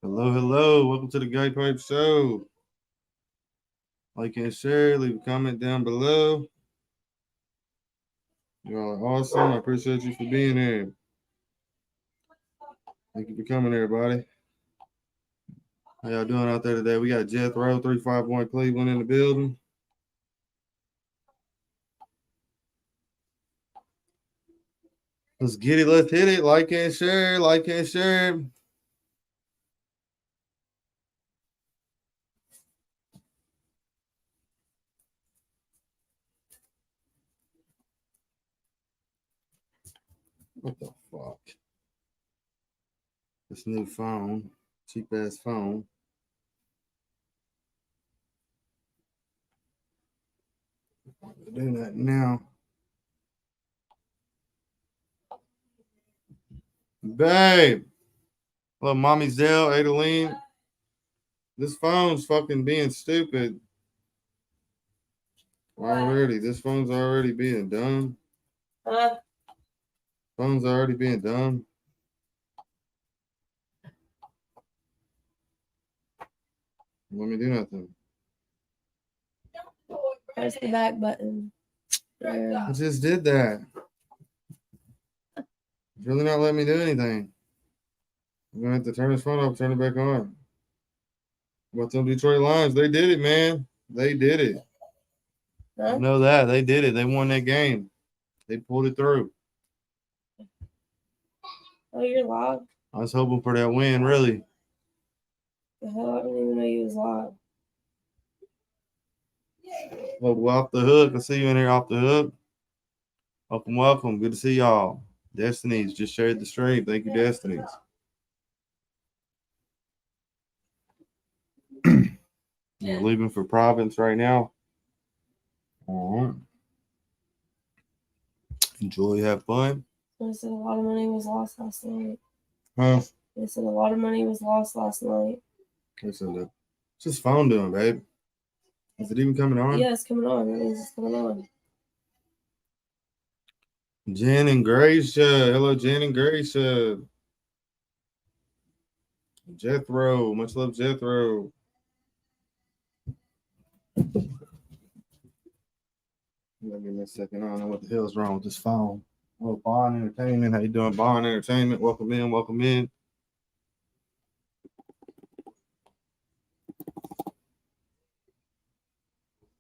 Hello, hello. Welcome to the Guy Pipe Show. Like and share. Leave a comment down below. You all are awesome. I appreciate you for being here. Thank you for coming, everybody. How y'all doing out there today? We got Jethro 351 Cleveland in the building. Let's get it. Let's hit it. Like and share. Like and share. What the fuck? This new phone. Cheap ass phone. We're doing that now. Babe. Hello, Mommy Zell, Adeline. This phone's fucking being stupid. Already. This phone's already being dumb. Phone's already being dumb. Let me do nothing. Press the back button. I just did that. It's really not letting me do anything. I'm gonna have to turn this phone off, turn it back on. About them Detroit Lions, they did it, man. They did it. Huh? I know that. They did it. They won that game. They pulled it through. Oh, you're live? I was hoping for that win, really. The hell, I didn't even know you was live. Well, off the hook. I see you in here off the hook. Welcome, welcome. Good to see y'all. Destinies just shared the stream. Thank you, Destinies. We're leaving for Province right now. All right. Enjoy, have fun. They said a lot of money was lost last night. Huh? They said a lot of money was lost last night. Listen, what's this phone doing, babe? Is it even coming on? Yeah, it's coming on. That means it's coming on. Jen and Gracia. Hello, Jen and Gracia. Jethro. Much love, Jethro. Give me a second. I don't know what the hell's wrong with this phone. Hello, Bond Entertainment. How you doing, Bond Entertainment? Welcome in. Welcome in.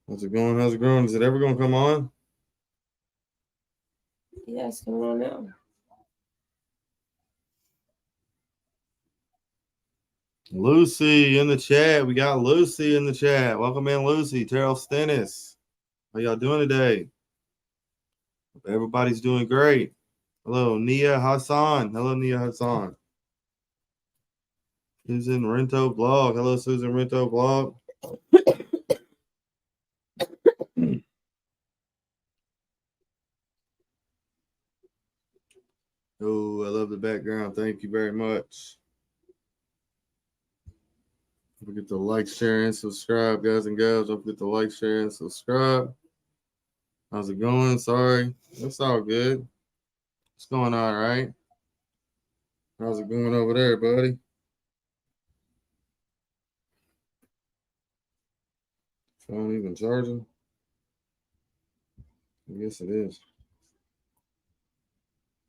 How's it going? How's it going? Is it ever going to come on? Yeah, it's coming on now. Lucy in the chat. We got Lucy in the chat. Welcome in, Lucy. Terrell Stennis. How y'all doing today? Everybody's doing great. Hello, Nia Hassan. Hello, Nia Hassan. Susan Rento Blog. Hello, Susan Rento Blog. Oh, I love the background. Thank you very much. Don't forget to like, share, and subscribe, guys and gals. Don't forget to like, share, and subscribe. How's it going? Sorry. It's all good. What's going on, right? How's it going over there, buddy? Phone even charging? I guess it is.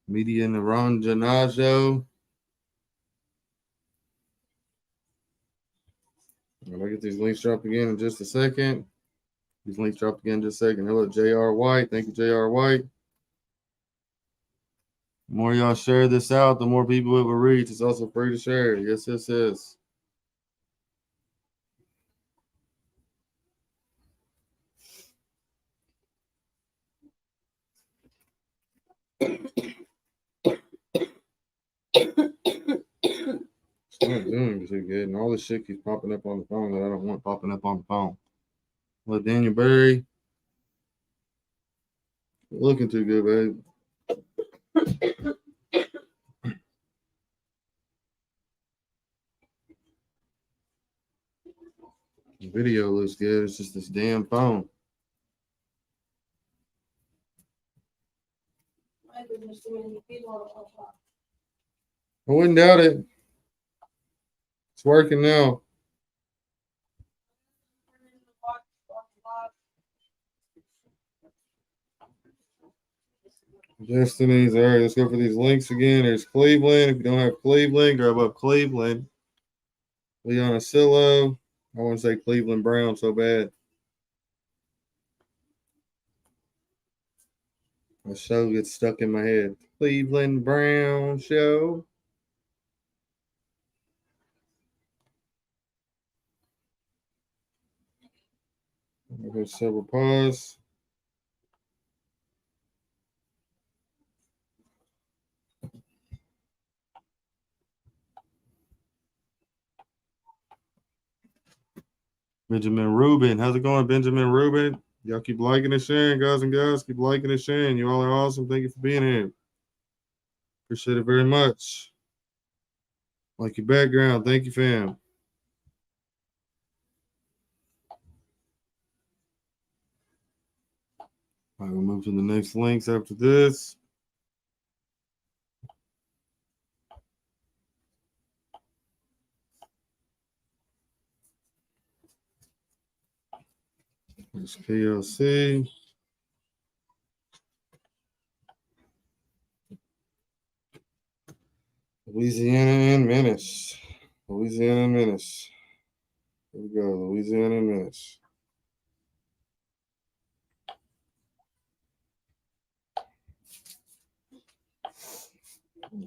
Media Naranjanajo. I'll get these links dropped again in just a second. These links dropped again in just a second. Hello, J.R. White. Thank you, J.R. White. The more y'all share this out, the more people it will reach. It's also free to share. Yes, yes, yes. It's not doing too good. And all this shit keeps popping up on the phone that I don't want popping up on the phone. Hello, Daniel Berry. Looking too good, babe. The video looks good. It's just this damn phone. I wouldn't doubt it. It's working now. Destinies. All right, let's go for these links again. There's Cleveland. If you don't have Cleveland, grab up Cleveland. Leon Asillo. I want to say Cleveland Brown so bad. The show gets stuck in my head. Cleveland Brown show. There's several pause. Benjamin Rubin. How's it going, Benjamin Rubin? Y'all keep liking and sharing, guys and gals. Keep liking and sharing. You all are awesome. Thank you for being here. Appreciate it very much. Like your background. Thank you, fam. All right, we'll move to the next links after this. There's KLC. Louisiana and Menace. Louisiana and Menace. Here we go. Louisiana and Menace.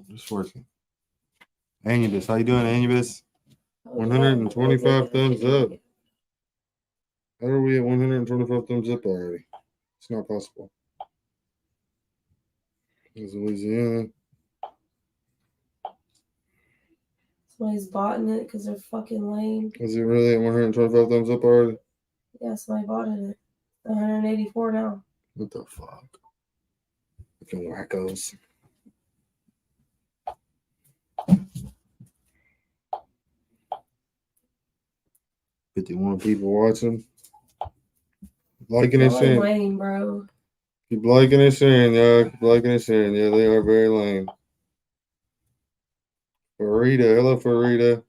It's working. Anubis. How you doing, Anubis? 125 thumbs up. How are we at 125 thumbs up already? It's not possible. There's Louisiana. Somebody's botting it because they're fucking lame. Is it really at 125 thumbs up already? Yeah, somebody botted it. 184 now. What the fuck? Fucking wackos. $51 people watching. Liking and Y'all are sharing. lame, bro. Keep liking and sharing, y'all. Keep liking and sharing. Yeah, they are very lame. Farida. Hello, Farida.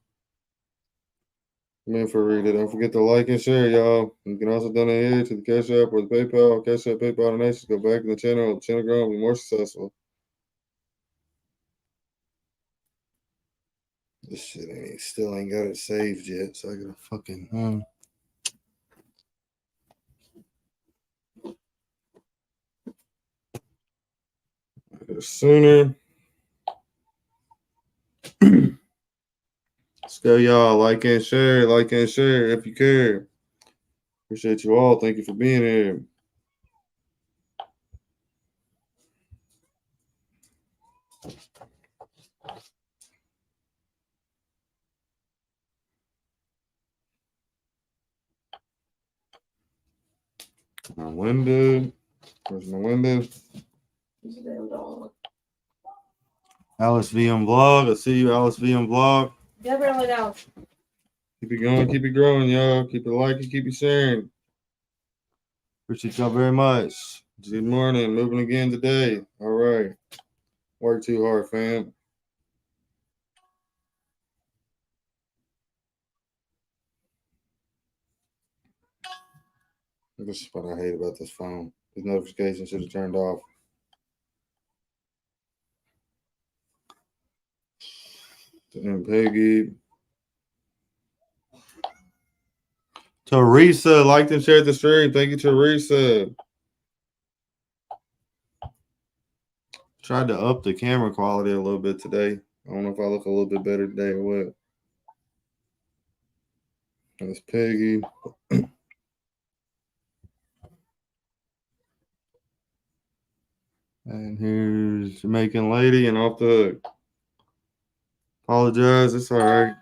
Come in, Farida. Don't forget to like and share, y'all. You can also donate here to the Cash App or the PayPal. Cash App, PayPal donations go back in the channel. The channel grow and be more successful. This shit still ain't got it saved yet, so I gotta fucking sooner. Let's go, y'all. Like and share if you care. Appreciate you all. Thank you for being here. My window. Where's my window? Alice VM Vlog. I see you, Alice VM Vlog. Yeah, barely now. Keep it going, keep it growing, y'all. Keep it liking, keep it sharing. Appreciate y'all very much. Good morning. Moving again today. All right. Work too hard, fam. This is what I hate about this phone. These notifications should have turned off. And Peggy. Teresa, liked and shared the stream. Thank you, Teresa. Tried to up the camera quality a little bit today. I don't know if I look a little bit better today or what. That's Peggy. And here's Jamaican Lady and off the hook. Apologize. It's all right.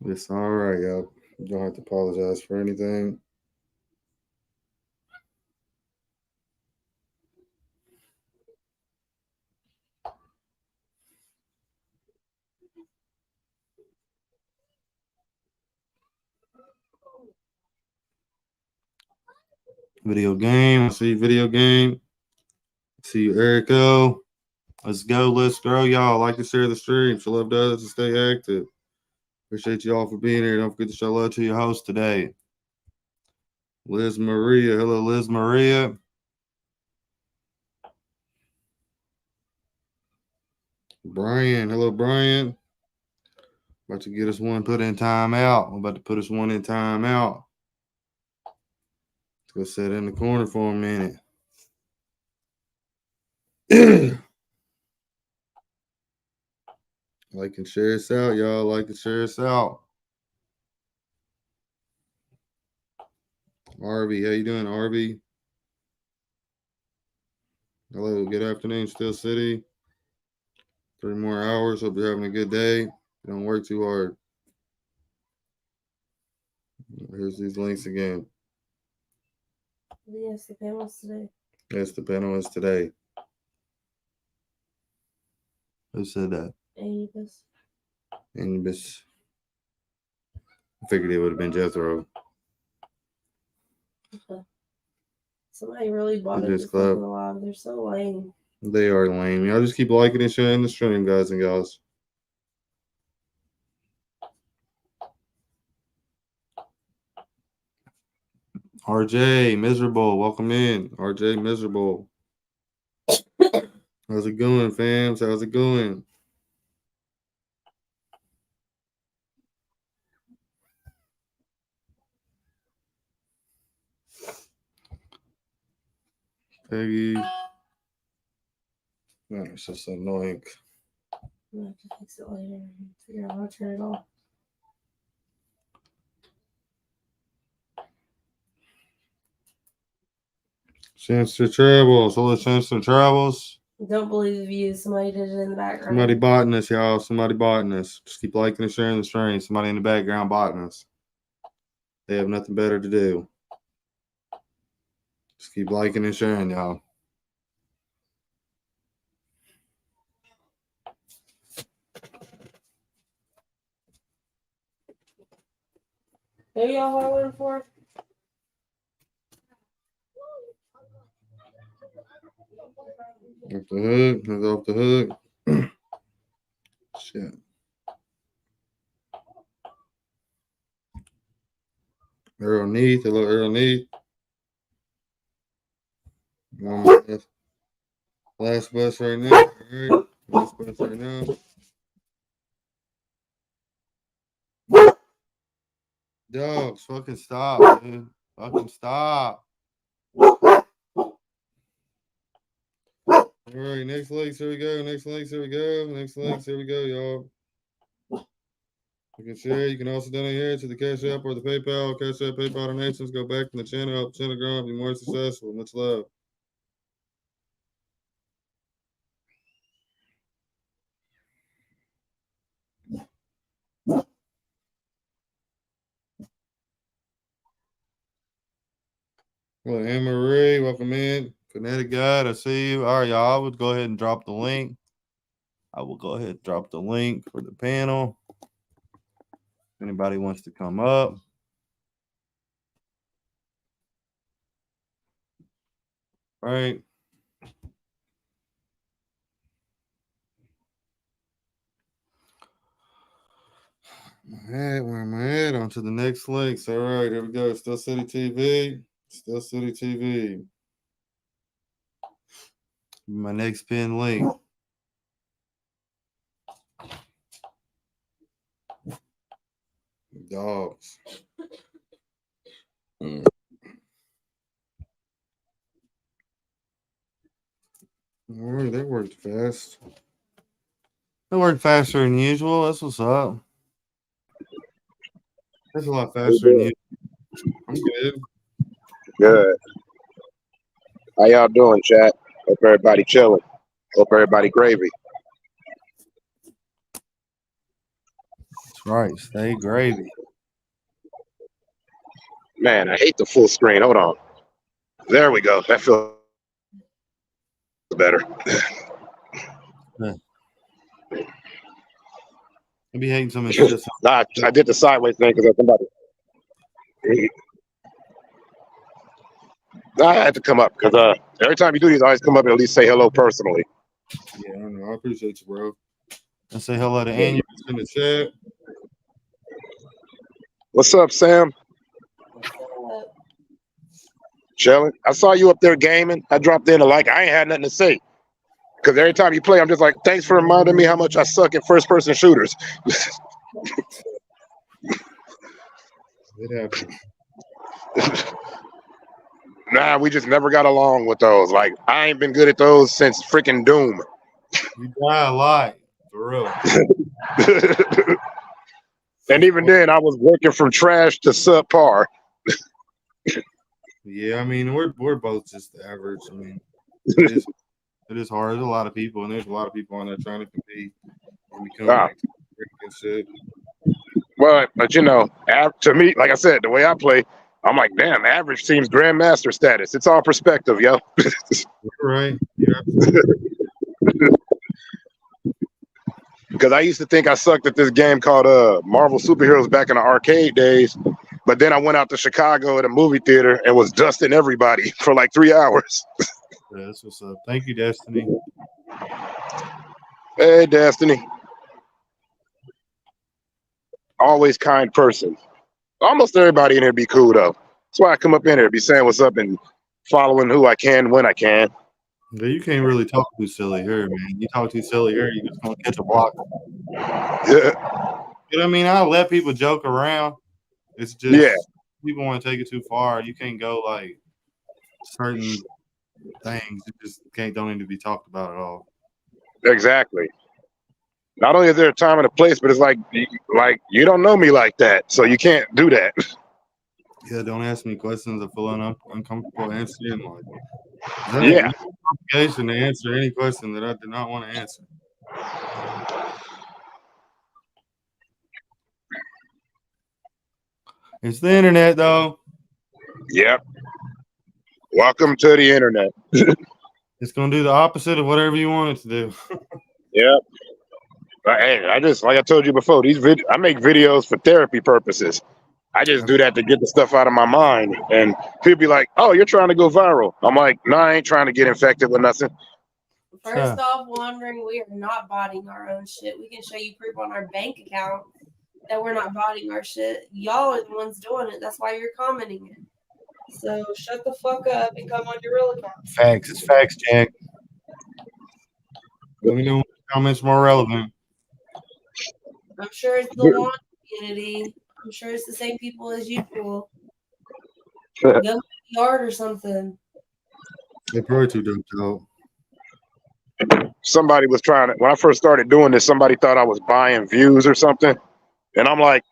It's all right, y'all. You don't have to apologize for anything. Video game. I see video game. See you, Erico. Let's go. Let's grow, y'all. Like to share the stream. Show love to others to stay active. Appreciate you all for being here. Don't forget to show love to your host today. Liz Maria. Hello, Liz Maria. Brian. Hello, Brian. About to get us one put in time out. I'm about to put us one in time out. Let's go sit in the corner for a minute. Like and share us out, y'all. Like and share us out. Arby, how you doing, Arby? Hello, good afternoon, Steel City. 3 more hours. Hope you're having a good day. Don't work too hard. Here's these links again. Yes, the panel's today. Yes, the panel is today. Who said that? Anubis. Anubis. I figured it would have been Jethro. Okay. Somebody really bought It it is this club. fucking alive. They're so lame. They are lame. Y'all just keep liking and sharing the stream, guys and gals. RJ, miserable. Welcome in. RJ, miserable. How's it going, fams? How's it going? Peggy. Man, it's just annoying. I'm gonna have to fix it later and figure out how to turn it off. Chance to Travels. Hello, Chance to Travels. Don't believe the views. Somebody did it in the background. Somebody botting us, y'all. Somebody botting us. Just keep liking and sharing the stream. Somebody in the background botting us. They have nothing better to do. Just keep liking and sharing, y'all. Who y'all hollering for? Off the hook. That's off the hook. Shit. Earl Neath. Hello, Earl Neath. Last bus right now. All right. Last bus right now. Dogs, fucking stop, dude. Fucking stop. All right, next legs, here we go. Next legs, here we go. Next legs, here we go, y'all. You can share. You can also donate here to the Cash App or the PayPal. Cash App, PayPal donations. Go back to the channel, help the channel grow, and be more successful. Much love. Well, Anne Marie, welcome in. Kinetic Guide, I see you. All right, y'all. I would go ahead and drop the link. I will go ahead and drop the link for the panel. If anybody wants to come up. All right. All right, where am I at? On to the next links. All right, here we go. Still City TV. Still City TV. My next pin link. Dogs. All right, that worked fast. That worked faster than usual. That's what's up. That's a lot faster than usual. I'm good. Good. How y'all doing, chat? Hope everybody chilling. Hope everybody gravy. That's right. Stay gravy. Man, I hate the full screen. Hold on. There we go. That feels better. I be hating some of this shit. I did the sideways thing because somebody. I had to come up because every time you do these, I always come up and at least say hello personally. Yeah, I know. I appreciate you, bro. And say hello to Annie in the chat. What's up, Sam? What's up? Chilling. I saw you up there gaming. I dropped in I ain't had nothing to say. Because every time you play, I'm just like, thanks for reminding me how much I suck at first-person shooters. It happened. Nah, we just never got along with those. Like, I ain't been good at those since freaking Doom. You die a lot, for real. And even then, I was working from trash to subpar. Yeah, I mean, we're both just average. I mean, it is hard. There's a lot of people, and there's a lot of people on there trying to compete and become like and shit. But you know, to me, like I said, the way I play, I'm like, damn, average seems grandmaster status. It's all perspective, yo. You're right. Yeah. Because I used to think I sucked at this game called Marvel Superheroes back in the arcade days. But then I went out to Chicago at a movie theater and was dusting everybody for like 3 hours. Yeah, that's what's up. Thank you, Destiny. Hey, Destiny. Always kind person. Almost everybody in here be cool, though. That's why I come up in here, be saying what's up and following who I can when I can. Yeah, you can't really talk too silly here, man. You talk too silly here, you're just going to catch a block. Yeah. You know what I mean? I'll let people joke around. It's just people want to take it too far. You can't go like certain things. You just don't need to be talked about at all. Exactly. Not only is there a time and a place, but it's like you don't know me like that, so you can't do that. Yeah, don't ask me questions I feel uncomfortable answering. Like, Yeah. Obligation to answer any question that I do not want to answer. It's the internet, though. Yep. Welcome to the internet. It's gonna do the opposite of whatever you want it to do. Yep. Hey, I just like I told you before, I make videos for therapy purposes. I just do that to get the stuff out of my mind. And people be like, "Oh, you're trying to go viral." I'm like, "No, I ain't trying to get infected with nothing." First off, wondering we are not botting our own shit. We can show you proof on our bank account that we're not botting our shit. Y'all are the ones doing it. That's why you're commenting it. So shut the fuck up and come on your real account. Facts. It's facts, Jack. Let me know when the comments more relevant. I'm sure it's the lawn community. I'm sure it's the same people as usual. Go to the yard or something. They're probably too doped out. Somebody was when I first started doing this, somebody thought I was buying views or something. And I'm like,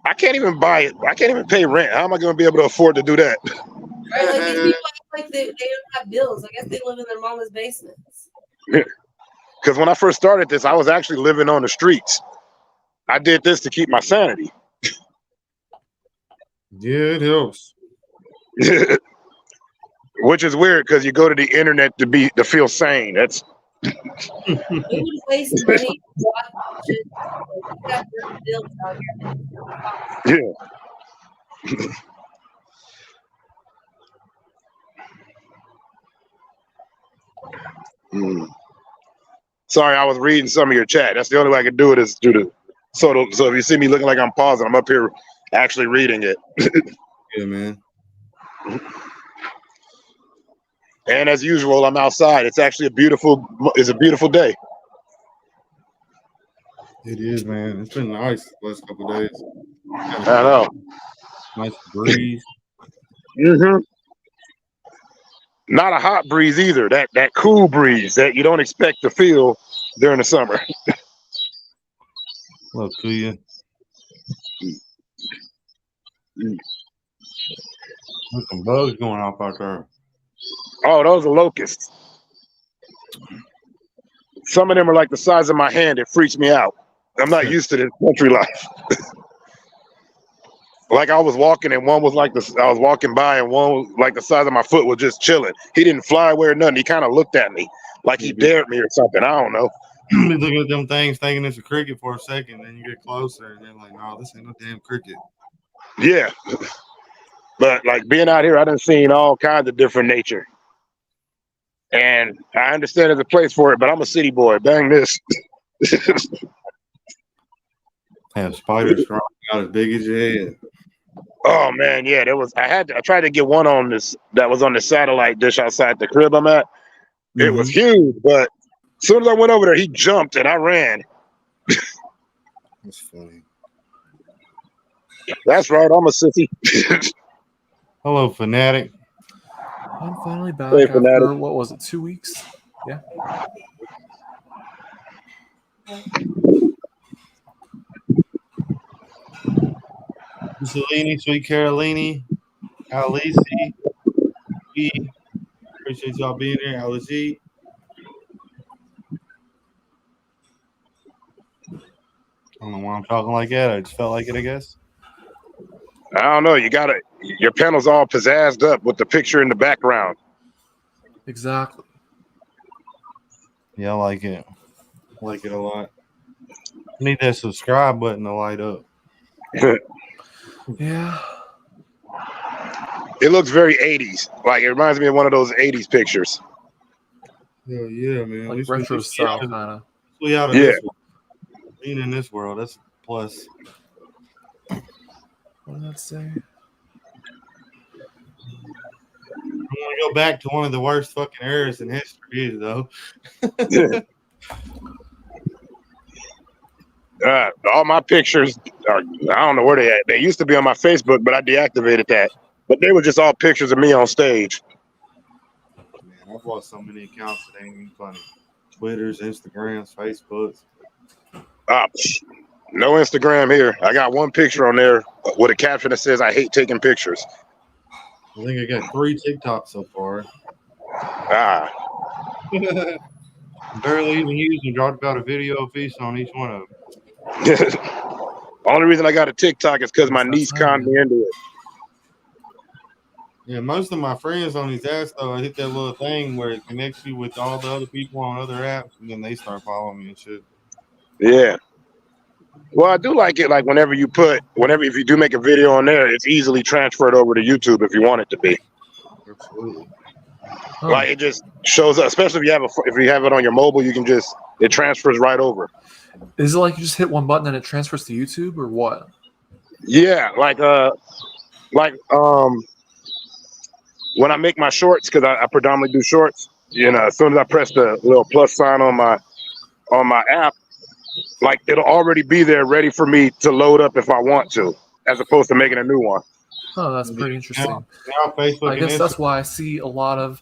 I can't even buy it. I can't even pay rent. How am I going to be able to afford to do that? Right, like these people act like they don't have bills. I guess they live in their mama's basements. Because when I first started this, I was actually living on the streets. I did this to keep my sanity. Yeah, it helps. Which is weird because you go to the internet to feel sane. That's You would waste money watching shit. You have real bills out here. yeah. Sorry, I was reading some of your chat. That's the only way I can do it is through the so if you see me looking like I'm pausing, I'm up here actually reading it. Yeah, man. And as usual, I'm outside. It's actually a beautiful day. It is, man. It's been nice the last couple of days. I know. Nice breeze. Mm-hmm. Not a hot breeze either. That cool breeze that you don't expect to feel during the summer. Love to you. There's some bugs going off out there. Oh, those are locusts. Some of them are like the size of my hand. It freaks me out. I'm not used to this country life. Like I was walking and one was I was walking by and one was like the size of my foot was just chilling. He didn't fly away or nothing. He kind of looked at me like he dared me or something. I don't know. Be looking at them things thinking it's a cricket for a second, then you get closer and they're like, no, this ain't no damn cricket. Yeah. But like being out here, I done seen all kinds of different nature. And I understand there's a place for it, but I'm a city boy. Bang this. Have spiders crawling out as big as your head. Oh man, yeah, there was. I tried to get one on this that was on the satellite dish outside the crib I'm at. It was huge, but as soon as I went over there, he jumped and I ran. That's funny. That's right, I'm a sissy. Hello, Fanatic. I'm finally back Hey, after, Fanatic. what was it, 2 weeks? Yeah. Mussolini, Sweet Carolini, Alice. We appreciate y'all being here. Alice. I don't know why I'm talking like that. I just felt like it, I guess. I don't know. Your panel's all pizzazzed up with the picture in the background. Exactly. Yeah, I like it. I like it a lot. Need that subscribe button to light up. Yeah. It looks very 80s. Like it reminds me of one of those 80s pictures. Hell yeah, man. Like retro style, kind of. We out of this world. Being in this world, that's a plus. What did that say? I want to go back to one of the worst fucking eras in history, though. All my pictures are, I don't know where they at. They used to be on my Facebook, but I deactivated that. But they were just all pictures of me on stage. Man, I've lost so many accounts that ain't even funny. Twitters, Instagrams, Facebooks. No Instagram here. I got one picture on there with a caption that says, I hate taking pictures. I think I got 3 TikToks so far. Barely even used them. Dropped about a video piece on each one of them. Only reason I got a TikTok is because my niece conned me into it. Yeah, most of my friends on these apps, though, I hit that little thing where it connects you with all the other people on other apps, and then they start following me and shit. Yeah. Well, I do like it. Like if you do make a video on there, it's easily transferred over to YouTube if you want it to be. Absolutely. Huh. Like it just shows up, especially if you have it on your mobile, it transfers right over. Is it like you just hit one button and it transfers to YouTube, or what? Yeah, when I make my shorts, because I predominantly do shorts, as soon as I press the little plus sign on my app, like it'll already be there ready for me to load up if I want to, as opposed to making a new one. Oh, that's pretty interesting. Now Facebook I guess and that's why I see a lot of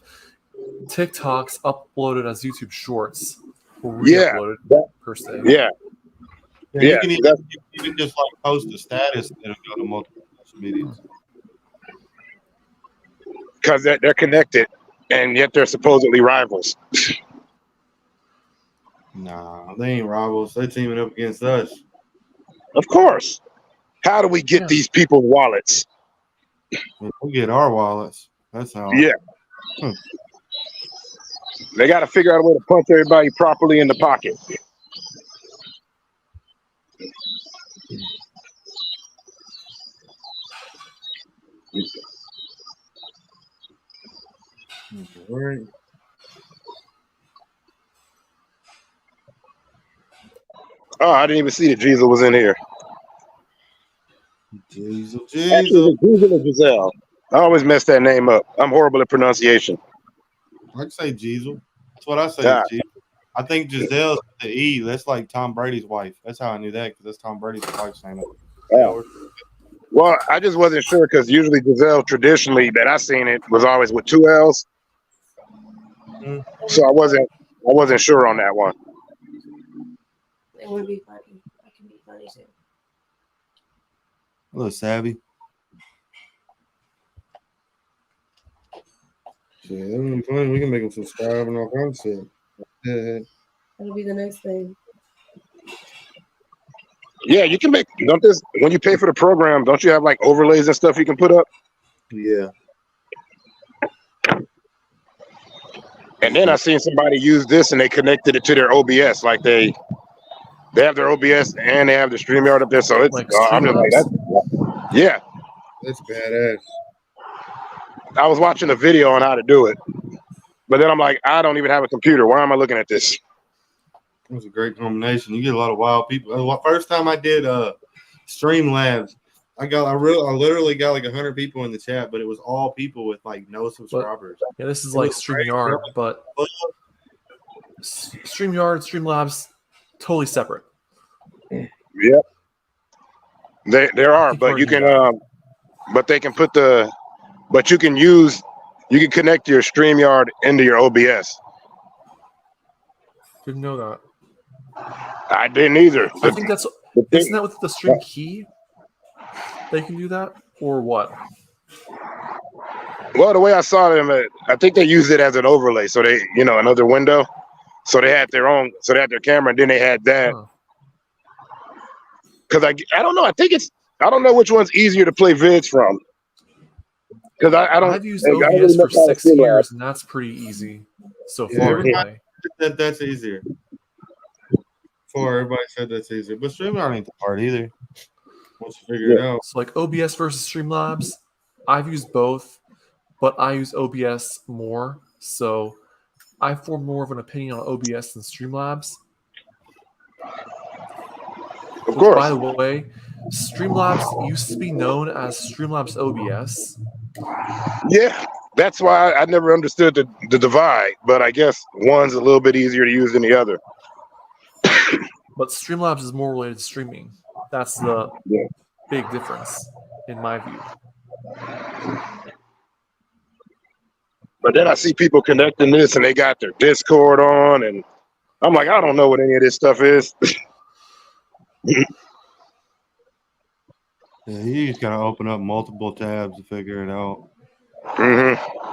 TikToks uploaded as YouTube Shorts or re-uploaded per se. Yeah. You can even just like post a status and it'll go to multiple social medias. Because they're connected, and yet they're supposedly rivals. Nah, they ain't rivals. They're teaming up against us. Of course. How do we get these people's wallets? We get our wallets. That's how. Yeah. They got to figure out a way to punch everybody properly in the pocket. Right. Oh, I didn't even see that Giselle was in here. Giselle. Actually, Giselle or Giselle. I always mess that name up. I'm horrible at pronunciation. I can say Giselle. That's what I say. Yeah. Giselle. I think Giselle's with the E. That's like Tom Brady's wife. That's how I knew that, because that's Tom Brady's wife's name. Yeah. Well, I just wasn't sure because usually Giselle, traditionally that I seen it, was always with 2 L's. Mm-hmm. So I wasn't sure on that one. It would be funny. That can be funny too. A little savvy. Yeah, that would be funny. We can make them subscribe and all kinds of shit. Yeah. That'll be the next thing. Yeah, you can make. When you pay for the program, don't you have like overlays and stuff you can put up? Yeah. And then I seen somebody use this and they connected it to their OBS. Like they have their OBS and they have the StreamYard up there. So it's Like I'm just like, Streamlabs? yeah. That's badass. I was watching a video on how to do it, but then I'm like, I don't even have a computer. Why am I looking at this? It was a great combination. You get a lot of wild people. First time I did Streamlabs, I literally got like 100 people in the chat, but it was all people with like no subscribers. Yeah, this is like StreamYard, but StreamYard, Streamlabs, totally separate. Yep. There are, but you can but they can put but you can connect your StreamYard into your OBS. Didn't know that. I didn't either. I think isn't that with the Stream Key? They can do that, or what? Well, the way I saw them, I think they used it as an overlay. So they, another window. So they had their own. So they had their camera, and then they had that. Because I don't know. I don't know which one's easier to play vids from. Because I've used OBS for 6 years, and that's pretty easy so far. That's easier. Everybody said that's easier, but StreamYard ain't the hard either. Once you figure it out. So like OBS versus Streamlabs, I've used both, but I use OBS more, so I form more of an opinion on OBS than Streamlabs. Of course. By the way, Streamlabs used to be known as Streamlabs OBS. Yeah, that's why I never understood the divide, but I guess one's a little bit easier to use than the other. But Streamlabs is more related to streaming. That's the big difference, in my view. But then I see people connecting this, and they got their Discord on, and I'm like, I don't know what any of this stuff is. Yeah, you just gotta open up multiple tabs to figure it out. Mm-hmm.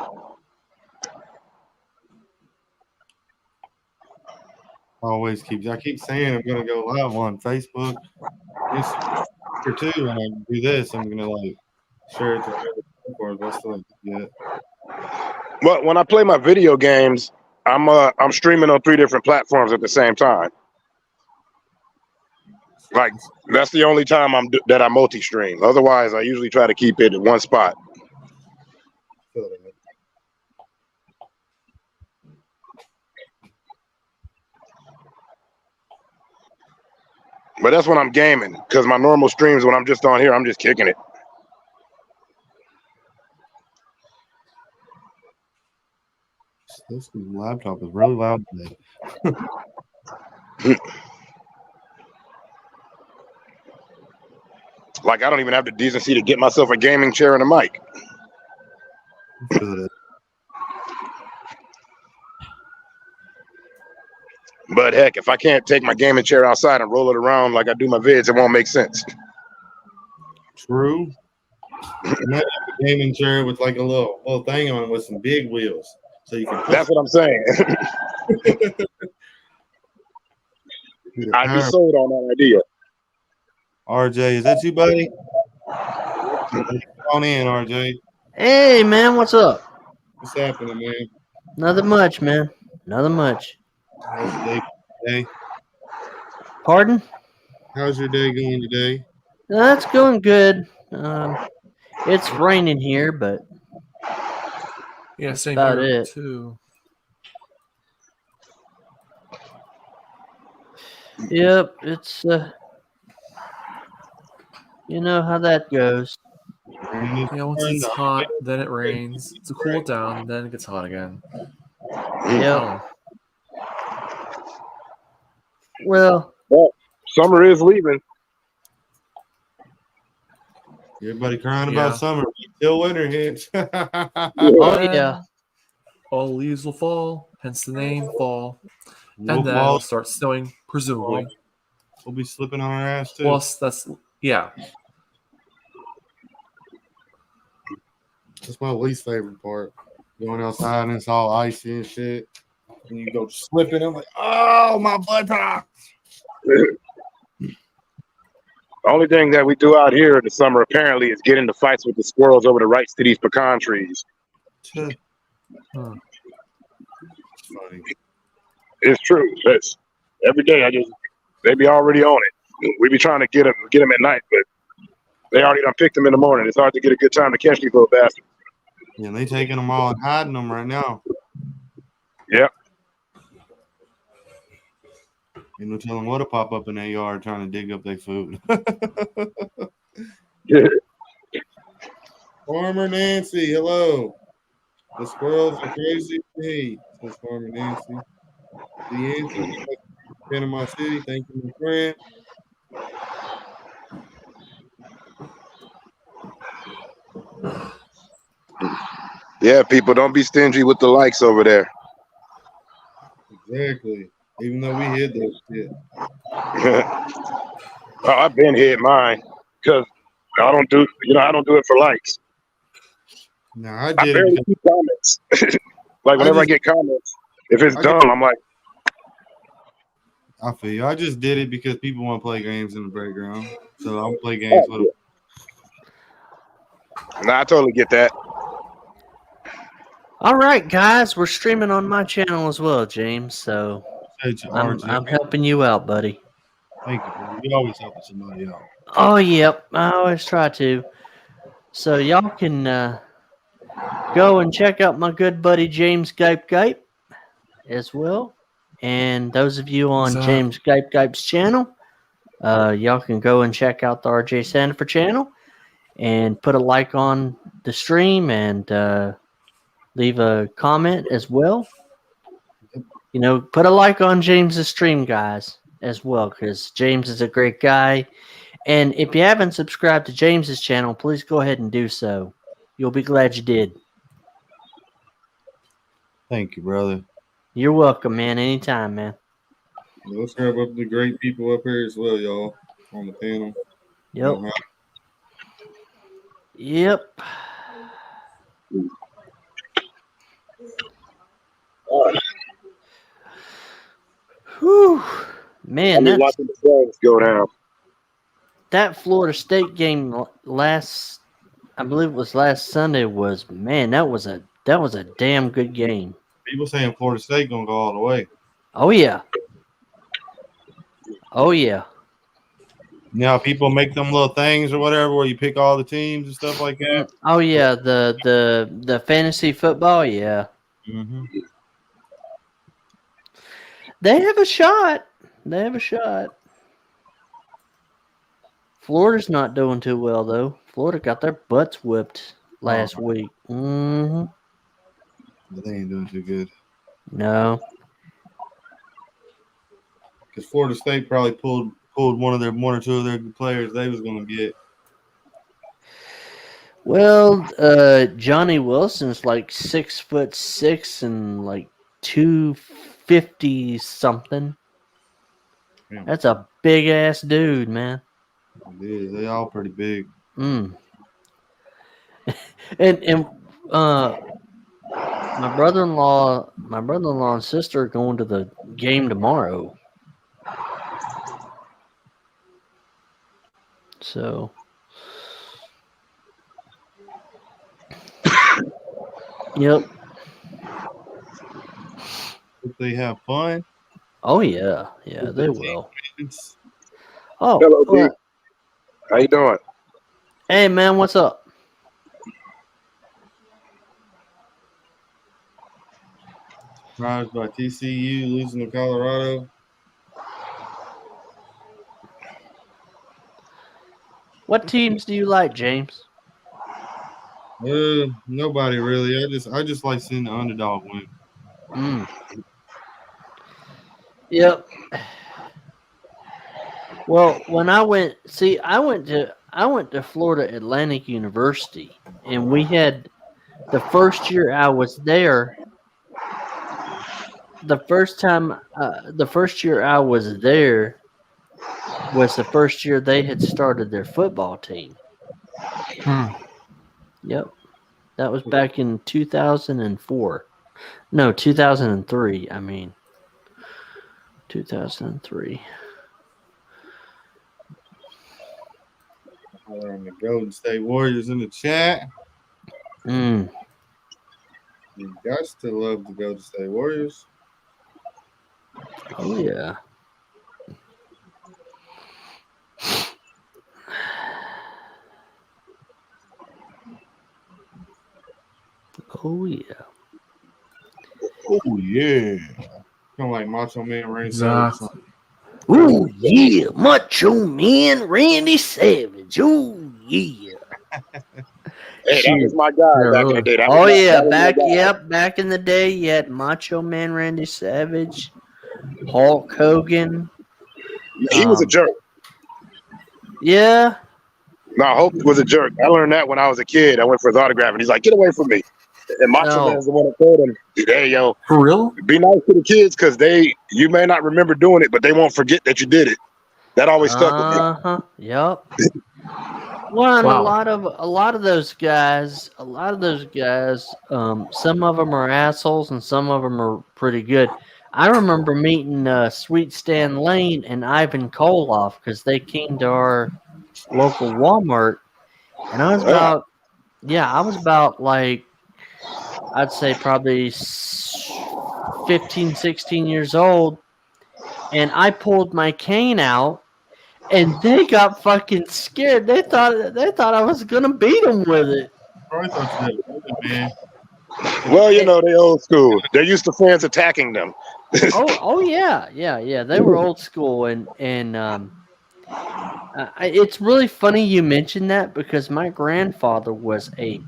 I keep saying I'm gonna go live on Facebook. For two, when I do this, I'm gonna like share it to other platforms. I still haven't yet. But when I play my video games, I'm streaming on 3 different platforms at the same time. Like that's the only time that I multi-stream. Otherwise, I usually try to keep it in one spot. But that's when I'm gaming, because my normal streams, when I'm just on here, I'm just kicking it. This laptop is really loud today. Like, I don't even have the decency to get myself a gaming chair and a mic. Good. But heck, if I can't take my gaming chair outside and roll it around like I do my vids, it won't make sense. True. A gaming chair with like a little thing on it with some big wheels, so you can. That's what I'm saying. I'd be sold on that idea. RJ, is that you, buddy? Come on in, RJ. Hey, man, what's up? What's happening, man? Nothing much, man. Nothing much. How's your day today? Pardon? How's your day going today? That's going good. It's raining here, but yeah, same about here it. too. Yep, it's you know how that goes. Yeah, once it's hot, then it rains. To cool it down, then it gets hot again. Yep. Well, summer is leaving. Everybody crying about summer till winter hits. Oh yeah. All leaves will fall, hence the name fall. And then it'll start snowing, presumably. We'll be slipping on our ass too. Plus, that's That's my least favorite part. Going outside and it's all icy and shit. And you go slipping. I'm like, oh, my butt pop. The only thing that we do out here in the summer, apparently, is get into fights with the squirrels over the rights to these pecan trees. Funny. It's true. It's every day. They be already on it. We be trying to get them at night, but they already done picked them in the morning. It's hard to get a good time to catch these little bastards. Yeah, they taking them all and hiding them right now. Yep. Ain't no telling what to pop up in their yard trying to dig up their food. Farmer Nancy, hello. The squirrels are crazy. Hey, says Farmer Nancy. The answer, Panama City. Thank you, my friend. Yeah, people, don't be stingy with the likes over there. Exactly. Even though we hid that shit. Oh, I've been hit mine because I don't do it for likes. Nah, I I did it barely because see comments. Like I whenever I just get comments, if it's I just dumb, I'm like, I feel you. I just did it because people want to play games in the playground. So I'll play games oh, with yeah. Nah, I totally get that. All right, guys, we're streaming on my channel as well, James. So them. I'm helping you out, buddy. Thank you, brother. You always helping somebody out. Oh, yep. I always try to. So y'all can go and check out my good buddy James Gape Gape as well. And those of you on What's up? James Gape Gape's channel, y'all can go and check out the RJ Sandifer channel and put a like on the stream and leave a comment as well. You know, put a like on James's stream, guys, as well, because James is a great guy. And if you haven't subscribed to James's channel, please go ahead and do so. You'll be glad you did. Thank you, brother. You're welcome, man. Anytime, man. Let's grab up the great people up here as well, y'all, on the panel. Yep. Yep. Whew. Man, I'm just watching the flags go down. that Florida State game last, I believe it was last Sunday, was, man, that was a damn good game. People saying Florida State gonna go all the way. Oh yeah. Oh yeah. Now people make them little things or whatever where you pick all the teams and stuff like that. Oh yeah, the fantasy football, yeah. Mm-hmm. They have a shot. They have a shot. Florida's not doing too well though. Florida got their butts whipped last week. Mm-hmm. But they ain't doing too good. No. Because Florida State probably pulled one or two of their players they was gonna get. Well, Johnny Wilson's like 6'6" and like 250 something. Damn. That's a big ass dude, man. It is. They all pretty big. Mm. And my brother-in-law and sister are going to the game tomorrow. So yep. If they have fun. Oh yeah, yeah, they will. It's Oh, Hello, D. well, How you doing? hey man, what's up? surprised by TCU losing to Colorado. What teams do you like, James? Nobody really. I just like seeing the underdog win. Mm. Yep. Well, when I went to Florida Atlantic University, and we had the first year I was there. The first year I was there was the first year they had started their football team. Yep, that was back in 2004. No, 2003. I mean, 2003. On the Golden State Warriors in the chat. Mm. You guys still love the Golden State Warriors. Oh yeah. Oh yeah. Oh yeah. Kind of like Macho Man Randy Savage. Exactly. Oh yeah, Macho Man Randy Savage. Oh yeah. Hey, that was Shoot. my Yeah, guy back in the really. day. Oh yeah, That was my guy. back in the day, you had Macho Man Randy Savage, Hulk Hogan. He was a jerk. Yeah. No, Hulk was a jerk. I learned that when I was a kid. I went for his autograph, and he's like, "Get away from me!" And Macho No. Man's the one that told him, "Hey, yo, For real? be nice to the kids because you may not remember doing it, but they won't forget that you did it." That always stuck with me. Yep. Well, and Wow. a lot of those guys, some of them are assholes and some of them are pretty good. I remember meeting Sweet Stan Lane and Ivan Koloff because they came to our local Walmart, and I was about like, I'd say probably 15, 16 years old, and I pulled my cane out. And they got fucking scared. They thought I was gonna beat them with it. Probably thought you had it, man. Well, they old school. They're used to fans attacking them. Oh yeah. They were old school, and it's really funny you mentioned that because my grandfather was a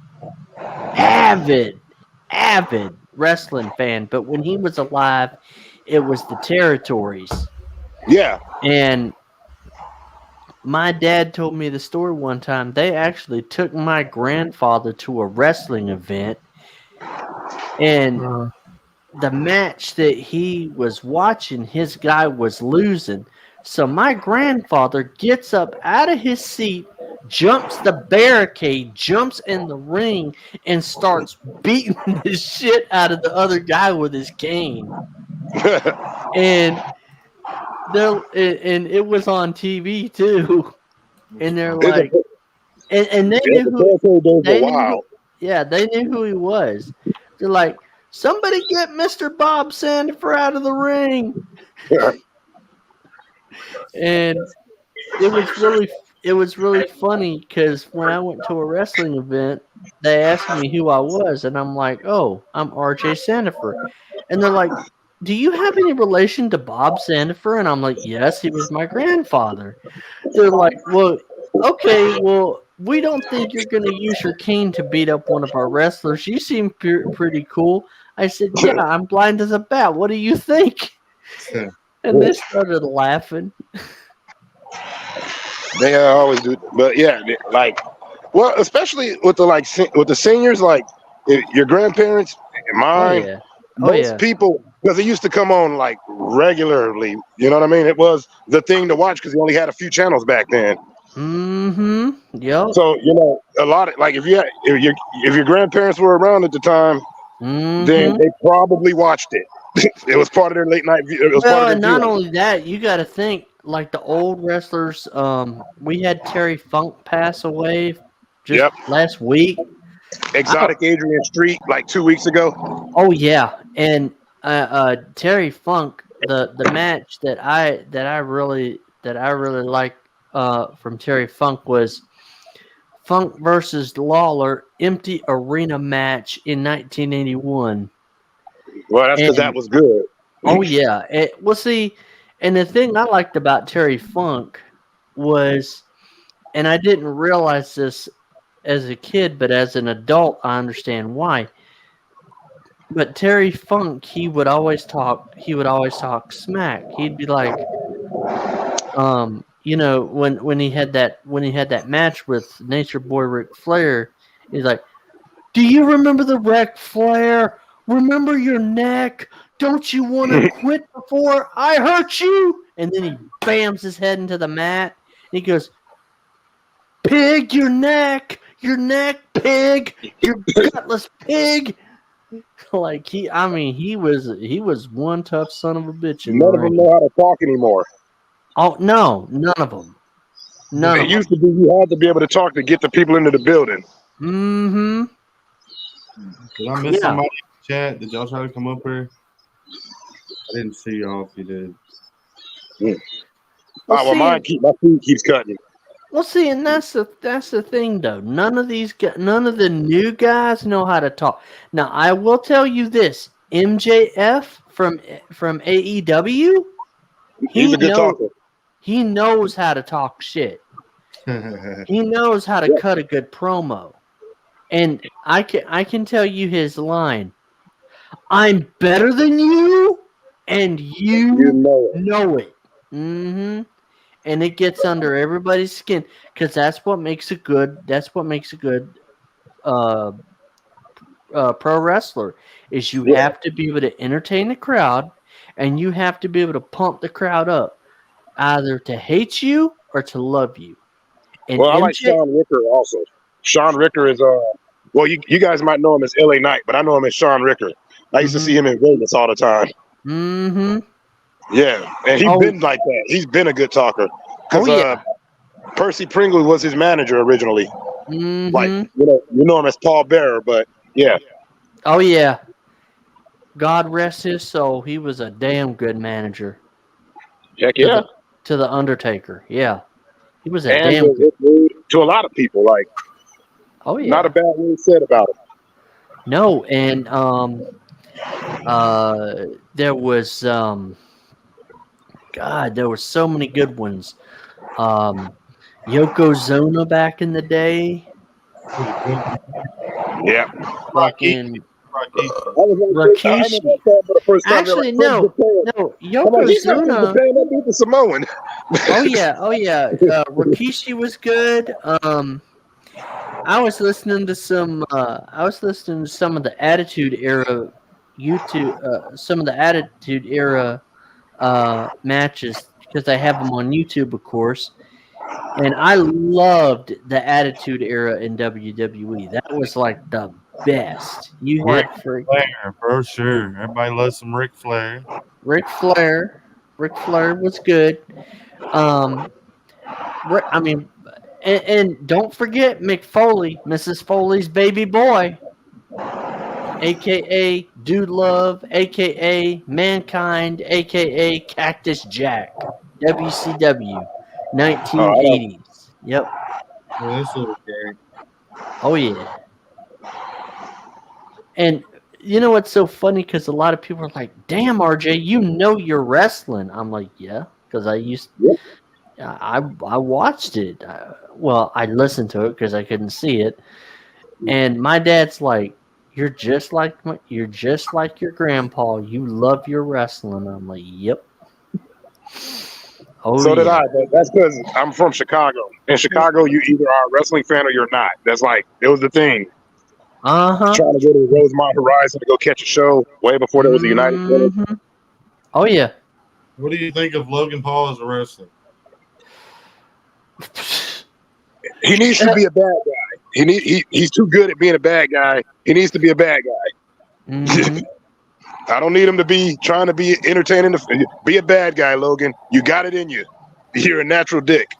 avid wrestling fan. But when he was alive, it was the territories. Yeah. And my dad told me the story one time. They actually took my grandfather to a wrestling event, and the match that he was watching, his guy was losing. So my grandfather gets up out of his seat, jumps the barricade, jumps in the ring, and starts beating the shit out of the other guy with his cane. And it was on TV too. And they're like, and they knew who they knew who he was. They're like, somebody get Mr. Bob Sandifer out of the ring. And it was really funny because when I went to a wrestling event, they asked me who I was, and I'm like, oh, I'm RJ Sandifer. And they're like, do you have any relation to Bob Sandifer? And I'm like, yes, he was my grandfather. They're like, well, okay, well, we don't think you're going to use your cane to beat up one of our wrestlers. You seem pretty cool. I said, yeah, I'm blind as a bat. What do you think? And they started laughing. They always do, but yeah, especially with the seniors, like your grandparents, mine, most people, because it used to come on like regularly. You know what I mean? It was the thing to watch because you only had a few channels back then. Mm-hmm. Yep. So a lot of like if your grandparents were around at the time, then they probably watched it. It was part of their late night. It was part of their and not viewing. only that, you got to think like the old wrestlers. We had Terry Funk pass away just last week. Exotic Adrian Street like 2 weeks ago. Oh yeah, and Terry Funk, the match that I really liked from Terry Funk was Funk versus Lawler empty arena match in 1981. Well, that's because that was good. Oh yeah, see, and the thing I liked about Terry Funk was, and I didn't realize this as a kid, but as an adult, I understand why. But Terry Funk, he would always talk smack. He'd be like, when he had that match with Nature Boy Ric Flair, he's like, do you remember the Ric Flair? Remember your neck? Don't you want to quit before I hurt you? And then he bams his head into the mat. And he goes, pig, your neck, pig, you gutless pig. Like he was one tough son of a bitch. None of them know how to talk anymore. Oh no, none of them. It used to be you had to be able to talk to get the people into the building. Mm-hmm. Did I miss somebody in the chat? Did y'all try to come up here? I didn't see y'all if you did. My feed keeps cutting. Well, see, and that's the thing, though. None of the new guys know how to talk. Now, I will tell you this: MJF from AEW, He's a good talker. he knows how to talk shit. He knows how to cut a good promo, and I can tell you his line: "I'm better than you, and you know it." Mm-hmm. And it gets under everybody's skin because that's what makes a good uh, pro wrestler is you have to be able to entertain the crowd and you have to be able to pump the crowd up either to hate you or to love you. And Well, I like Sean Ricker also. Sean Ricker is well, you guys might know him as LA Knight, but I know him as Sean Ricker. I used to see him in Vegas all the time. Mm-hmm. Yeah, and he's been like that. He's been a good talker. Because Percy Pringle was his manager originally. Mm-hmm. Like you know him as Paul Bearer, but yeah. Oh yeah. God rest his soul. He was a damn good manager. Heck yeah. To the Undertaker. Yeah. He was a damn good dude to a lot of people. Like, oh yeah. Not a bad word said about him. No, and there was God, there were so many good ones. Yokozuna back in the day. Yeah. Fucking Rikishi. Actually, no. Yokozuna. Samoan. Oh yeah. Rikishi was good. I was listening to some of the Attitude Era YouTube, some of the Attitude Era matches because I have them on YouTube, of course. And I loved the Attitude Era in WWE. That was like the best. You Ric had Flair, for sure. Everybody loves some Ric Flair. Ric Flair was good. I mean, and don't forget Mick Foley, Mrs. Foley's baby boy, aka Dude Love, aka Mankind, aka Cactus Jack, WCW, 1980s. Yep. Yeah, this was great. Oh yeah. And you know what's so funny? Because a lot of people are like, "Damn, RJ, you know you're wrestling." I'm like, "Yeah," because I watched it. Well, I listened to it because I couldn't see it. And my dad's like, "You're just like your grandpa. You love your wrestling." I'm like, "Yep." Oh, so did I. But that's because I'm from Chicago. In Chicago, you either are a wrestling fan or you're not. That's like it was the thing. Uh-huh. Trying to go to the Rosemont Horizon to go catch a show way before there was a United Center. Oh yeah. What do you think of Logan Paul as a wrestler? He needs to be a bad guy. He's too good at being a bad guy. He needs to be a bad guy. Mm-hmm. I don't need him to be trying to be entertaining. Be a bad guy, Logan. You got it in you. You're a natural dick.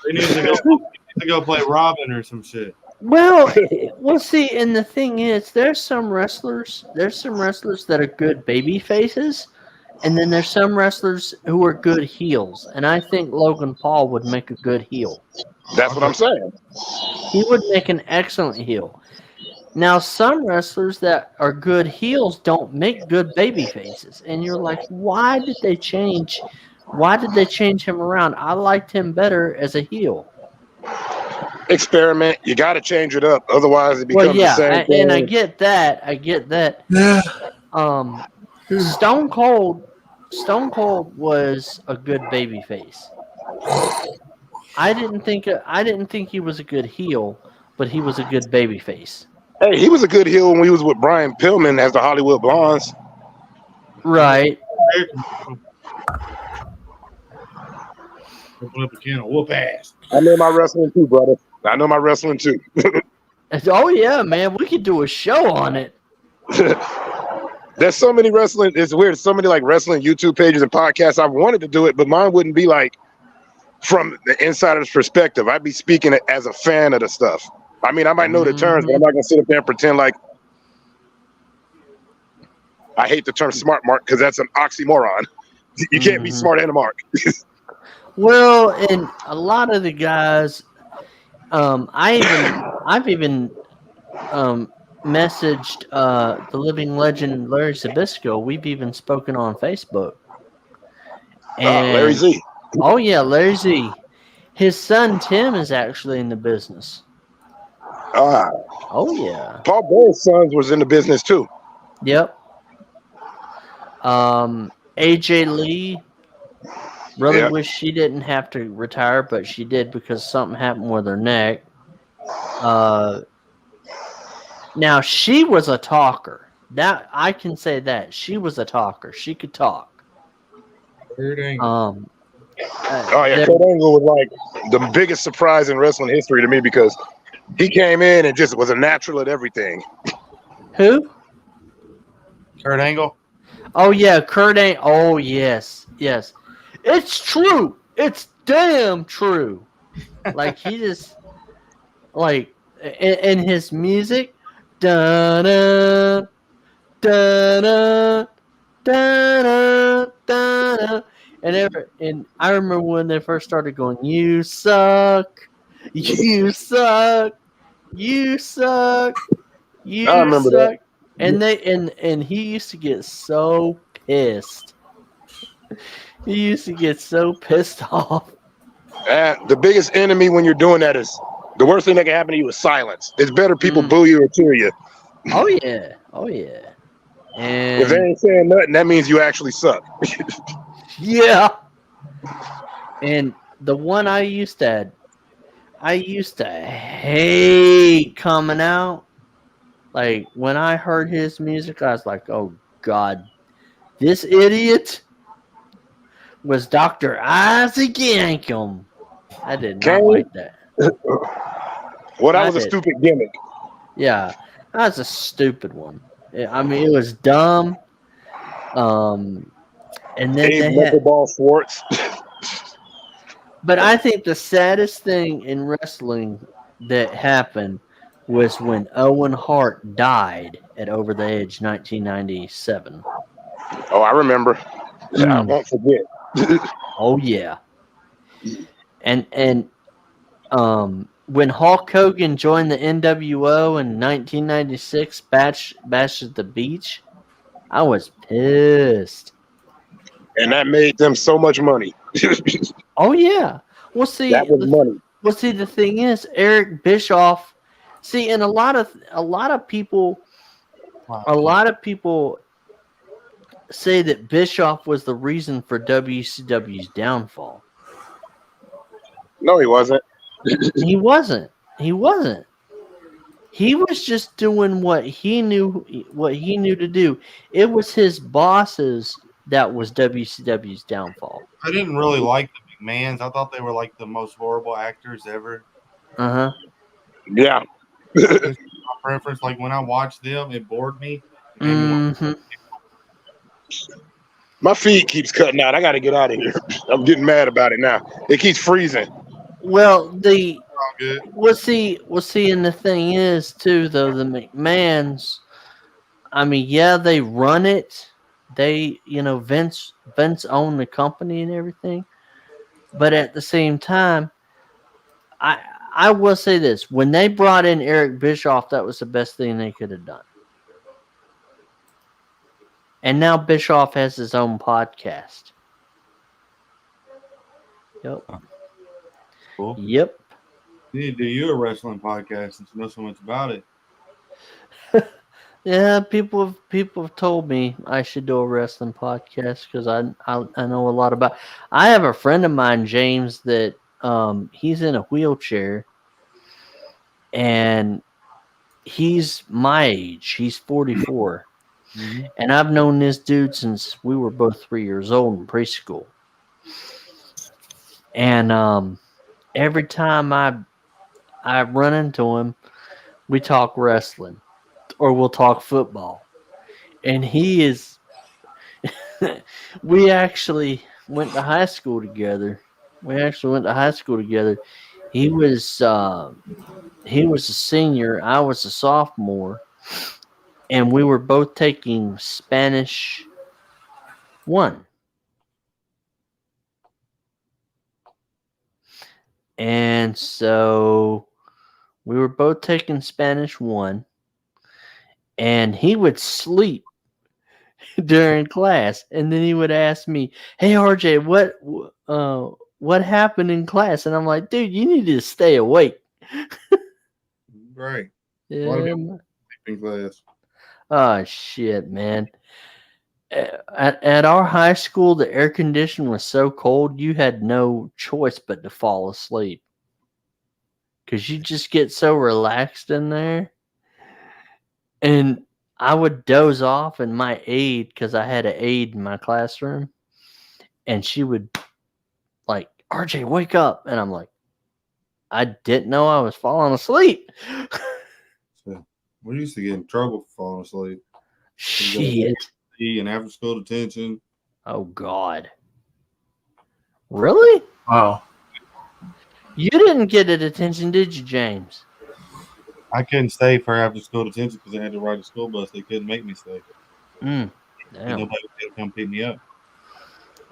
He needs to go play Robin or some shit. Well, see, and the thing is, there's some wrestlers that are good baby faces, and then there's some wrestlers who are good heels, and I think Logan Paul would make a good heel. That's what I'm saying. He would make an excellent heel. Now, some wrestlers that are good heels don't make good baby faces, and you're like, why did they change? Why did they change him around? I liked him better as a heel. Experiment. You got to change it up, otherwise it becomes the same thing. And I get that. Yeah. Stone Cold was a good baby face. I didn't think he was a good heel, but he was a good baby face. Hey, he was a good heel when he was with Brian Pillman as the Hollywood Blondes. Right. Open up a can of whoop ass. I know my wrestling too, brother. I know my wrestling too. Oh yeah, man, we could do a show on it. There's so many wrestling. It's weird. So many like wrestling YouTube pages and podcasts. I've wanted to do it, but mine wouldn't be like from the insider's perspective. I'd be speaking as a fan of the stuff. I mean, I might know the terms, but I'm not gonna sit up there and pretend like I hate the term smart mark because that's an oxymoron. You can't be smart and a mark. Well, and a lot of the guys I've even messaged the living legend Larry Sabisco. We've even spoken on Facebook. Larry And Z. oh yeah, Larry Z. His son Tim is actually in the business. Ah, Oh yeah. Paul Bear's sons was in the business too. Yep. AJ Lee. Really Yeah. wish she didn't have to retire, but she did because something happened with her neck. Now she was a talker. That I can say that she was a talker. She could talk. Kurt Angle. Oh yeah, there- Kurt Angle was like the biggest surprise in wrestling history to me because he came in and just was a natural at everything. who? Kurt Angle. Oh yeah, Kurt Angle. Oh yes, yes. It's true. It's damn true. Like he just like in his music, da da da da da da. And I remember when they first started going, "You suck, you suck, you suck, I you remember that. suck," and and he used to get so pissed. He used to get so pissed off. And the biggest enemy when you're doing that is the worst thing that can happen to you is silence. It's better people boo you or cheer you. Oh yeah, oh yeah, If they and ain't saying nothing, that means you actually suck. yeah. And the one I used to hate coming out. Like when I heard his music, I was like, "Oh God, this idiot was Dr. Isaac Yankum." I did not Kane? like that. Well, that I was a did. stupid gimmick. Yeah, that's a stupid one. I mean, it was dumb. And then Dave they had, Knuckleball Schwartz. but I think the saddest thing in wrestling that happened was when Owen Hart died at Over the Edge 1997. Oh, I remember. I won't forget. Oh yeah. And when Hulk Hogan joined the NWO in 1996, Bash at the Beach, I was pissed. And that made them so much money. Oh yeah. Well, see, That was money. the thing is, Eric Bischoff. See, and a lot of people say that Bischoff was the reason for WCW's downfall. No, he wasn't. He wasn't. He wasn't. He was just doing what he knew to do. It was his bosses that was WCW's downfall. I didn't really like the McMahons. I thought they were like the most horrible actors ever. Uh-huh. Yeah. My preference, like when I watched them, it bored me. It made me want- Mm-hmm. My feed keeps cutting out. I got to get out of here. I'm getting mad about it now. It keeps freezing. Well, all good. we'll see, and the thing is too, though, the McMahons, I mean, yeah, they run it. They, Vince owned the company and everything. But at the same time, I will say this: when they brought in Eric Bischoff, that was the best thing they could have done. And now Bischoff has his own podcast. Yep. Cool. Yep. You need to do you a wrestling podcast since you know so much about it. Yeah, people have told me I should do a wrestling podcast because I know a lot about. I have a friend of mine, James, that he's in a wheelchair, and he's my age. He's 44, and I've known this dude since we were both 3 years old in preschool. And every time I run into him, we talk wrestling or we'll talk football. And he is we actually went to high school together. He was a senior, I was a sophomore, and we were both taking Spanish 1. And so We were both taking Spanish 1, and he would sleep during class, and then he would ask me, "Hey RJ, what happened in class?" And I'm like, "Dude, you need to stay awake." Right. A lot of Yeah. people sleep in class. Oh shit, man. At our high school, the air condition was so cold you had no choice but to fall asleep because you just get so relaxed in there. And I would doze off, and my aide, because I had an aide in my classroom, and she would like, "RJ, wake up!" And I'm like, I didn't know I was falling asleep. So we used to get in trouble for falling asleep. Shit. And after school detention. Oh God. Really? Wow. You didn't get a detention, did you, James? I couldn't stay for after school detention because I had to ride the school bus. They couldn't make me stay. Damn. Nobody was going to come pick me up.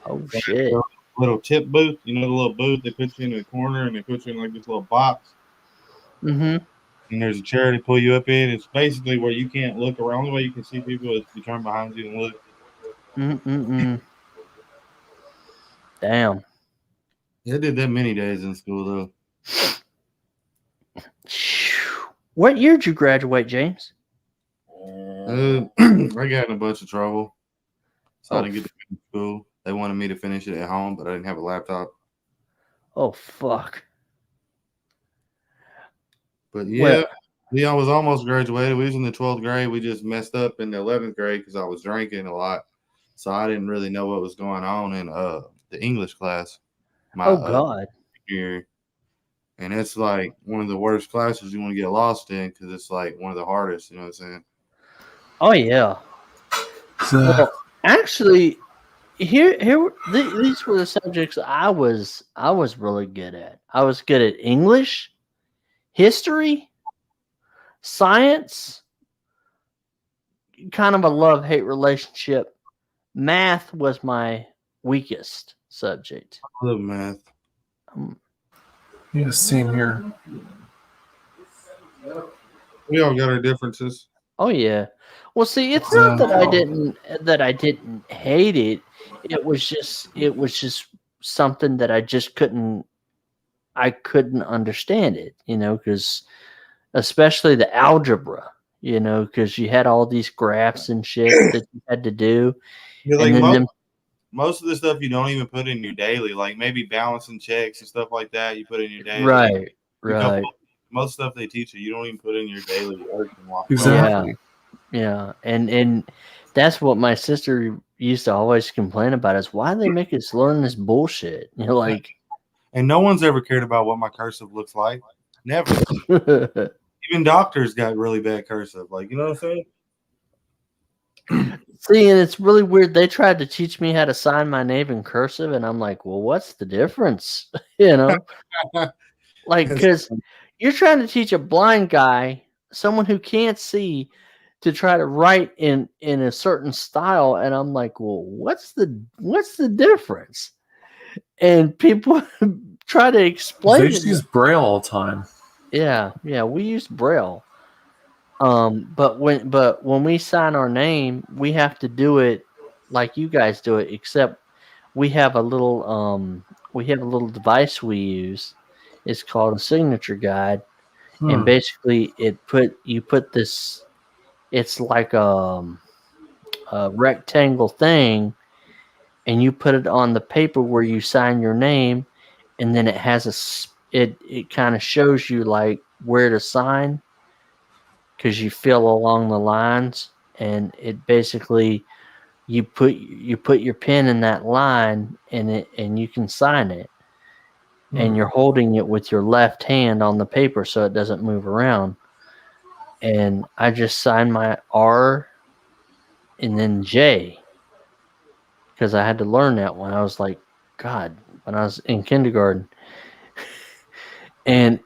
Oh shit. Little tip booth, the little booth they put you in the corner and they put you in like this little box. Mm-hmm. And there's a chair to pull you up in. It's basically where you can't look around. The only way you can see people is to turn behind you and look. Mm-mm-mm. Damn. Yeah, I did that many days in school though. What year did you graduate, James? I got in a bunch of trouble, so I didn't get to finish school. They wanted me to finish it at home, but I didn't have a laptop. Oh fuck. But yeah, I was almost graduated. We was in the 12th grade. We just messed up in the 11th grade because I was drinking a lot, so I didn't really know what was going on in the English class. God. Year. And it's like one of the worst classes you want to get lost in because it's like one of the hardest. You know what I'm saying? Oh yeah. Well, actually, these were the subjects I was really good at. I was good at English, history, science, kind of a love-hate relationship. Math was my weakest subject. I love math. Yeah, same here. We all got our differences. Oh yeah. Well, see, it's not that I didn't hate it. It was just something that I just couldn't understand it, because especially the algebra, because you had all these graphs and shit that you had to do. Yeah, like and then most of the stuff you don't even put in your daily, like maybe balancing checks and stuff like that. You put in your daily, right. Most stuff they teach you don't even put in your daily work. Exactly. Yeah, and that's what my sister used to always complain about is why they make us learn this bullshit. Like, and no one's ever cared about what my cursive looks like. Never. Even doctors got really bad cursive. Like, you know what I'm saying? See, and it's really weird. They tried to teach me how to sign my name in cursive, and I'm like, well, what's the difference? Like, because you're trying to teach a blind guy, someone who can't see, to try to write in a certain style, and I'm like, well, what's the difference? And people try to explain. They just use Braille all the time. Yeah, we use Braille. But when we sign our name, we have to do it like you guys do it, except we have a little device we use. It's called a signature guide, and basically you put this. It's like a rectangle thing, and you put it on the paper where you sign your name, and then it has it kind of shows you like where to sign because you fill along the lines, and it basically you put your pen in that line, and you can sign it, and you're holding it with your left hand on the paper so it doesn't move around. And I just signed my R and then J because I had to learn that one. I was like, God, when I was in kindergarten. And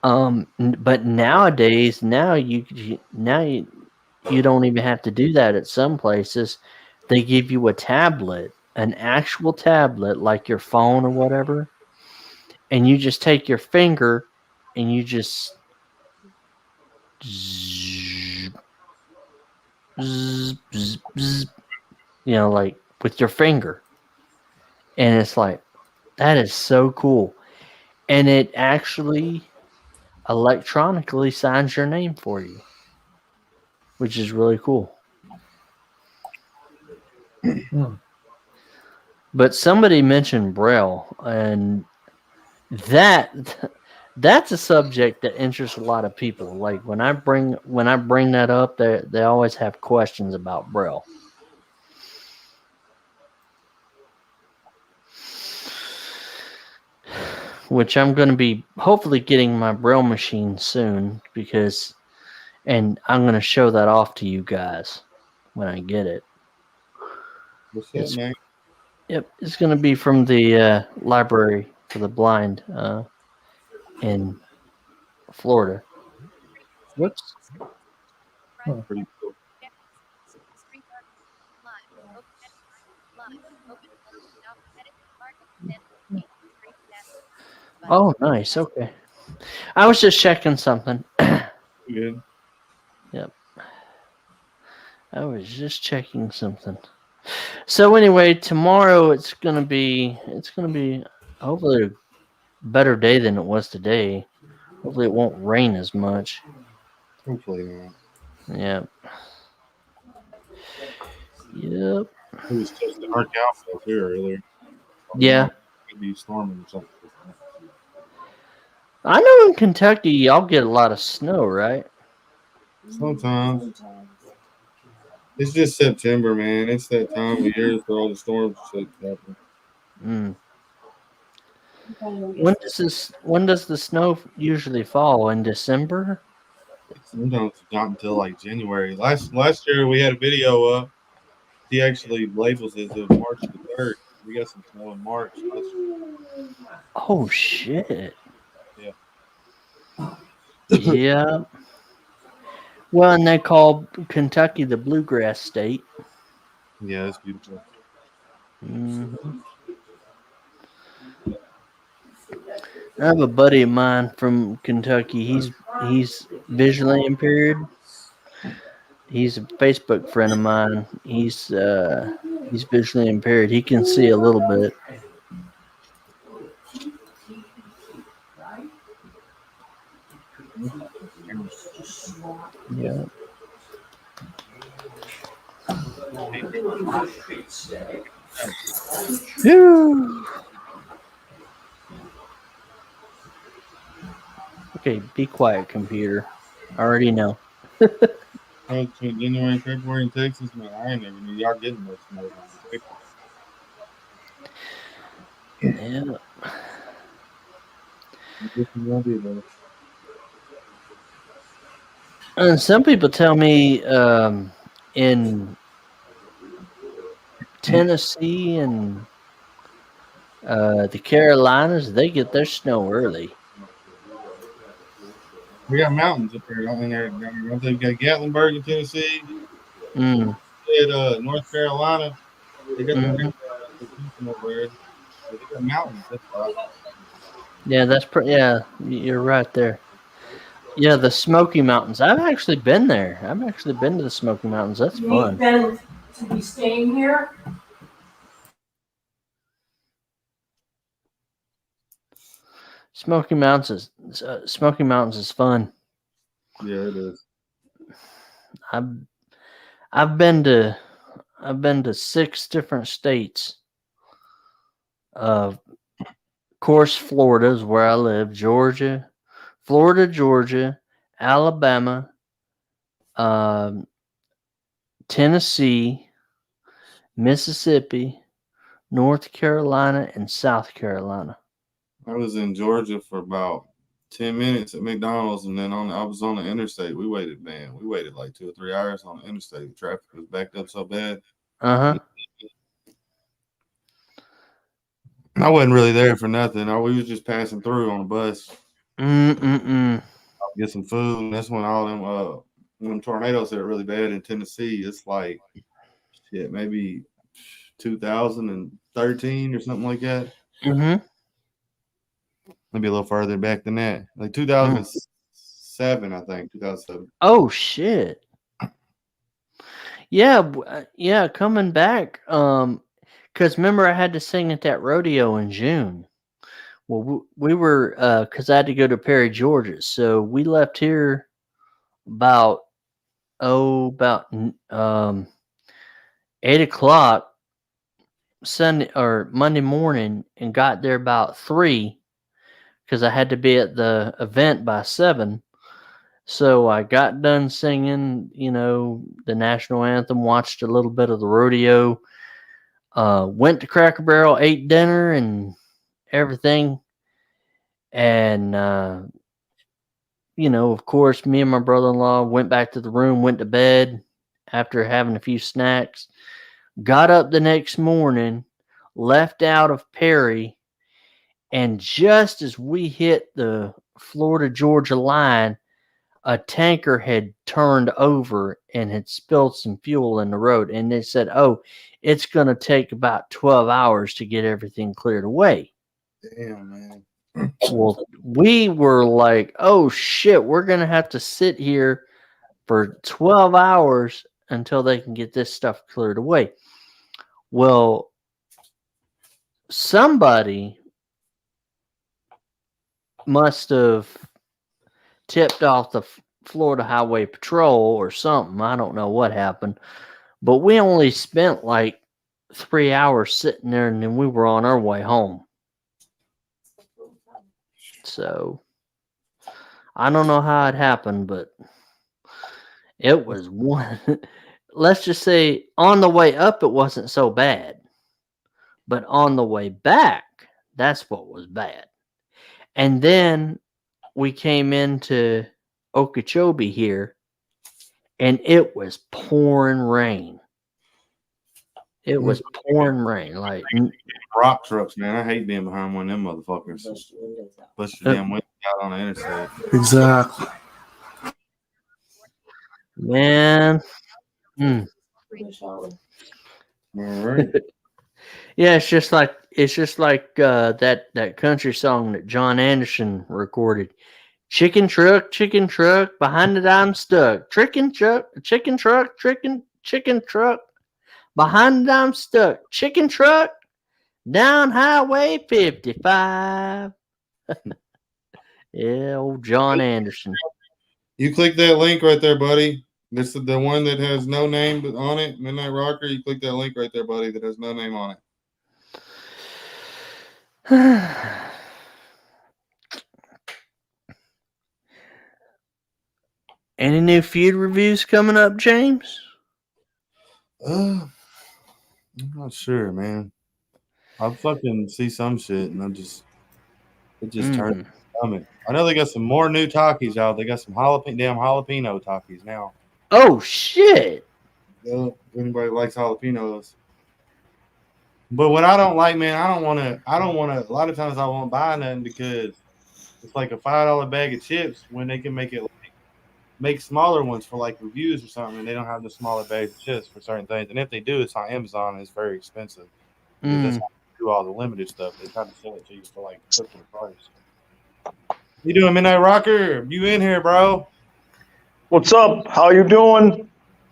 but nowadays, now you don't even have to do that at some places. They give you a tablet, an actual tablet like your phone or whatever, and you just take your finger and you just zzz, zzz, zzz, zzz, like with your finger. And it's like, that is so cool. And it actually electronically signs your name for you, which is really cool. But somebody mentioned Braille, and that's a subject that interests a lot of people. Like when I bring that up, they always have questions about Braille. Which I'm going to be hopefully getting my Braille machine soon, and I'm going to show that off to you guys when I get it. What's that, man? Yep, it's going to be from the library for the blind in Florida. Whoops. Pretty cool. Oh, nice. Okay. I was just checking something. Good. Yep. I was just checking something. So anyway, tomorrow it's gonna be hopefully a better day than it was today. Hopefully it won't rain as much. Hopefully not. Yep. Yep. It was supposed to dark out for us here earlier. Yeah. It'd be storming or something. I know in Kentucky y'all get a lot of snow, right? Sometimes. It's just September, man. It's that time of year for all the storms to happen. Mm. When does the snow usually fall? In December? Sometimes it's not until like January. Last year we had a video up. He actually labels it as March the 3rd. We got some snow in March last year. Oh shit. Yeah. Yeah. Well, and they call Kentucky the bluegrass state. Yeah, it's beautiful. Mm-hmm. I have a buddy of mine from Kentucky. He's visually impaired. He's a Facebook friend of mine. He's visually impaired. He can see a little bit. Yeah. Whew. Okay, be quiet, computer. I already know. Oh, between January and February in Texas, man, I ain't never knew y'all getting much snow. Yeah. And some people tell me in Tennessee and the Carolinas, they get their snow early. We got mountains up there. Don't they got Gatlinburg in Tennessee? Mm. North Carolina. They got Mm-hmm. over there. They got mountains. That's why. Yeah, yeah, you're right there. Yeah, the Smoky Mountains. I've actually been there. I've actually been to the Smoky Mountains. That's fun. Ben to be staying here? Smoky Mountains is fun. Yeah, it is. I've been to 6 different states. Of course, Florida is where I live. Georgia, Alabama, Tennessee, Mississippi, North Carolina, and South Carolina. I was in Georgia for about 10 minutes at McDonald's, and then I was on the interstate. We waited like 2 or 3 hours on the interstate. The traffic was backed up so bad. Uh-huh. I wasn't really there for nothing. We was just passing through on a bus. Get some food. And that's when all them tornadoes hit really bad in Tennessee. It's like shit, maybe 2013 or something like that. Mm-hmm. Maybe a little further back than that. Like 2006 2007, I think. 2007. Oh shit. Yeah, yeah, coming back. Cause remember I had to sing at that rodeo in June. Well, we were cause I had to go to Perry, Georgia, so we left here about 8 o'clock Sunday or Monday morning, and got there about 3 because I had to be at the event by 7. So I got done singing, the national anthem, watched a little bit of the rodeo, went to Cracker Barrel, ate dinner and everything. And, of course, me and my brother-in-law went back to the room, went to bed after having a few snacks, got up the next morning, left out of Perry, and just as we hit the Florida-Georgia line, a tanker had turned over and had spilled some fuel in the road. And they said, oh, it's going to take about 12 hours to get everything cleared away. Damn, man. Well, we were like, oh, shit, we're going to have to sit here for 12 hours until they can get this stuff cleared away. Well, somebody must have tipped off the Florida Highway Patrol or something. I don't know what happened, but we only spent like 3 hours sitting there, and then we were on our way home. So I don't know how it happened, but it was one. Let's just say on the way up, it wasn't so bad, but on the way back, that's what was bad. And then we came into Okeechobee here, and it was pouring rain. It was pouring rain. Like rock trucks, man. I hate being behind one of them motherfuckers. Bust your damn windows out on the interstate. Exactly. Man. All right. Yeah, it's just like that country song that John Anderson recorded. Chicken truck, behind it I'm stuck. Chicken truck, chicken truck, behind it I'm stuck. Chicken truck, down Highway 55. Yeah, old John Anderson. You click that link right there, buddy. This is the one that has no name on it, Midnight Rocker. You click that link right there, buddy, that has no name on it. Any new feud reviews coming up, James? I'm not sure, man. I'll fucking see some shit, and it just turns my stomach. I know they got some more new Takis out. They got some jalapeno Takis now. Oh shit! Yeah, if anybody likes jalapenos. But what I don't like, man, I don't want to. A lot of times I won't buy nothing because it's like a $5 bag of chips when they can make it make smaller ones for like reviews or something, and they don't have the smaller bags of chips for certain things. And if they do, it's on Amazon, and it's very expensive. That's how they do all the limited stuff. They try to sell it to you for like triple the price. You doing, Midnight Rocker? You in here, bro? What's up? How you doing?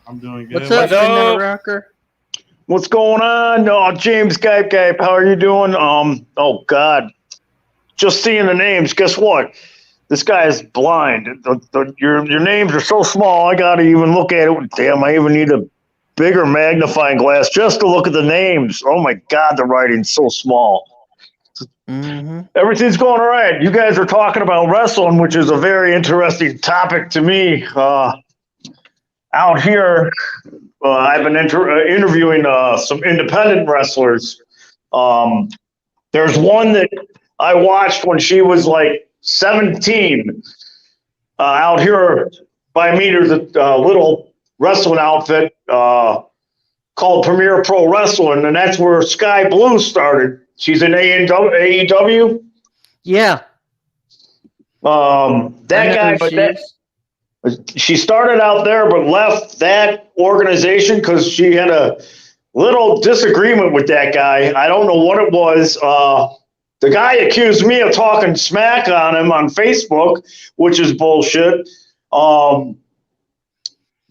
I'm doing good. What's up, Midnight Rocker? What's going on? Oh, James Gype, how are you doing? Oh God, just seeing the names. Guess what? This guy is blind. Your names are so small. I gotta even look at it. Damn, I even need a bigger magnifying glass just to look at the names. Oh my God, the writing's so small. Mm-hmm. Everything's going all right. You guys are talking about wrestling, which is a very interesting topic to me. Out here, I've been interviewing some independent wrestlers. There's one that I watched when she was like 17. Out here by me, there's a little wrestling outfit called Premier Pro Wrestling, and that's where Sky Blue started. She's in AEW. Yeah. That guy, but she started out there, but left that organization because she had a little disagreement with that guy. I don't know what it was. The guy accused me of talking smack on him on Facebook, which is bullshit.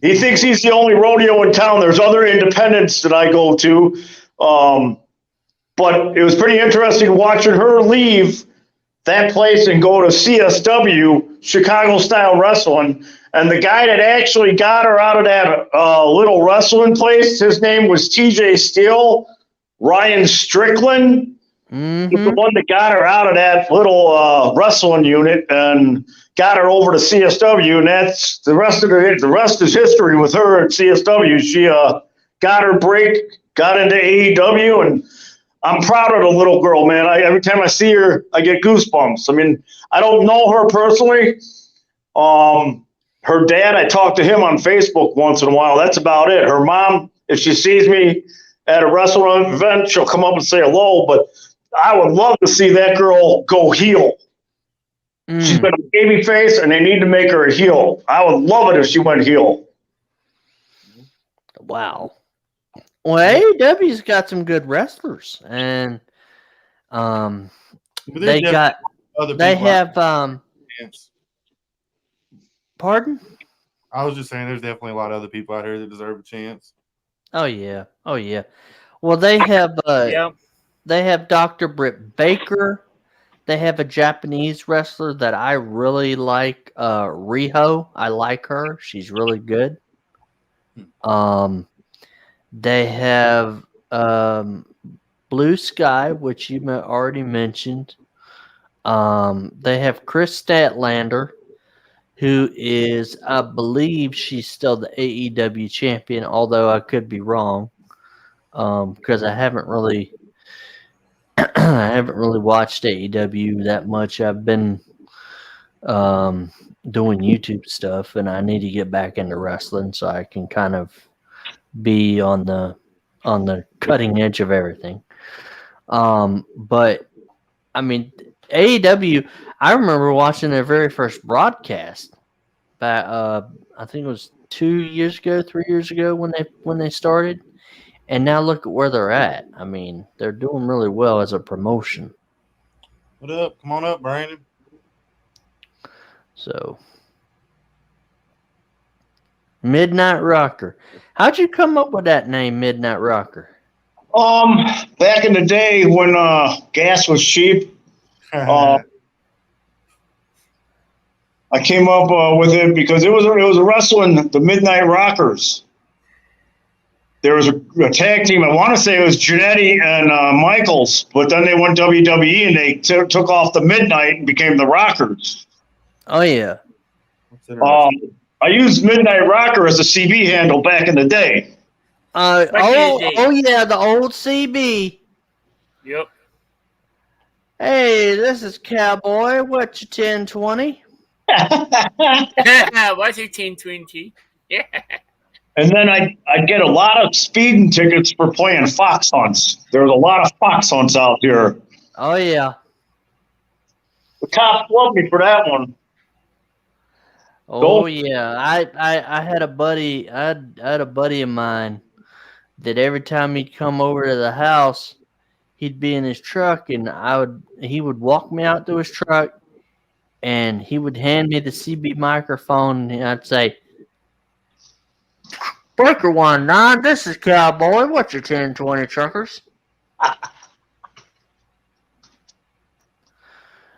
He thinks he's the only rodeo in town. There's other independents that I go to. But it was pretty interesting watching her leave that place and go to CSW, Chicago Style Wrestling. And the guy that actually got her out of that little wrestling place, his name was TJ Steele, Ryan Strickland. Mm-hmm. Was the one that got her out of that little wrestling unit and got her over to CSW, and that's the rest of it. The rest is history with her at CSW. She got her break, got into AEW, and I'm proud of the little girl, man. Every time I see her, I get goosebumps. I mean, I don't know her personally. Her dad, I talk to him on Facebook once in a while. That's about it. Her mom, if she sees me at a wrestling event, she'll come up and say hello, but I would love to see that girl go heel. She's been a baby face, and they need to make her a heel. I would love it if she went heel. Wow. Well, AEW's got some good wrestlers, and they got other they people have chance. Pardon? I was just saying, there's definitely a lot of other people out here that deserve a chance. Oh yeah. Well, they have they have Dr. Britt Baker. They have a Japanese wrestler that I really like, Riho. I like her. She's really good. They have Blue Sky, which you already mentioned. They have Chris Statlander, who is, I believe she's still the AEW champion, although I could be wrong, because I haven't really watched AEW that much. I've been doing YouTube stuff, and I need to get back into wrestling so I can kind of be on the cutting edge of everything. But I mean, AEW, I remember watching their very first broadcast back, I think it was 3 years ago when they started, and now look at where they're at. I mean, they're doing really well as a promotion. What up? Come on up, Brandon. So, Midnight Rocker. How'd you come up with that name, Midnight Rocker? Back in the day when gas was cheap, I came up with it because it was a wrestling, the Midnight Rockers. There was a tag team. I want to say it was Jannetty and Michaels, but then they went WWE and they took off the Midnight and became the Rockers. Oh yeah. I used Midnight Rocker as a CB handle back in the day. Oh yeah, the old CB. Yep. Hey, this is Cowboy. What's your 1020? What's your 1020? Yeah. And then I'd get a lot of speeding tickets for playing fox hunts. There was a lot of fox hunts out here. Oh yeah. The cops loved me for that one. Oh yeah. I had a buddy. I had a buddy of mine that every time he'd come over to the house, he'd be in his truck, and he would walk me out to his truck, and he would hand me the CB microphone, and I'd say, "Breaker 19, this is Cowboy. What's your 1020 truckers?"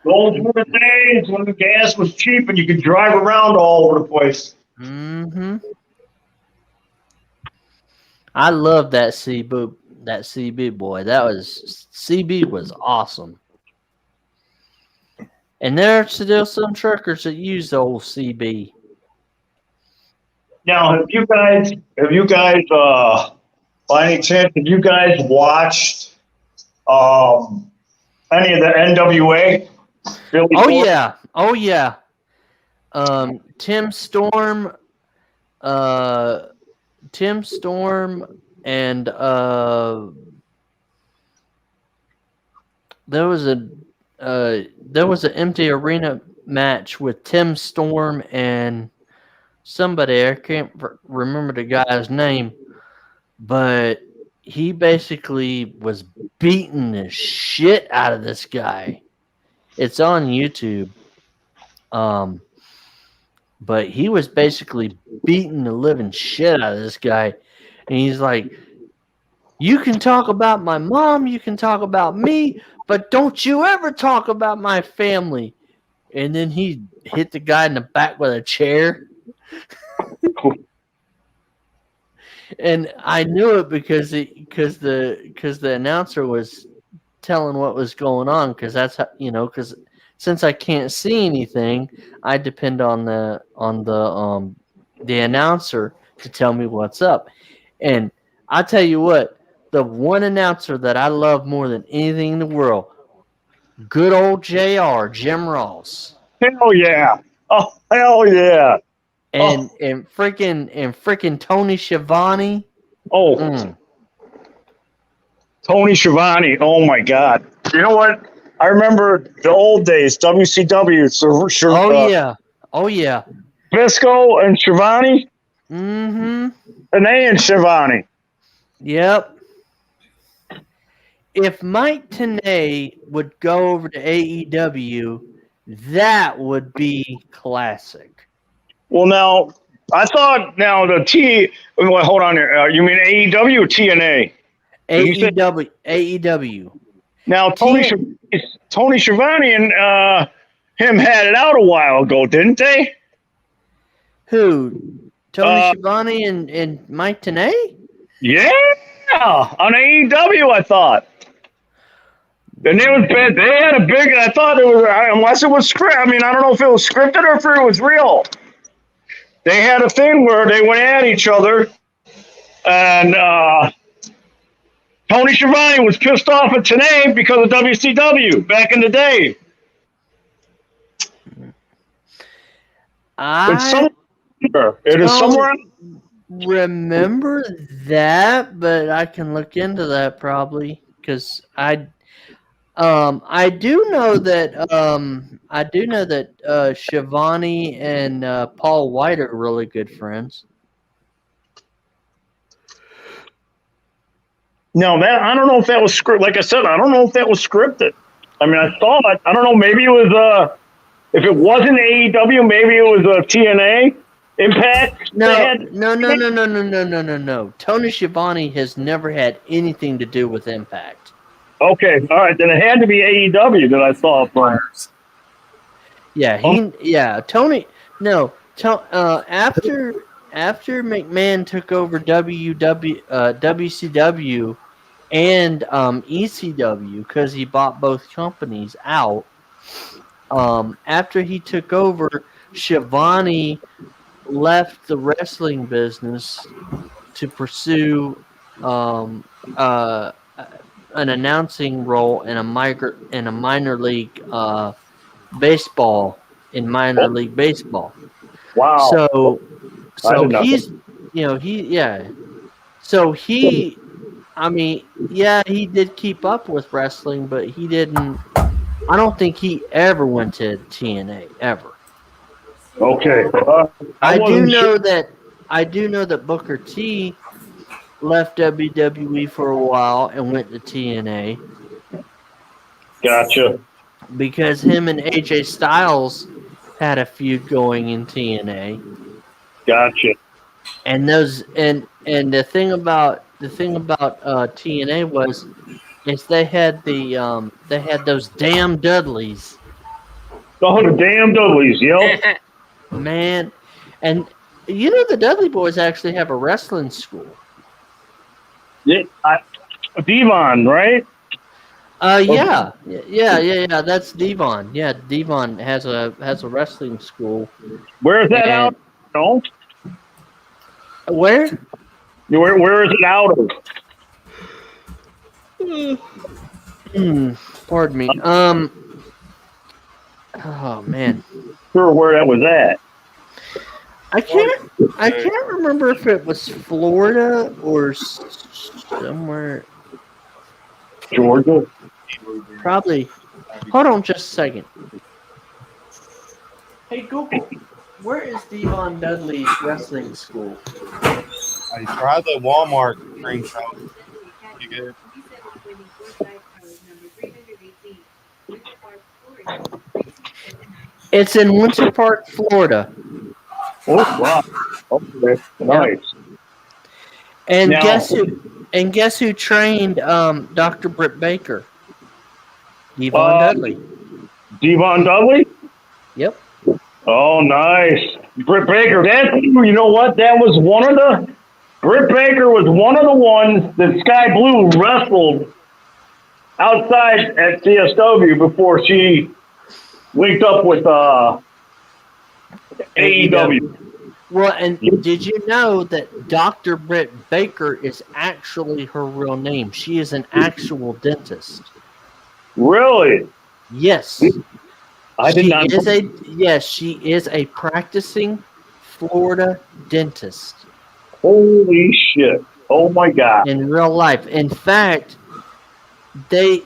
Those were the days when the gas was cheap and you could drive around all over the place. Mm-hmm. I love that CB boy. CB was awesome. And there's still some truckers that use the old CB. Now, have you guys, by any chance, have you guys watched any of the NWA? Oh yeah. Tim Storm, and there was an empty arena match with Tim Storm and somebody. I can't remember the guy's name, but he basically was beating the shit out of this guy. It's on YouTube. But he was basically beating the living shit out of this guy. And he's like, you can talk about my mom, you can talk about me, but don't you ever talk about my family. And then he hit the guy in the back with a chair. And I knew it because the announcer was telling what was going on, because that's how, because since I can't see anything, I depend on the announcer to tell me what's up. And I tell you what, the one announcer that I love more than anything in the world, good old JR, Jim Ross. Hell yeah. Oh, hell yeah. And freaking Tony Schiavone. Oh, Tony Schiavone. Oh my God. You know what? I remember the old days, WCW. Oh yeah. Visco and Schiavone. Mm-hmm. And Schiavone. Yep. If Mike Tenay would go over to AEW, that would be classic. Well, now, I thought hold on here. You mean AEW or TNA? AEW. Now, Tony Schiavone and him had it out a while ago, didn't they? Who? Tony Schiavone and Mike Tenay? Yeah, on AEW, I thought. And they had a big. I thought it was, unless it was scripted. I mean, I don't know if it was scripted or if it was real. They had a thing where they went at each other, and Tony Schiavone was pissed off at Tenay because of WCW back in the day. It is somewhere. Remember that, but I can look into that probably, because I do know that Schiavone and Paul White are really good friends. No, I don't know if that was scripted. Like I said, I don't know if that was scripted. I mean, I saw it. I don't know. Maybe it was if it wasn't AEW, maybe it was TNA Impact. No. Tony Schiavone has never had anything to do with Impact. Okay, all right. Then it had to be AEW that I saw it from. Tony. No, after McMahon took over WCW and ECW, because he bought both companies out. After he took over, Schiavone left the wrestling business to pursue an announcing role in a minor league baseball. In minor league baseball. Wow. So he's, So he did keep up with wrestling, but he didn't. I don't think he ever went to TNA ever. Okay. I do know that Booker T left WWE for a while and went to TNA. Gotcha. Because him and AJ Styles had a feud going in TNA. Gotcha. And the thing about TNA was they had those damn Dudleys. Oh, the damn Dudleys, yep. Man, and the Dudley Boys actually have a wrestling school. Yeah, Devon, right? Yeah. That's Devon. Yeah, Devon has a wrestling school. Where is that out? No. Where? Where is it out of? Pardon me. Oh man. Sure, where that was at. I can't remember if it was Florida or somewhere. Georgia. Probably. Hold on just a second. Hey Google, where is Devon Dudley's wrestling school? I tried the Walmart screenshot. You good? It's in Winter Park, Florida. Oh, wow. Okay, nice. And Now- guess who? And guess who trained Dr. Britt Baker? Yvonne Dudley. Devon Dudley? Yep. Oh, nice. Britt Baker. You know what? Britt Baker was one of the ones that Sky Blue wrestled outside at CSW before she linked up with AEW. Well, and did you know that Dr. Britt Baker is actually her real name? She is an actual dentist. Really? Yes. I did not. Yes, she is a practicing Florida dentist Holy shit. Oh my God. in real life. In fact, they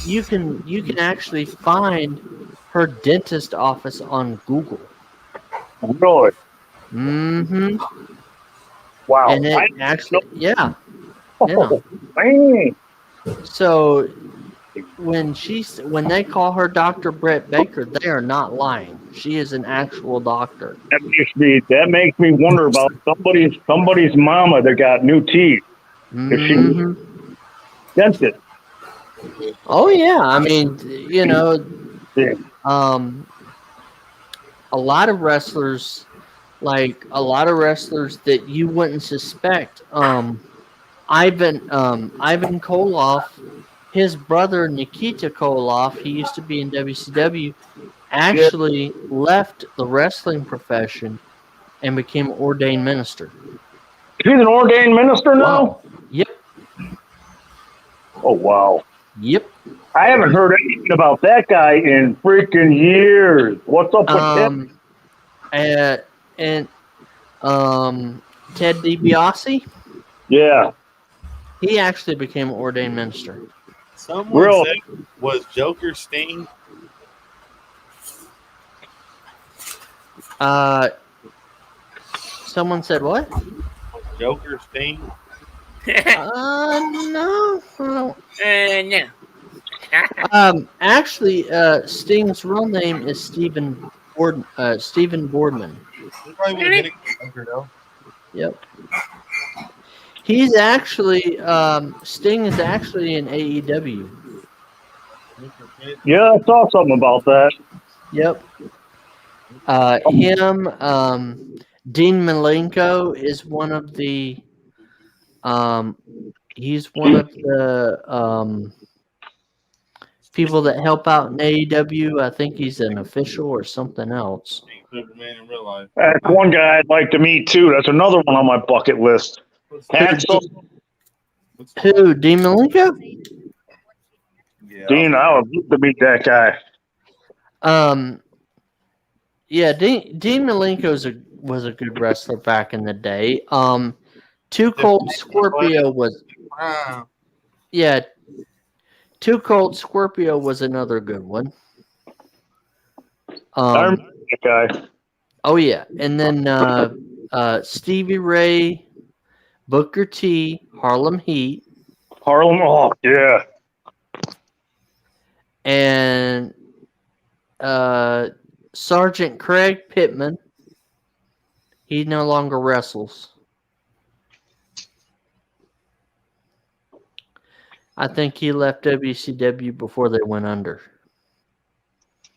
you can actually find her dentist office on Google. Really? Mm-hmm. Wow. And it actually, yeah. Oh, man. So when they call her Dr. Britt Baker, they are not lying. She is an actual doctor. That makes me wonder about somebody's mama that got new teeth. If she was dentist. Oh yeah, I mean, Yeah. a lot of wrestlers that you wouldn't suspect. Ivan Koloff, his brother Nikita Koloff, he used to be in WCW, actually left the wrestling profession and became an ordained minister. He's an ordained minister now? Wow. Yep. Oh, wow. Yep. I haven't heard anything about that guy in freaking years. What's up with him? And Ted DiBiase, Yeah. he actually became an ordained minister. Someone said, was Joker Sting? Someone said what? Joker Sting? No. No. Actually, Sting's real name is Stephen Boardman. He probably would have been a Joker, though. Yep. He's actually Sting is actually in AEW. Yeah, I saw something about that. Yep. Dean Malenko is one of the he's one of the people that help out in AEW. I think he's an official or something else. Superman in real life. That's one guy I'd like to meet too. That's another one on my bucket list. Who? Dean Malenko? Yeah. Dean, I would love to meet that guy. Yeah, Dean Malenko was a good wrestler back in the day. Too Cold Scorpio was Too Cold Scorpio was another good one. I remember that guy. Oh yeah, and then Stevie Ray, Booker T, Harlem Heat, Oh yeah. and Sergeant Craig Pittman. He no longer wrestles. I think he left WCW before they went under.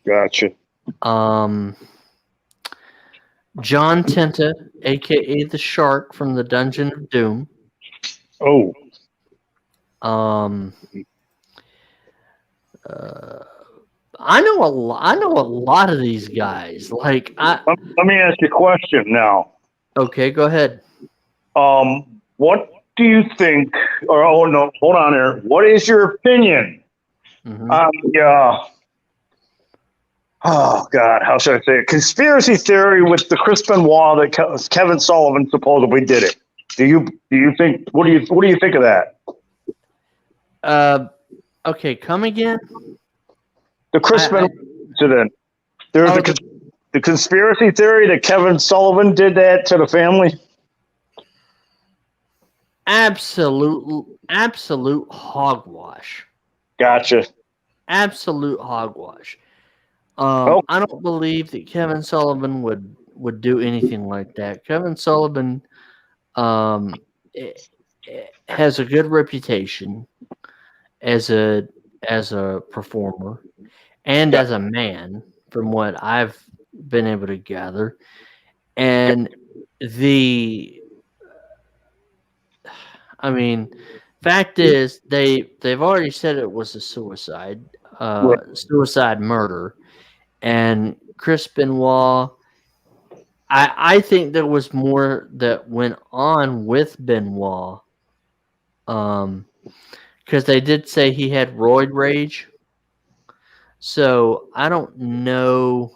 Gotcha. John Tenta, aka the Shark from the Dungeon of Doom. Oh. I know a lot of these guys. Like Let me ask you a question now. Okay, go ahead. What do you think? Hold on here. What is your opinion on the? Oh God, how should I say it? Conspiracy theory with the Chris Benoit that Kevin Sullivan supposedly did it. Do you think? What do you think of that? Okay, come again. The Chris Benoit incident. There's the conspiracy theory that Kevin Sullivan did that to the family. absolute hogwash. Gotcha. Absolute hogwash. Oh. I don't believe that Kevin Sullivan would do anything like that. Kevin Sullivan um, eh, has a good reputation as a performer and Yeah. as a man, from what I've been able to gather. And the, I mean, fact is they've already said it was a Right. suicide murder, and Chris Benoit. I think there was more that went on with Benoit, because they did say he had roid rage. So I don't know.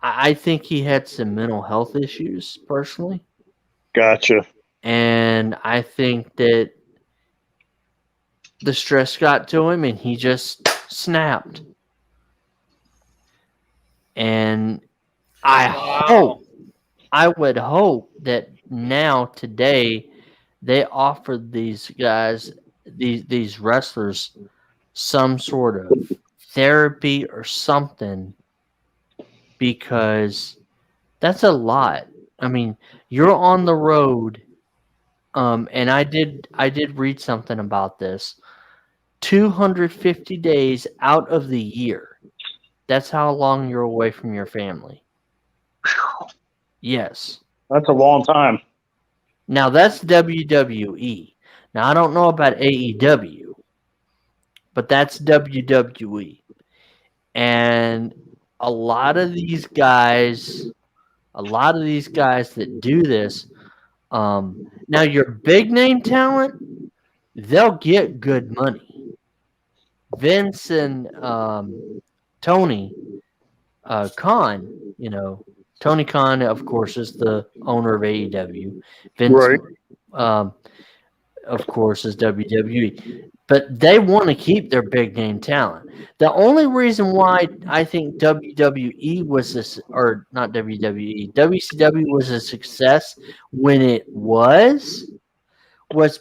I think he had some mental health issues personally, Gotcha. and I think that the stress got to him and he just snapped. And Wow. I would hope that now today they offered these guys, these wrestlers, some sort of therapy or something, because that's a lot. I mean, you're on the road, and I did read something about this. 250 days out of the year. That's how long you're away from your family. Yes. That's a long time. Now that's WWE. Now I don't know about AEW, but that's WWE. And a lot of these guys, that do this, now your big name talent, they'll get good money. Vince and Tony Khan, Tony Khan, of course, is the owner of AEW. Vince, Right. Of course, is WWE. But they want to keep their big name talent. The only reason why I think WWE was this, or not WWE, WCW was a success when it was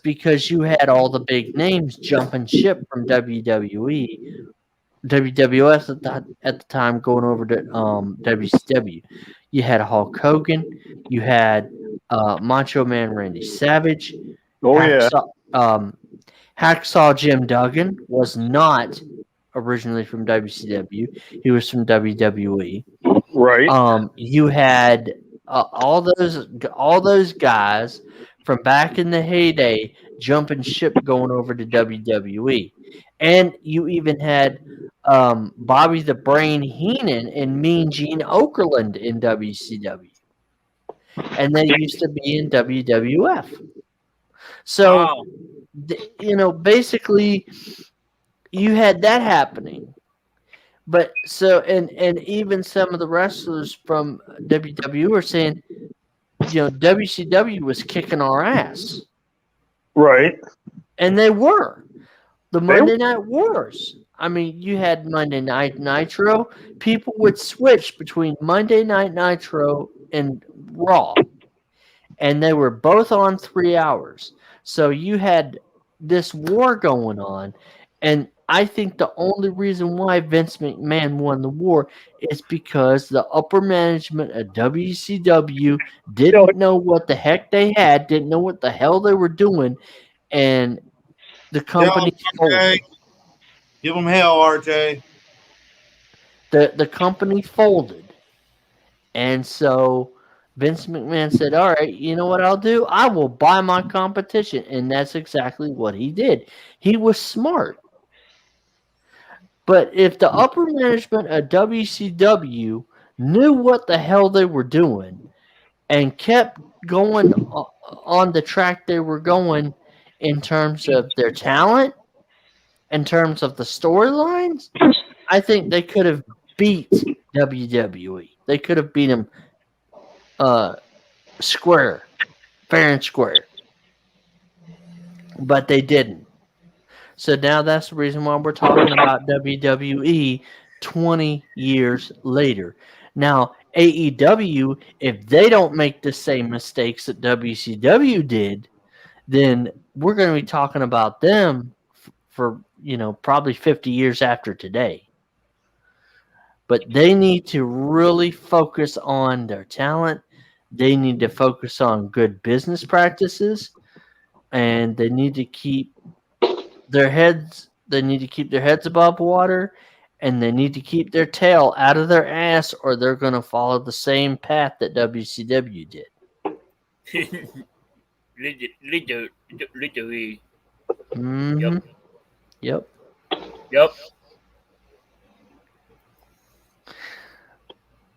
because you had all the big names jumping ship from WWE, WWF at the time going over to WCW. You had Hulk Hogan, you had Macho Man Randy Savage, Oh yeah. Hacksaw Jim Duggan was not originally from WCW; he was from WWE. Right. You had all those guys from back in the heyday jumping ship going over to WWE, and you even had Bobby the Brain Heenan and Mean Gene Okerlund in WCW, and they used to be in WWF. So, Wow. basically, you had that happening. But so, and even some of the wrestlers from WWE were saying, WCW was kicking our ass, Right. and they were. The They- Monday Night Wars. I mean, you had Monday Night Nitro. People would switch between Monday Night Nitro and Raw, and they were both on 3 hours. So you had this war going on, and I think the only reason why Vince McMahon won the war is because the upper management of WCW didn't know what the heck they had, didn't know what the hell they were doing, and the company folded. Give them hell, RJ. The company folded, and so Vince McMahon said, "All right, you know what I'll do? I will buy my competition," and that's exactly what he did. He was smart. But if the upper management of WCW knew what the hell they were doing and kept going on the track they were going in terms of their talent, in terms of the storylines, I think they could have beat WWE. They could have beat them fair and square. But they didn't. So now that's the reason why we're talking about WWE 20 years later. Now, AEW, if they don't make the same mistakes that WCW did, then we're going to be talking about them for probably 50 years after today. But they need to really focus on their talent. They need to focus on good business practices, and they need to keep their heads. They need to keep their heads above water, and they need to keep their tail out of their ass, or they're going to follow the same path that WCW did. Literally. Mm-hmm. Yep. Yep.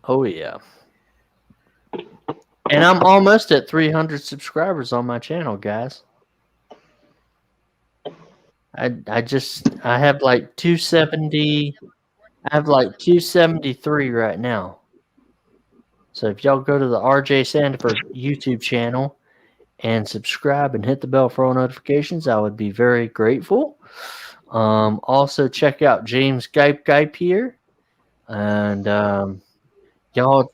Oh yeah. And I'm almost at 300 subscribers on my channel, guys. I have like 270. I have like 273 right now. So if y'all go to the RJ Sandiford YouTube channel and subscribe and hit the bell for all notifications, I would be very grateful. Also check out James Gipe here, and y'all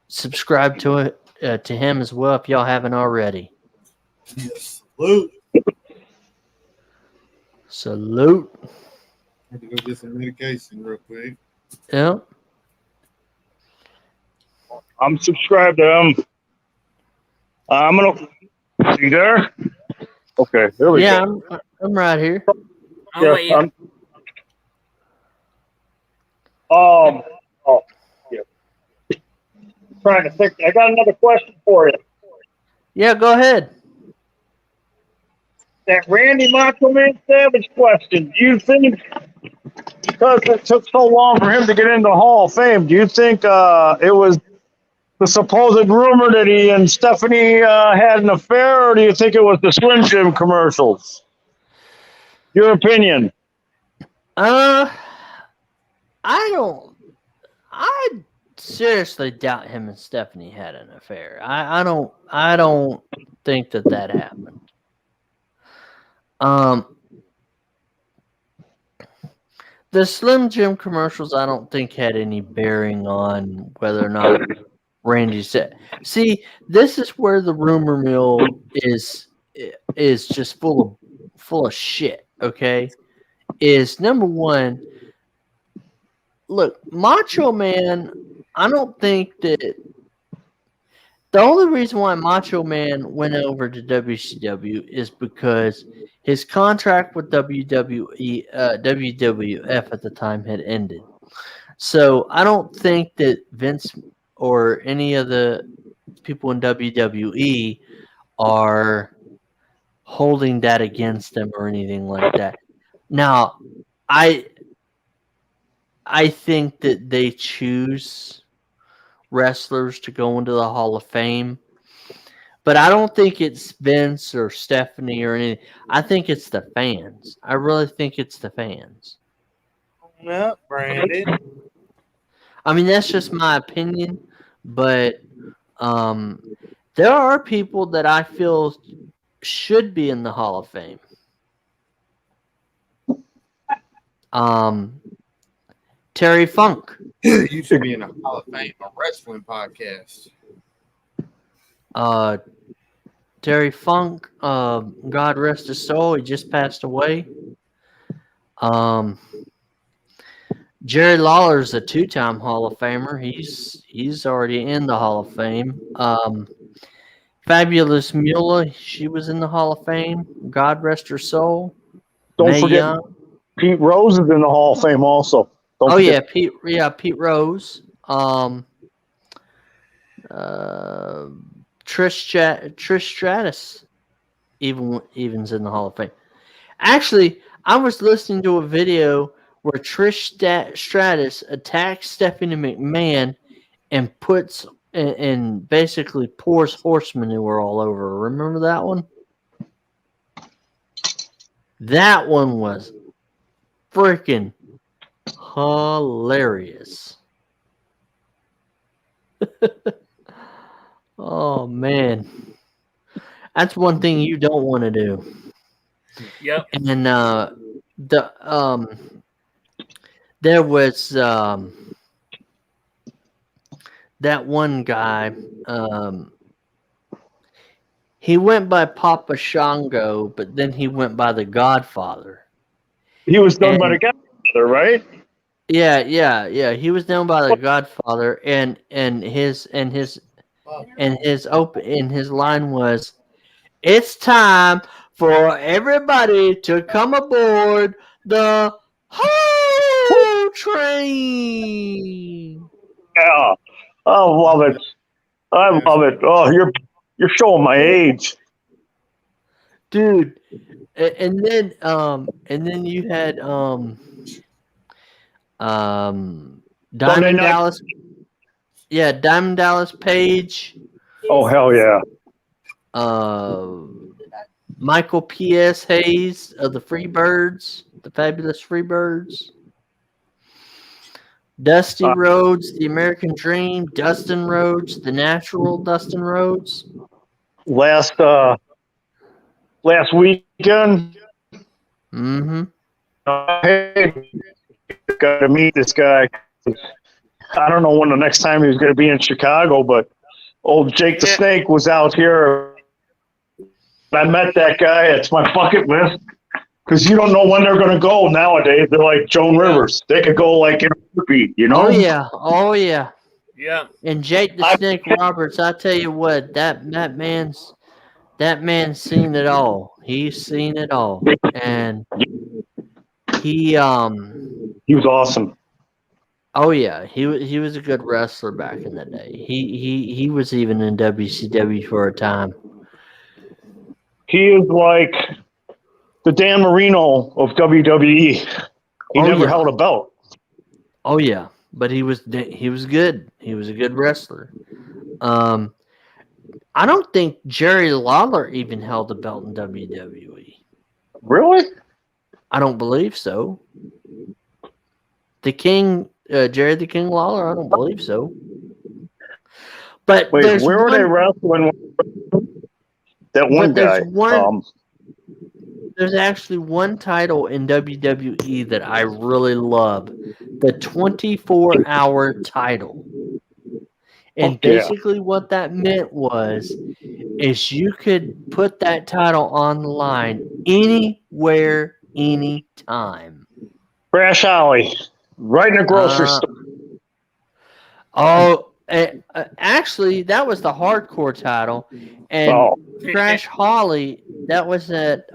subscribe to him as well if y'all haven't already. Yes. Salute. Salute. I have to go get some medication real quick. Yeah. I'm subscribed to him. I'm gonna. You there? Okay, there we Yeah, go. I'm right here. Oh, yeah. Oh, yeah. Trying to think. I got another question for you. Yeah, go ahead. That Randy Macho Man Savage question. Do you think, because it took so long for him to get into the Hall of Fame, do you think it was the supposed rumor that he and Stephanie had an affair, or do you think it was the Slim Jim commercials? Your opinion? I seriously doubt him and Stephanie had an affair. I don't think that happened. The Slim Jim commercials, I don't think had any bearing on whether or not Randy said. See, this is where the rumor mill is just full of shit. Okay, is number one. Look, Macho Man. I don't think that the only reason why Macho Man went over to WCW is because his contract with WWF at the time had ended. So I don't think that Vince or any of the people in WWE are holding that against them or anything like that. Now, I think that they choose wrestlers to go into the Hall of Fame, but I don't think it's Vince or Stephanie or anything. I think it's the fans. I really think it's the fans. Yeah, Brandon. I mean, that's just my opinion, but there are people that I feel should be in the Hall of Fame. Terry Funk. You should be in the Hall of Fame, a wrestling podcast. Terry Funk, God rest his soul, he just passed away. Jerry Lawler's a 2-time Hall of Famer. He's already in the Hall of Fame. Fabulous Moolah, she was in the Hall of Fame. God rest her soul. Don't Mae forget, Young. Pete Rose is in the Hall of Fame also. Don't forget. Pete Rose. Trish Stratus even's in the Hall of Fame. Actually, I was listening to a video where Trish Stratus attacks Stephanie McMahon and puts and basically pours horse manure all over her. Remember that one? That one was freaking hilarious. Oh man, that's one thing you don't want to do. Yep. And there was that one guy. He went by Papa Shango, but then he went by the Godfather. He was done by the And Godfather, right? yeah. He was known by the Godfather, and his line was, "It's time for everybody to come aboard the whole train." Yeah. I love it. I love it. Oh, you're showing my age. Dude. And then you had Sunday Diamond night. Dallas. Yeah, Diamond Dallas Page. Oh hell yeah. Michael P.S. Hayes of the Freebirds, the Fabulous Freebirds. Dusty Rhodes, The American Dream. Dustin Rhodes, The Natural Dustin Rhodes. Last weekend, Mm-hmm. hey, got to meet this guy. I don't know when the next time he was going to be in Chicago, but old Jake the Snake was out here. I met that guy. It's my bucket list because you don't know when they're going to go nowadays. They're like Joan Rivers. They could go like in a heartbeat, you know? Oh yeah. Yeah. And Jake the Snake Roberts, I tell you what, that man's seen it all. He's seen it all, and he was awesome. Oh yeah, he was a good wrestler back in the day. He was even in WCW for a time. He is like the Dan Marino of WWE. He never held a belt. Oh yeah, but he was good. He was a good wrestler. I don't think Jerry Lawler even held a belt in WWE. Really? I don't believe so. The King, Jerry the King Lawler, I don't believe so. But wait, where were they wrestling? That one guy. There's actually one title in WWE that I really love, the 24-hour title. And basically what that meant is you could put that title on the line anywhere, anytime. Crash Alley, right in the grocery store. Oh, actually, that was the hardcore title. And Crash Holly, that was at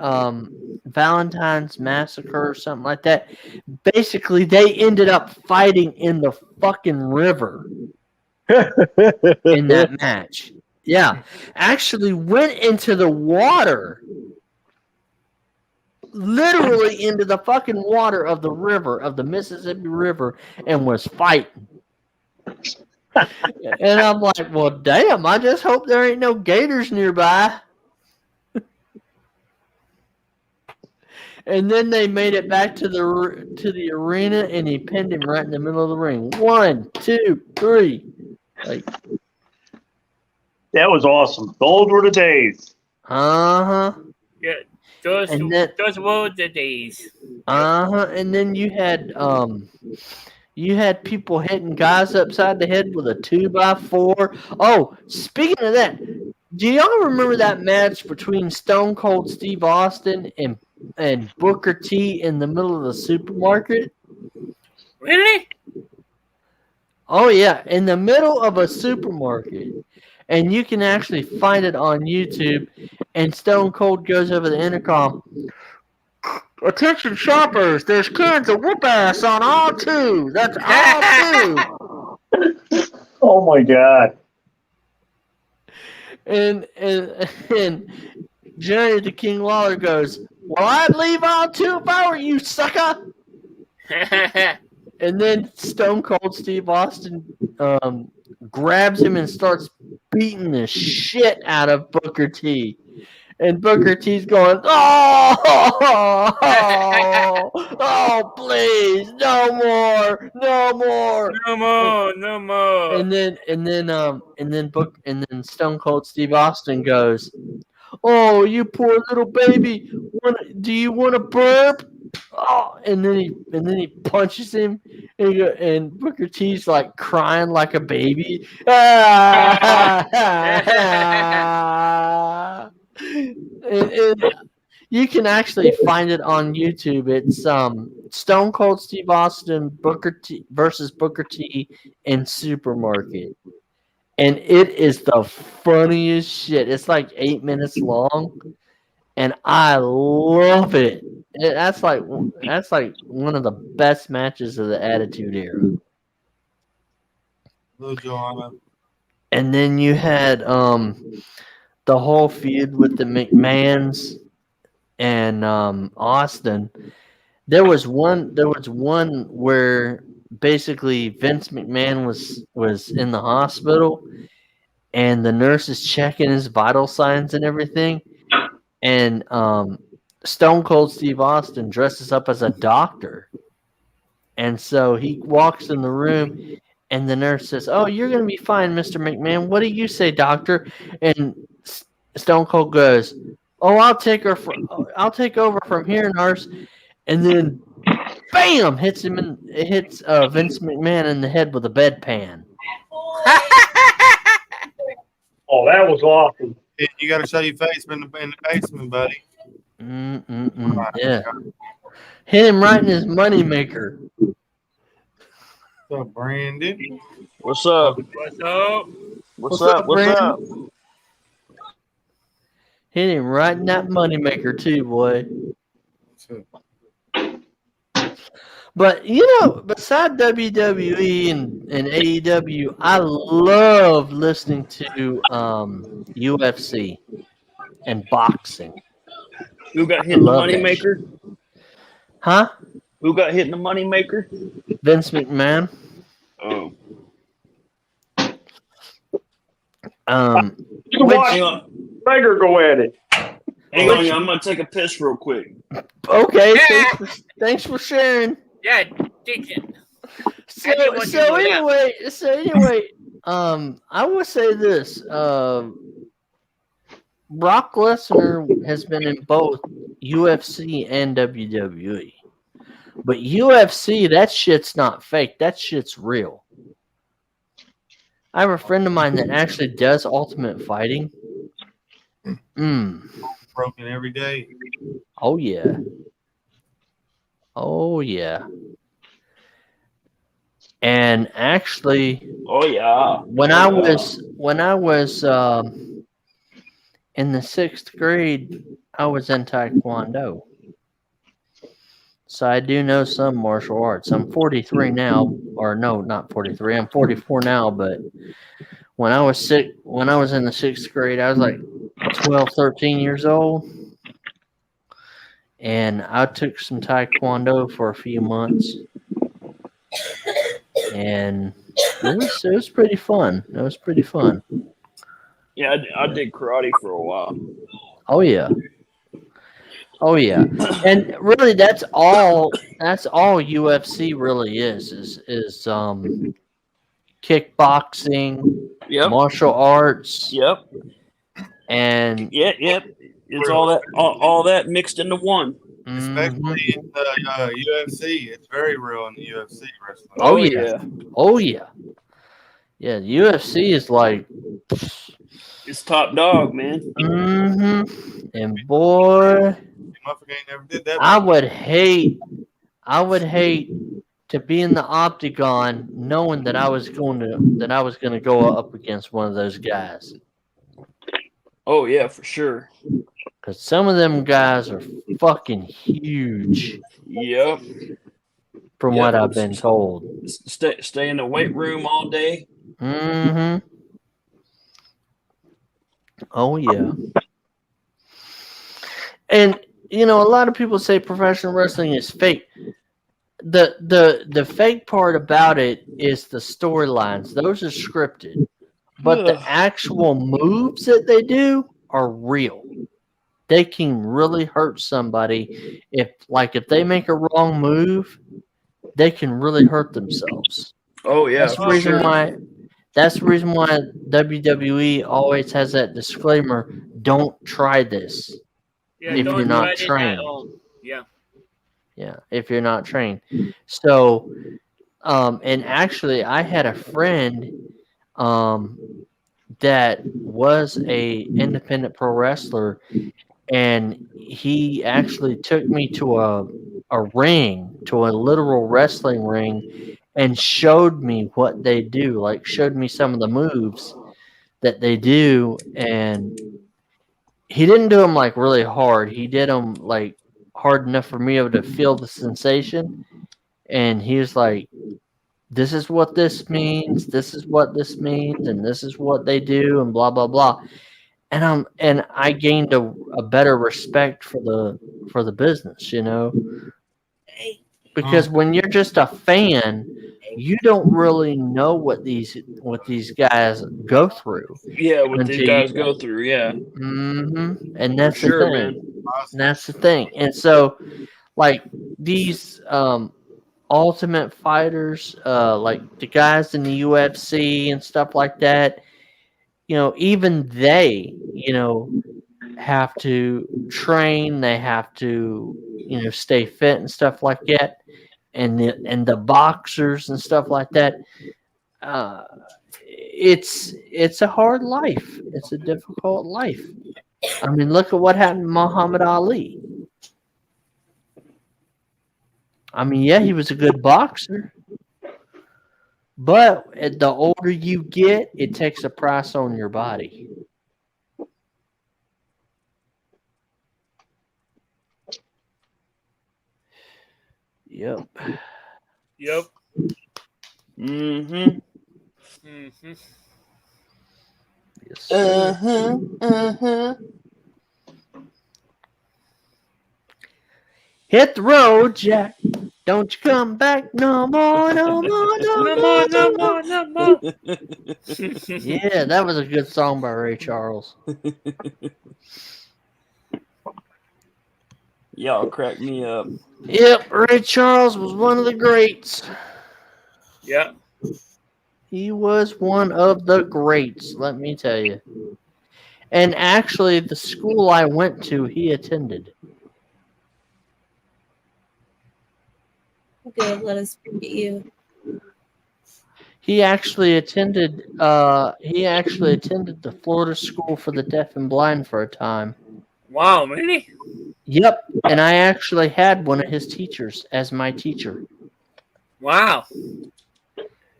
Valentine's Massacre or something like that. Basically, they ended up fighting in the fucking river in that match. Yeah. Actually went into the water. Literally into the fucking water of the river, of the Mississippi River, and was fighting. And I'm like, well, damn, I just hope there ain't no gators nearby. And then they made it back to the arena, and he pinned him right in the middle of the ring. 1, 2, 3. Like, that was awesome. Those were the days. Uh-huh. Yeah, those were the days. Uh-huh. And then you had people hitting guys upside the head with a 2x4. Oh, speaking of that, do y'all remember that match between Stone Cold Steve Austin and Booker T in the middle of the supermarket? Really? Oh yeah, in the middle of a supermarket. And you can actually find it on YouTube. And Stone Cold goes over the intercom. Attention shoppers, there's cans of whoop ass on all 2. That's all 2. Oh my god. And Jerry the King Lawler goes, well, I'd leave all 2 if I were you, sucker. And then Stone Cold Steve Austin grabs him and starts beating the shit out of Booker T. And Booker T's going, oh, please, no more. No more. And then Stone Cold Steve Austin goes, oh, you poor little baby, do you want to burp? Oh, and then he punches him, and Booker T's like crying like a baby. You can actually find it on YouTube. It's Stone Cold Steve Austin Booker T versus Booker T in Supermarket, and it is the funniest shit. It's like 8 minutes long, and I love it. That's like one of the best matches of the Attitude Era. Little Joanna. And then you had the whole feud with the McMahons and Austin. There was one where basically Vince McMahon was in the hospital and the nurse is checking his vital signs and everything, and Stone Cold Steve Austin dresses up as a doctor, and so he walks in the room, and the nurse says, "Oh, you're gonna be fine, Mr. McMahon. What do you say, doctor?" And Stone Cold goes, "Oh, I'll take over from here, nurse." And then, bam! Hits Vince McMahon in the head with a bedpan. Oh, that was awesome. You got to show your face in the basement, buddy. Yeah. Hit him right in his moneymaker. What's up, Brandon? What's up? What's up? What's up? What's up? Hit him right in that moneymaker too, boy. But beside WWE and AEW, I love listening to UFC and boxing. Who got hit in the moneymaker? Huh? Who got hit in the moneymaker? Vince McMahon. Oh. You can watch Tiger go at it. Hang on, I'm gonna take a piss real quick. Okay, thanks for sharing. Yeah, Deacon. So anyway, I will say this: Brock Lesnar has been in both UFC and WWE, but UFC, that shit's not fake. That shit's real. I have a friend of mine that actually does Ultimate Fighting. Broken every day. Oh yeah. Oh yeah. And actually, oh yeah. When I was in the 6th grade, I was in Taekwondo. So I do know some martial arts. I'm 43 now, or no, not 43. I'm 44 now, but when I was in the 6th grade, I was like 12, 13 years old. And I took some Taekwondo for a few months. And it was pretty fun. It was pretty fun. Yeah, I did karate for a while. Oh yeah. Oh yeah. And really that's all UFC really is kickboxing, yep. martial arts. Yep. And yep. It's all that mixed into one. Especially in the UFC. It's very real in the UFC wrestling. Oh yeah. Oh yeah. Yeah, the UFC is like it's top dog, man. And boy, never did that. I would hate to be in the octagon knowing that I was going to go up against one of those guys. Oh yeah, for sure. Because some of them guys are fucking huge. Yep. From what I've been told. Stay in the weight room all day. Oh yeah. And a lot of people say professional wrestling is fake. The fake part about it is the storylines. Those are scripted. But the actual moves that they do are real. They can really hurt somebody if they make a wrong move, they can really hurt themselves. Oh yeah. That's the reason why WWE always has that disclaimer: don't try this if you're not trained. Yeah. Yeah, if you're not trained. So and actually I had a friend that was a independent pro wrestler, and he actually took me to a ring, to a literal wrestling ring, and showed me what they do, like showed me some of the moves that they do. And he didn't do them like really hard. He did them like hard enough for me able to feel the sensation. And he was like, this is what this means, this is what this means, and this is what they do, and blah blah blah. And I gained a better respect for the business, you know, because when you're just a fan, you don't really know what these guys go through. Yeah, what these guys go through. Yeah. And that's the sure, thing. man. And that's the thing. And so, like these ultimate fighters, like the guys in the UFC and stuff like that, you know, even they, you know, have to train, they have to, you know, stay fit and stuff like that. And the boxers and stuff like that, it's a hard life. It's a difficult life. I mean, look at what happened to Muhammad Ali. I mean, yeah, he was a good boxer, but the older you get, it takes a price on your body. Yep. Yep. Mm-hmm. Mm-hmm. Yes, sir. Hit the road, Jack. Don't you come back no more, no more, no more, no more. No more. Yeah, that was a good song by Ray Charles. Y'all crack me up. Yep, Ray Charles was one of the greats. Yeah. He was one of the greats, let me tell you. And actually, the school I went to, he attended. Good, let us look at you. He actually attended the Florida School for the Deaf and Blind for a time. Wow, really? Yep, and I actually had one of his teachers as my teacher. Wow.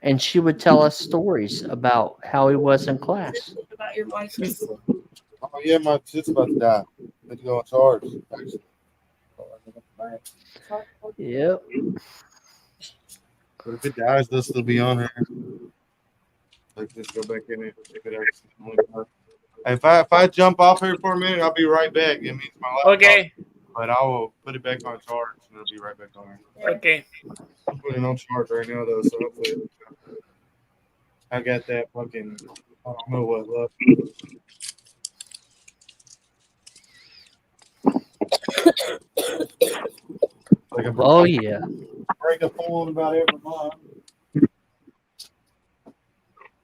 And she would tell us stories about how he was in class. About your wife. Oh yeah, my shit's about to die. Let's go on charge. Actually. Yep. But if it dies, they'll still be on here. Like just go back in it. If it actually if I jump off here for a minute, I'll be right back. It means my laptop. Okay. But I will put it back on charge and it'll be right back on here. Okay. I'm putting it on charge right now though, so hopefully I got that fucking I don't know what left. Like Oh yeah. Break a phone about every month.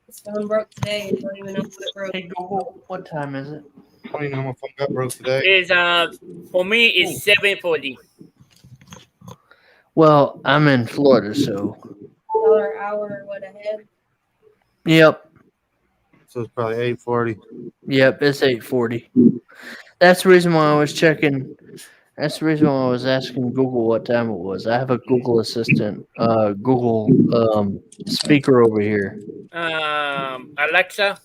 This phone broke today. I don't even know what it broke. Hey Google, what time is it? I don't even know my phone got broke today. It's for me it's 7:40. Well, I'm in Florida, so. Hour what ahead? Yep. So it's probably 8:40. Yep, it's 8:40. That's the reason why I was checking. That's the reason why I was asking Google what time it was. I have a Google Assistant, Google speaker over here. Alexa.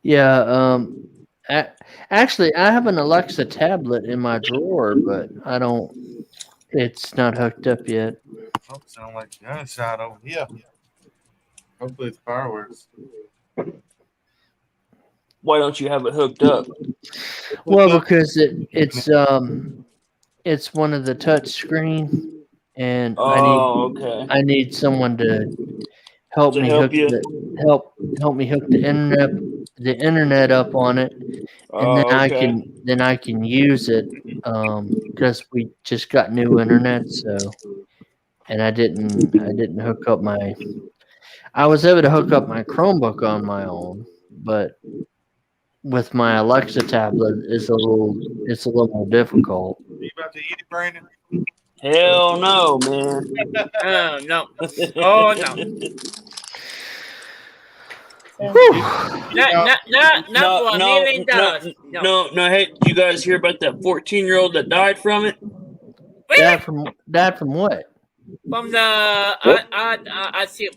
Yeah. Actually, I have an Alexa tablet in my drawer, but I don't. It's not hooked up yet. Oh, sound like gunshot over here. Hopefully it's fireworks. Why don't you have it hooked up? Well, because it's one of the touch screen, and I need someone to help me hook the internet up on it, and then I can use it because we just got new internet, so and I didn't hook up my. I was able to hook up my Chromebook on my own, but with my Alexa tablet, it's a little more difficult. Are you about to eat it, Brandon? Hell no, man. Oh no. Oh no. Not for $1 million. No. Hey, did you guys hear about that 14-year-old that died from it? Dad from what? From the I see.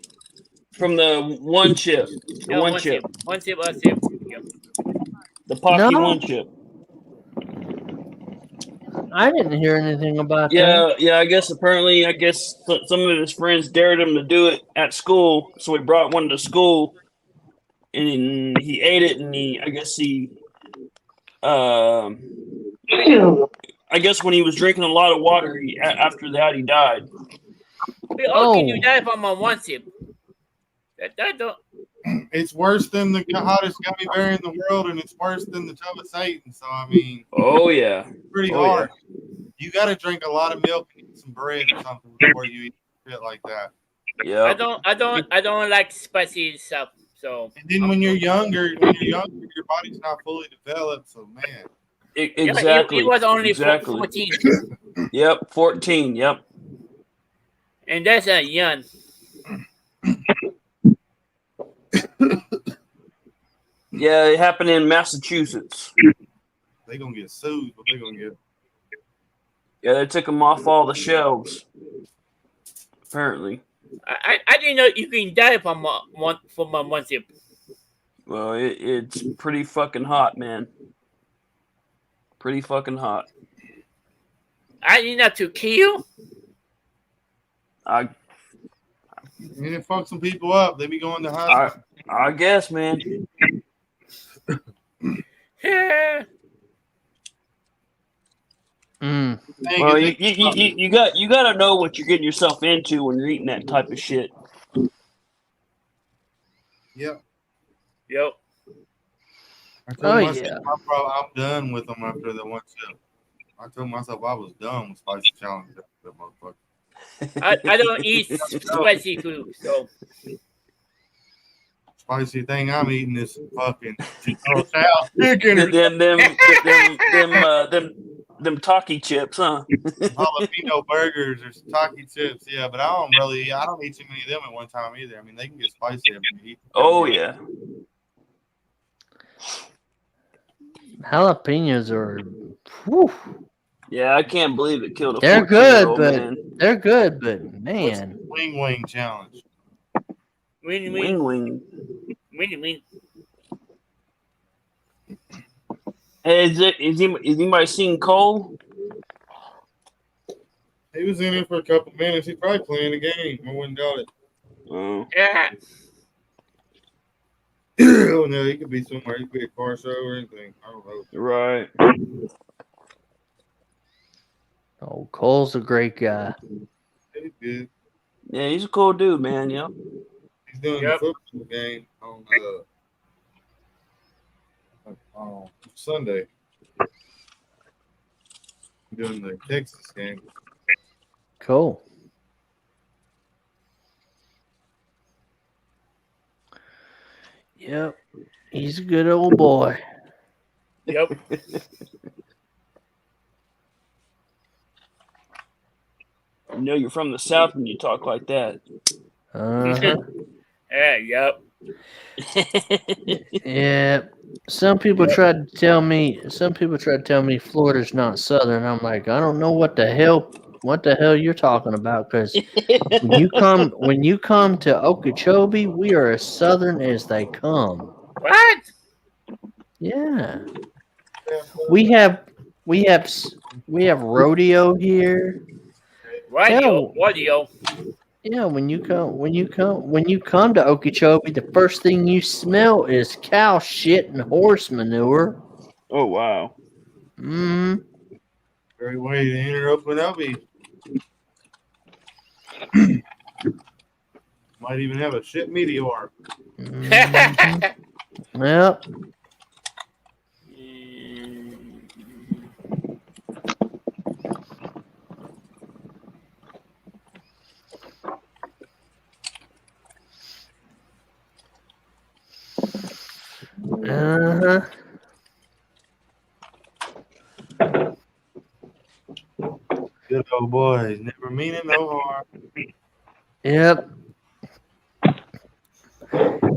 From the one chip. The Oh, one chip. One chip. Yep. The Pocky No. one chip. I didn't hear anything about that. Yeah. I guess some of his friends dared him to do it at school, so he brought one to school, and he ate it, and I guess when he was drinking a lot of water, after that he died. Oh, can you die from a one chip? That don't. It's worse than the hottest gummy bear in the world, and it's worse than the tub of Satan. So I mean, oh yeah, pretty hard. Yeah. You got to drink a lot of milk and eat some bread or something before you eat shit like that. Yeah. I don't like spicy stuff. So. And then when you're younger, your body's not fully developed. So man. Exactly. He was only 14. Yep, 14. Yep. And that's a young. Yeah, it happened in Massachusetts. They gonna get sued, but they gonna get. Yeah, they took them off all the shelves. Apparently. I didn't know you can die from a one chip. Well, it's pretty fucking hot, man. Pretty fucking hot. I need not to kill. And it fucks some people up. They be going to hospital. I guess, man. Yeah. Well, you got to know what you're getting yourself into when you're eating that type of shit. Yep. I told myself, I'm done with them after the one chip. I told myself I was done with spicy challenge. That motherfucker. I don't eat spicy food, so. Spicy thing I'm eating is fucking chicken. them Taki chips, huh? Jalapeno burgers or Taki chips, yeah. But I don't eat too many of them at one time either. I mean, they can get spicy. Oh yeah. Jalapenos are. Whew. Yeah, I can't believe it killed a. They're good, man. They're good, but man. Wing challenge. Wing. Hey, is anybody seen Cole? He was in it for a couple minutes. He's probably playing the game. I wouldn't doubt it. Oh. Yeah. Oh no, he could be somewhere. He could be a car show or anything. I don't know. Right. Oh, Cole's a great guy. He's good. Yeah, he's a cool dude, man. Yeah. He's doing the football game on Sunday. Doing the Texas game. Cool. Yep. He's a good old boy. Yep. I know you're from the South when you talk like that. Uh-huh. Yeah, Yeah. Some people tried to tell me Florida's not Southern. I'm like, I don't know what the hell you're talking about, because when you come to Okeechobee, we are as Southern as they come. What? Yeah. We have rodeo here. Rodeo. Yeah, when you come to Okeechobee, the first thing you smell is cow shit and horse manure. Oh wow. Great way to interrupt with Elby. Might even have a shit meteor. Yep. Good old boys, never meaning no harm. Yep.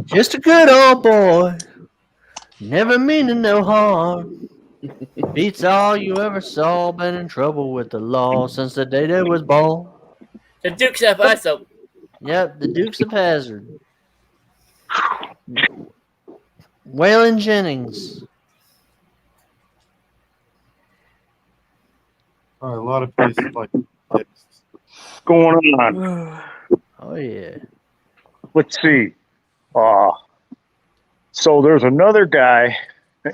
Just a good old boy. Never meaning no harm. Beats all you ever saw. Been in trouble with the law since the day they was born. The Dukes of Hazzard. Yep, the Dukes of Hazzard. Waylon Jennings. All right, a lot of places like this. What's going on? Oh yeah. Let's see. So there's another guy,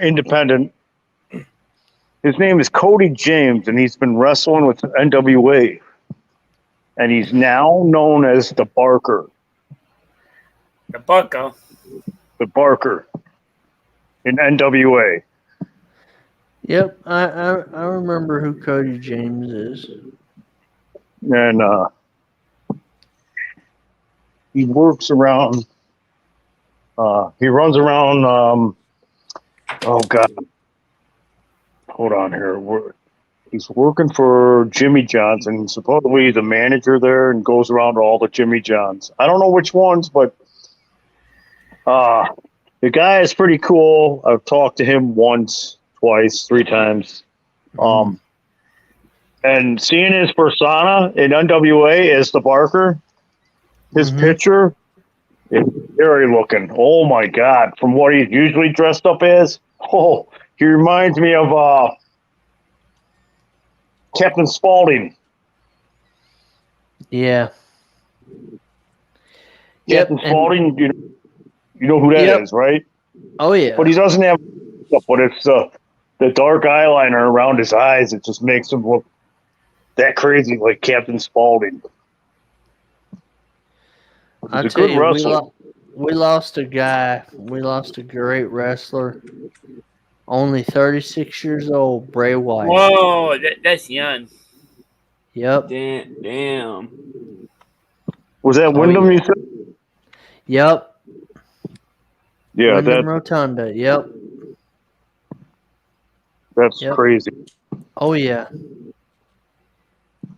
independent. His name is Cody James, and he's been wrestling with NWA. And he's now known as the Barker. The Bunko. The Barker in NWA. Yep, I remember who Cody James is. And he works around, he runs around, oh God. Hold on here. He's working for Jimmy John's, and supposedly he's a manager there and goes around to all the Jimmy John's. I don't know which ones, but the guy is pretty cool. I've talked to him once, twice, 3 times. And seeing his persona in NWA as the Barker, his picture is scary looking. Oh my God. From what he's usually dressed up as. Oh, he reminds me of Captain Spaulding. Yeah. Captain Spaulding, you know who that is, right? Oh yeah. But he doesn't have, but it's the dark eyeliner around his eyes. It just makes him look that crazy, like Captain Spaulding. I He's a tell good you, wrestler. we lost a guy. We lost a great wrestler. Only 36 years old, Bray Wyatt. Whoa, that's young. Yep. Damn. Was that Wyndham, you said? Yep. Yeah, Wyndham Rotunda. Yep. That's crazy. Oh yeah.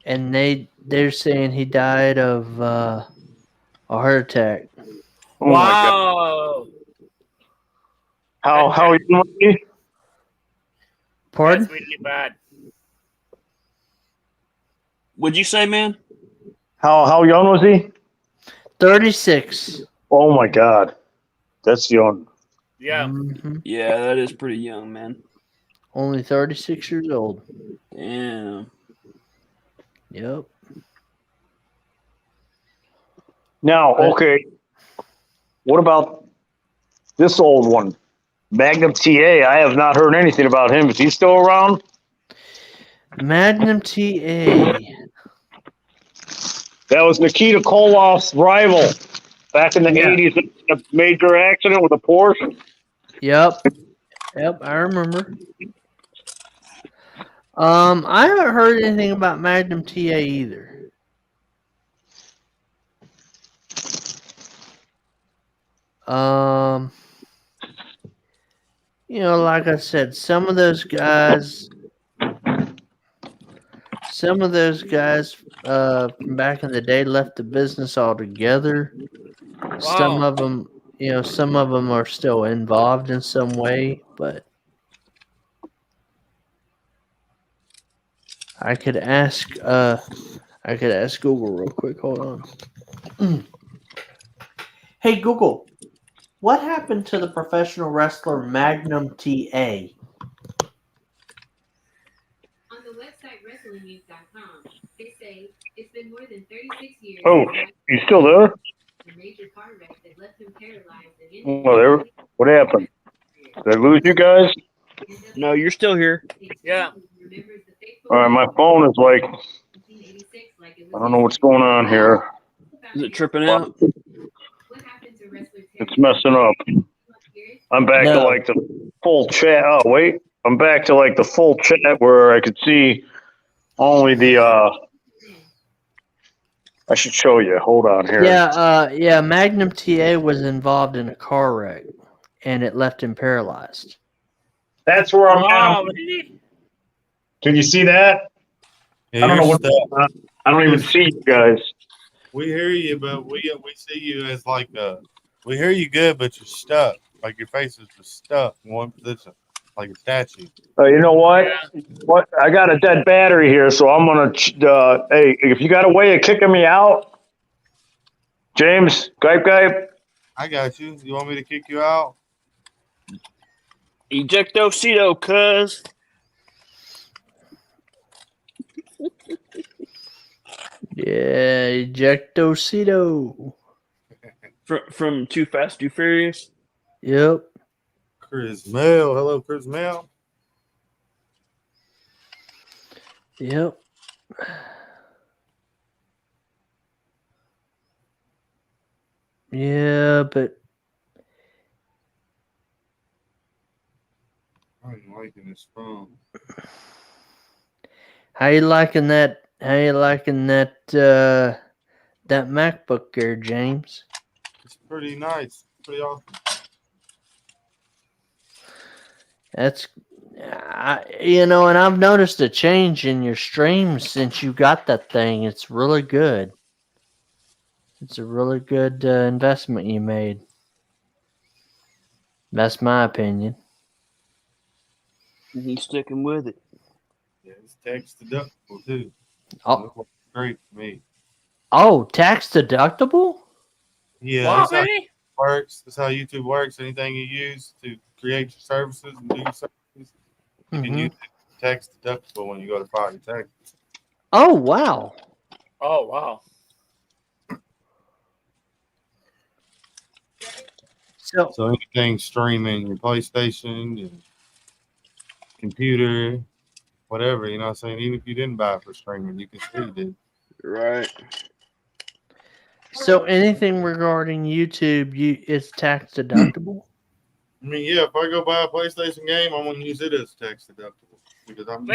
And they're saying he died of a heart attack. Oh my God. How young was he? Pardon? That's really bad. What'd you say, man? How young was he? 36. Oh my God, that's young. Yeah. Mm-hmm. Yeah, that is pretty young, man. Only 36 years old. Damn. Yep. Now, okay, what about this old one, Magnum TA? I have not heard anything about him. Is he still around? Magnum TA. That was Nikita Koloff's rival back in the 80s in a major accident with a Porsche. Yep. Yep, I remember. I haven't heard anything about Magnum TA either. Like I said, some of those guys from back in the day left the business altogether. Wow. Some of them are still involved in some way, but I could ask Google real quick. Hold on. Hey Google, what happened to the professional wrestler Magnum TA? On the website WrestlingNews.com, they say it's been more than 36 years. Oh, he's still there? A major car wreck that left him paralyzed and Well, there. What happened? Did I lose you guys? No, you're still here. Yeah. All right, my phone is like, I don't know what's going on here. Is it tripping out? It's messing up. I'm back to like the full chat. Oh, wait. I'm back to like the full chat where I could see only the, I should show you. Hold on here. Yeah, Magnum TA was involved in a car wreck, and it left him paralyzed. That's where I'm Wow, at. really? Can you see that? Yeah, I don't know you're what. stuck. I don't even see you guys. We hear you, but we see you as like we hear you good, but you're stuck. Like your face is just stuck in one position, like a statue. You know what? What? I got a dead battery here, so I'm gonna. Hey, if you got a way of kicking me out, James, Gype. I got you. You want me to kick you out? Ejectocito, cuz. Yeah, ejectocito. From Too Fast, Too Furious. Yep. Chris Mel. Hello, Chris Mel. Yep. Yeah, but I'm liking this phone. how you liking that? How you liking that? That MacBook there, James? It's pretty nice. Pretty awesome. That's, and I've noticed a change in your streams since you got that thing. It's really good. It's a really good investment you made. That's my opinion. And he's sticking with it. Yeah, it's tax deductible too. Oh, Great for me. oh, tax deductible? Yeah, What, that's how really? it works. That's how YouTube works. Anything you use to create your services and do your services, you can use it tax deductible when you go to file your taxes. Oh, wow. Oh, wow. So anything streaming, your PlayStation, your computer, whatever, you know what I'm saying? Even if you didn't buy it for streaming, you can still do it. Right. So anything regarding YouTube, it's tax deductible? I mean, yeah, if I go buy a PlayStation game, I'm going to use it as tax deductible because I'm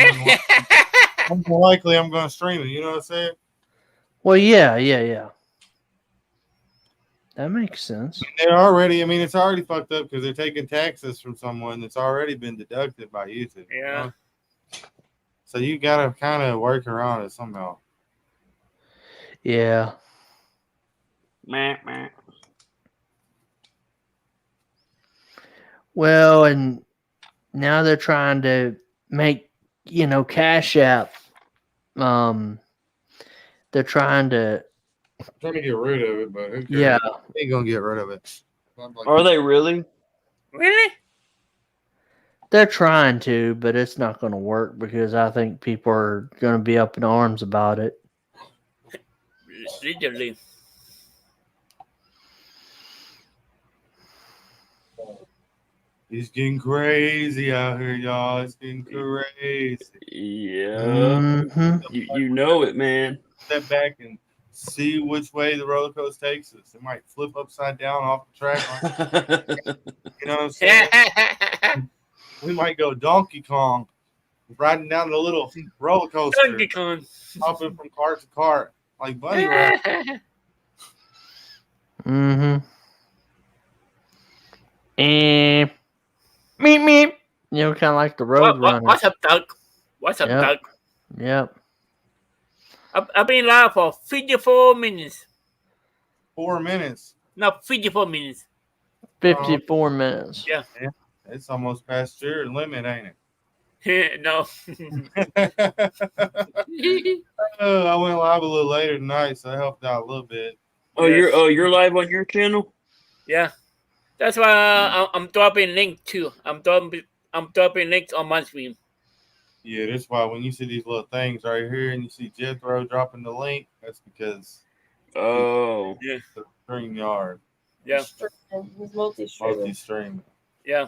more likely I'm going to stream it. You know what I'm saying? Well, yeah. That makes sense. They're already, it's already fucked up because they're taking taxes from someone that's already been deducted by YouTube. Yeah. You know? So you got to kind of work around it somehow. Yeah. Meh. Well, and now they're trying to make, Cash App. They're trying to get rid of it, but who cares? Yeah. They ain't going to get rid of it. Are they really? Really? They're trying to, but it's not going to work because I think people are going to be up in arms about it. Literally. It's getting crazy out here, y'all. It's getting crazy. Yeah. Mm-hmm. You know it, man. Step back and see which way the roller coaster takes us. It might flip upside down off the track. You know what I'm saying? We might go Donkey Kong, riding down the little roller coaster, Donkey Kong, hopping from cart to cart like bunny rabbit. Mm-hmm. And meep. Kind of like the road runner. What's up, Doug? What's up, Doug? Yep. I've been live for 54 minutes. 4 minutes. No, 54 minutes. 54 minutes. Yeah. It's almost past your limit, ain't it? No. I went live a little later tonight, so I helped out a little bit. Oh, you're live on your channel? Yeah. That's why I'm dropping link too. I'm dropping links on my stream. Yeah, that's why when you see these little things right here and you see Jethro dropping the link, that's because Yeah. The StreamYard. Yeah. He's multi-streaming. Yeah.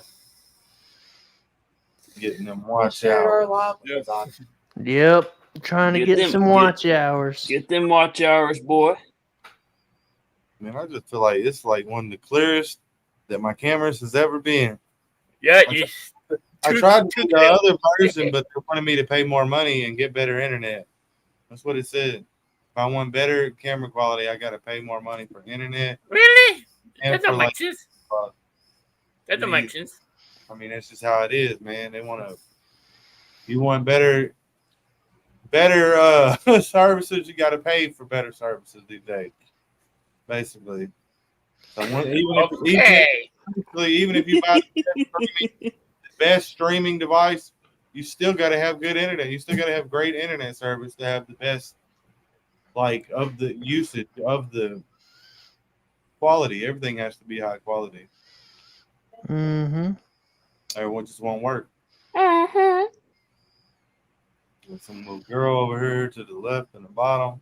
Getting them watch hours. Yep. Trying to get some watch hours. Get them watch hours, boy. Man, I just feel like it's like one of the clearest that my cameras has ever been. Yeah, I tried to do the other version, but they wanted me to pay more money and get better internet. That's what it said. If I want better camera quality, I got to pay more money for internet. Really? And That don't make sense. That don't make sense. I mean, that's just how it is, man. They want to. You want better better services, you got to pay for better services these days. Basically, so even if you buy the best streaming device, you still got to have good internet. You still got to have great internet service to have the best, like, of the usage of the quality. Everything has to be high quality. Mm-hmm. Everyone just won't work. Uh-huh. There's some little girl over here to the left and the bottom.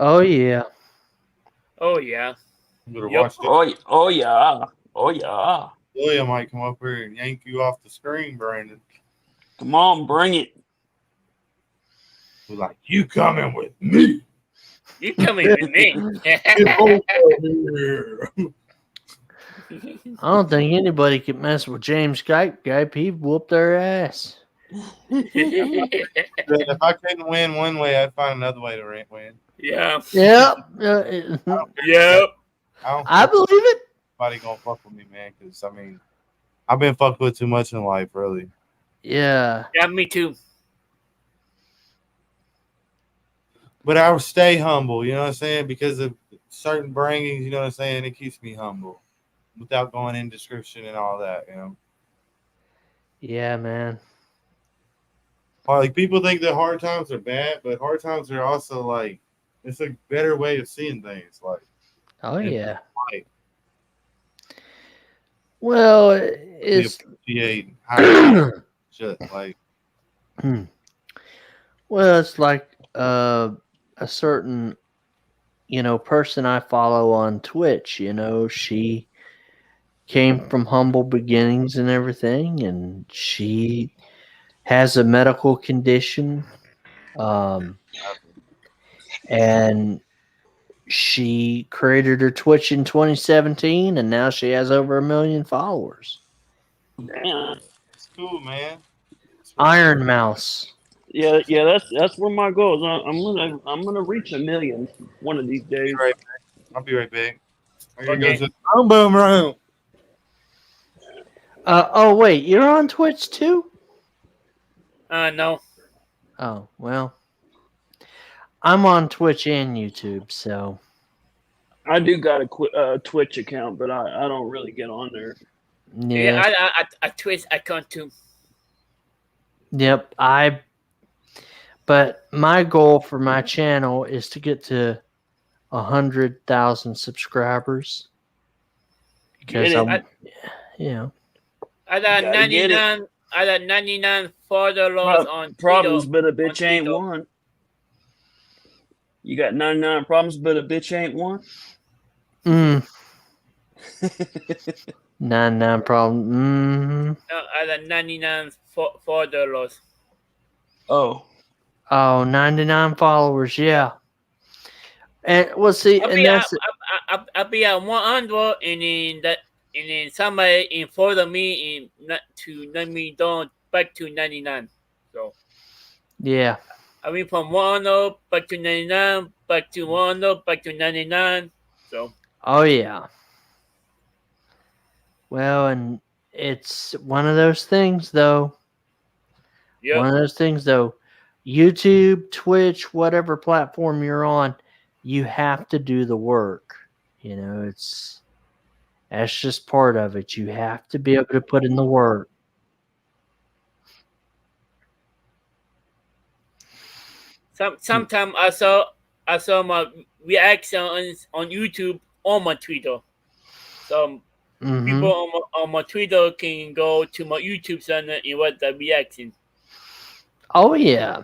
Oh yeah. Oh yeah. You better Yep. watch that. Oh yeah. Oh yeah. William might come up here and yank you off the screen, Brandon. Come on, bring it. He's like, you coming with me? You coming with me? Get over here. I don't think anybody can mess with James Skype guy. He'd whoop their ass. If I couldn't win one way, I'd find another way to win. Yeah. Yep. Yep. I believe it. Nobody gonna fuck with me, man. Because I mean, I've been fucked with too much in life, really. Yeah. Yeah, me too. But I will stay humble. You know what I'm saying? Because of certain bringings, you know what I'm saying. It keeps me humble, without going in description and all that. You know. Yeah, man. Like, people think that hard times are bad, but hard times are also like, it's a better way of seeing things. Like, Oh yeah. like, Well, we it's appreciate how shit. Like, well, it's like a certain, person I follow on Twitch. She came from humble beginnings and everything, and she has a medical condition, and she created her Twitch in 2017, and now she has over 1 million followers. Damn. it's cool, man. Iron Mouse. Yeah. That's where my goal is. I'm gonna reach 1 million one of these days. Right, I'll be right back. I gotta Okay. go to the boom room. Oh wait, you're on Twitch too? No. Oh well, I'm on Twitch and YouTube, so I do got a Twitch account, but I don't really get on there. yeah. I Twitch account too. Yep, but my goal for my channel is to get to 100,000 subscribers. Because I got Gotta get it. 99. I got 99 followers on Problems, Twitter. but a bitch ain't Twitter. one. You got 99 problems, but a bitch ain't one. 99 problem. No, I got 99 followers. Oh, 99 followers. Yeah. And we'll see. I'll be at 100, and then somebody informed me to let me down back to 99. So yeah. I went from 100 back to 99, back to 100, back to 99. So. Oh yeah. Well, and it's one of those things, though. Yep. One of those things, though. YouTube, Twitch, whatever platform you're on, you have to do the work. That's just part of it. You have to be able to put in the work. Sometimes I saw my reaction on YouTube on my Twitter. So people on my Twitter can go to my YouTube channel and watch the reaction. Oh yeah.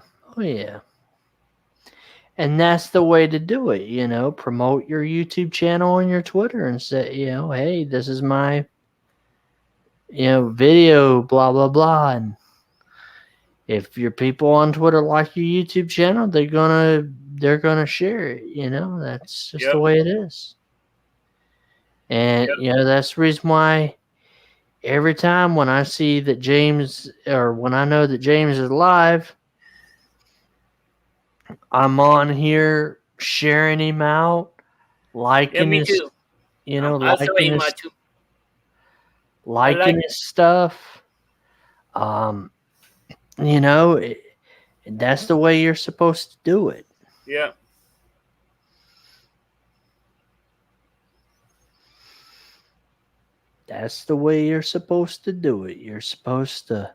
And that's the way to do it, promote your YouTube channel on your Twitter and say, hey, this is my, video, blah, blah, blah. And if your people on Twitter like your YouTube channel, they're gonna share it, that's just the way it is. And, that's the reason why every time when I see that when I know that James is live, I'm on here sharing him out, liking me his, too. liking his, liking his stuff. You know, that's the way you're supposed to do it. Yeah. That's the way you're supposed to do it. You're supposed to,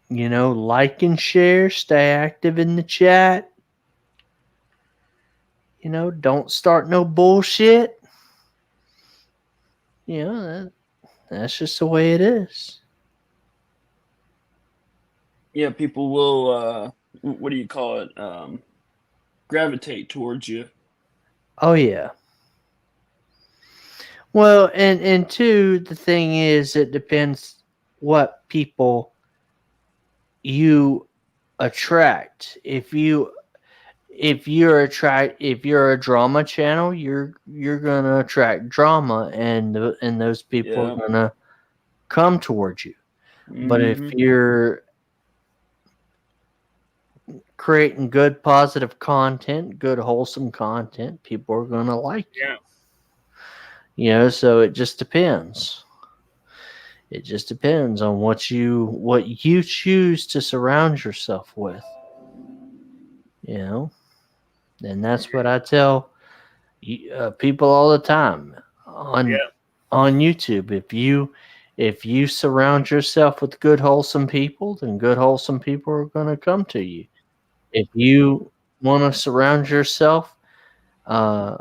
you know, like and share, stay active in the chat. You know, don't start no bullshit. You know, that's just the way it is. Yeah, people will. What do you call it? Gravitate towards you. Oh yeah. Well, and two, the thing is, it depends what people you attract. If you're a drama channel, you're gonna attract drama, and those people Yeah. are gonna come towards you. But if Mhm. you're creating good, positive content, good, wholesome content, people are gonna like you. Yeah. You know, so it just depends. It just depends on what you choose to surround yourself with. You know, and that's what I tell people all the time on Yeah. on YouTube. If you surround yourself with good, wholesome people, then good, wholesome people are going to come to you. If you want to surround yourself, uh,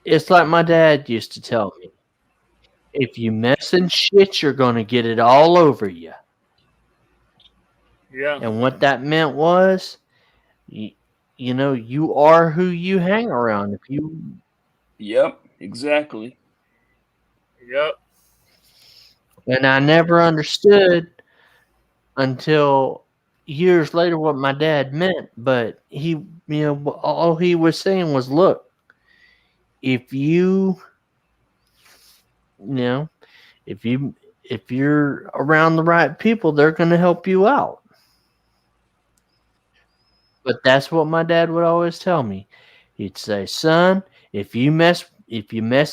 it's like my dad used to tell me: if you mess in shit, you're going to get it all over you. Yeah. And what that meant was, you know, you are who you hang around. If you Yep. Exactly. Yep. And I never understood until years later what my dad meant, but all he was saying was, look, if you know, if you're around the right people, they're going to help you out. But that's what my dad would always tell me. He'd say, "Son, if you mess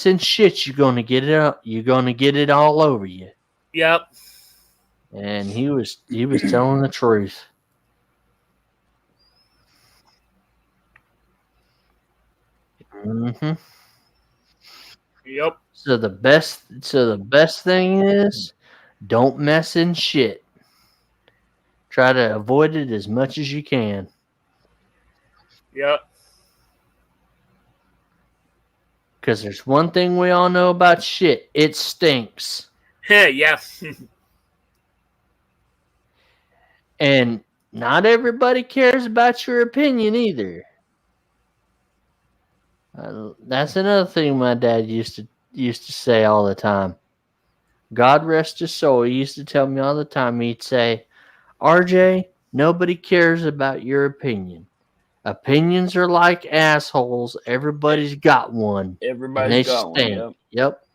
in shit, you're going to get it. You're going to get it all over you." Yep. And he was telling the truth. Hmm. Yep. So the best thing is, don't mess in shit. Try to avoid it as much as you can. Yep. Because there's one thing we all know about shit: it stinks. Yeah. And not everybody cares about your opinion either. That's another thing my dad used to say all the time. God rest his soul. He used to tell me all the time. He'd say, "RJ, nobody cares about your opinion. Opinions are like assholes. Everybody's got one, and Everybody's they got one. stink." Yep. Yep.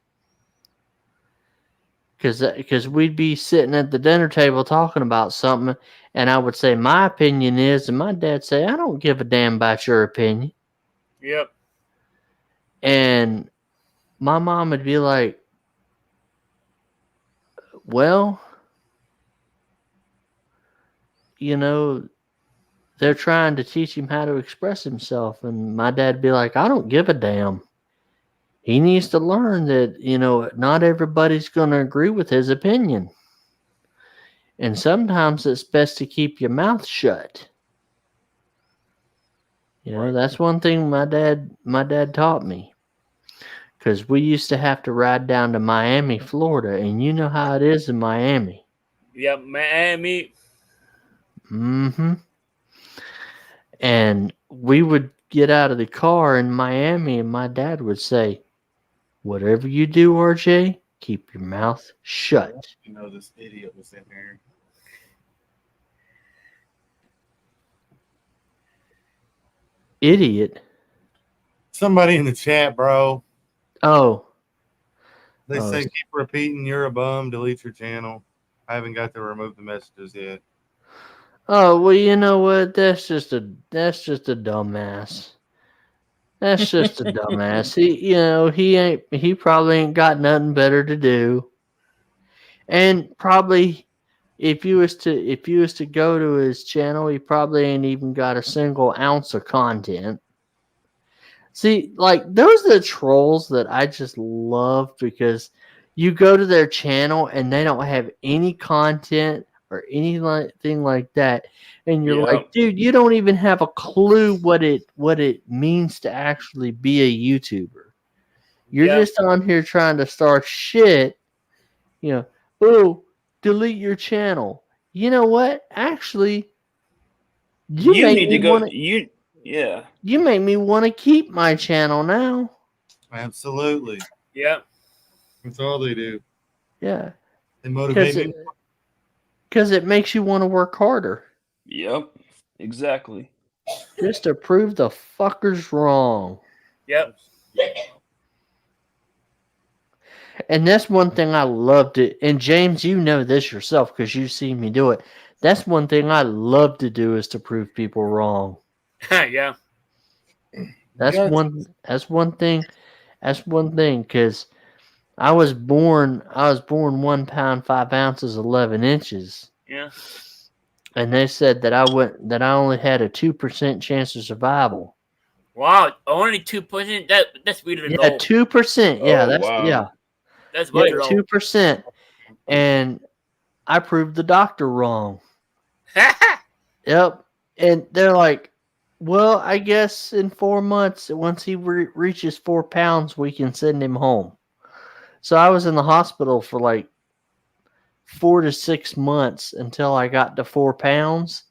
Because we'd be sitting at the dinner table talking about something, and I would say my opinion is, and my dad say, "I don't give a damn about your opinion." Yep. And my mom would be like, "Well, you know, they're trying to teach him how to express himself," and my dad'd be like, "I don't give a damn. He needs to learn that, you know, not everybody's going to agree with his opinion. And sometimes it's best to keep your mouth shut." You know, that's one thing my dad taught me. Because we used to have to ride down to Miami, Florida, and you know how it is in Miami. Yep. Miami. Mm-hmm. And we would get out of the car in Miami, and my dad would say, "Whatever you do, RJ, keep your mouth shut." You know, this idiot was in here. Idiot. Somebody in the chat, bro. Oh. They say keep repeating you're a bum, delete your channel. I haven't got to remove the messages yet. Oh, well, you know what? That's just a dumbass. That's just a dumbass. He probably ain't got nothing better to do. And probably if you was to go to his channel, he probably ain't even got a single ounce of content. See, like those are the trolls that I just love because you go to their channel and they don't have any content or anything like that, and you're like, dude, you don't even have a clue what it means to actually be a YouTuber. You're just on here trying to start shit. Oh, delete your channel. You know what? Actually, you make need me to go. want to. Yeah. You make me want to keep my channel now. Absolutely. Yeah. That's all they do. Yeah. They motivate me. Because it makes you want to work harder. Yep. Exactly. Just to prove the fuckers wrong. Yep. And that's one thing I love to. And James, you know this yourself because you've seen me do it. That's one thing I love to do is to prove people wrong. Yeah. That's one thing. That's one thing because I was born 1 pound 5 ounces 11 inches. Yeah. And they said that I only had a 2% chance of survival. Wow, only 2%. That's really Yeah, low. 2%. Yeah, That's very low. 2%. And I proved the doctor wrong. Yep. And they're like, well, I guess in 4 months, once he reaches 4 pounds, we can send him home. So I was in the hospital for like 4 to 6 months until I got to 4 pounds.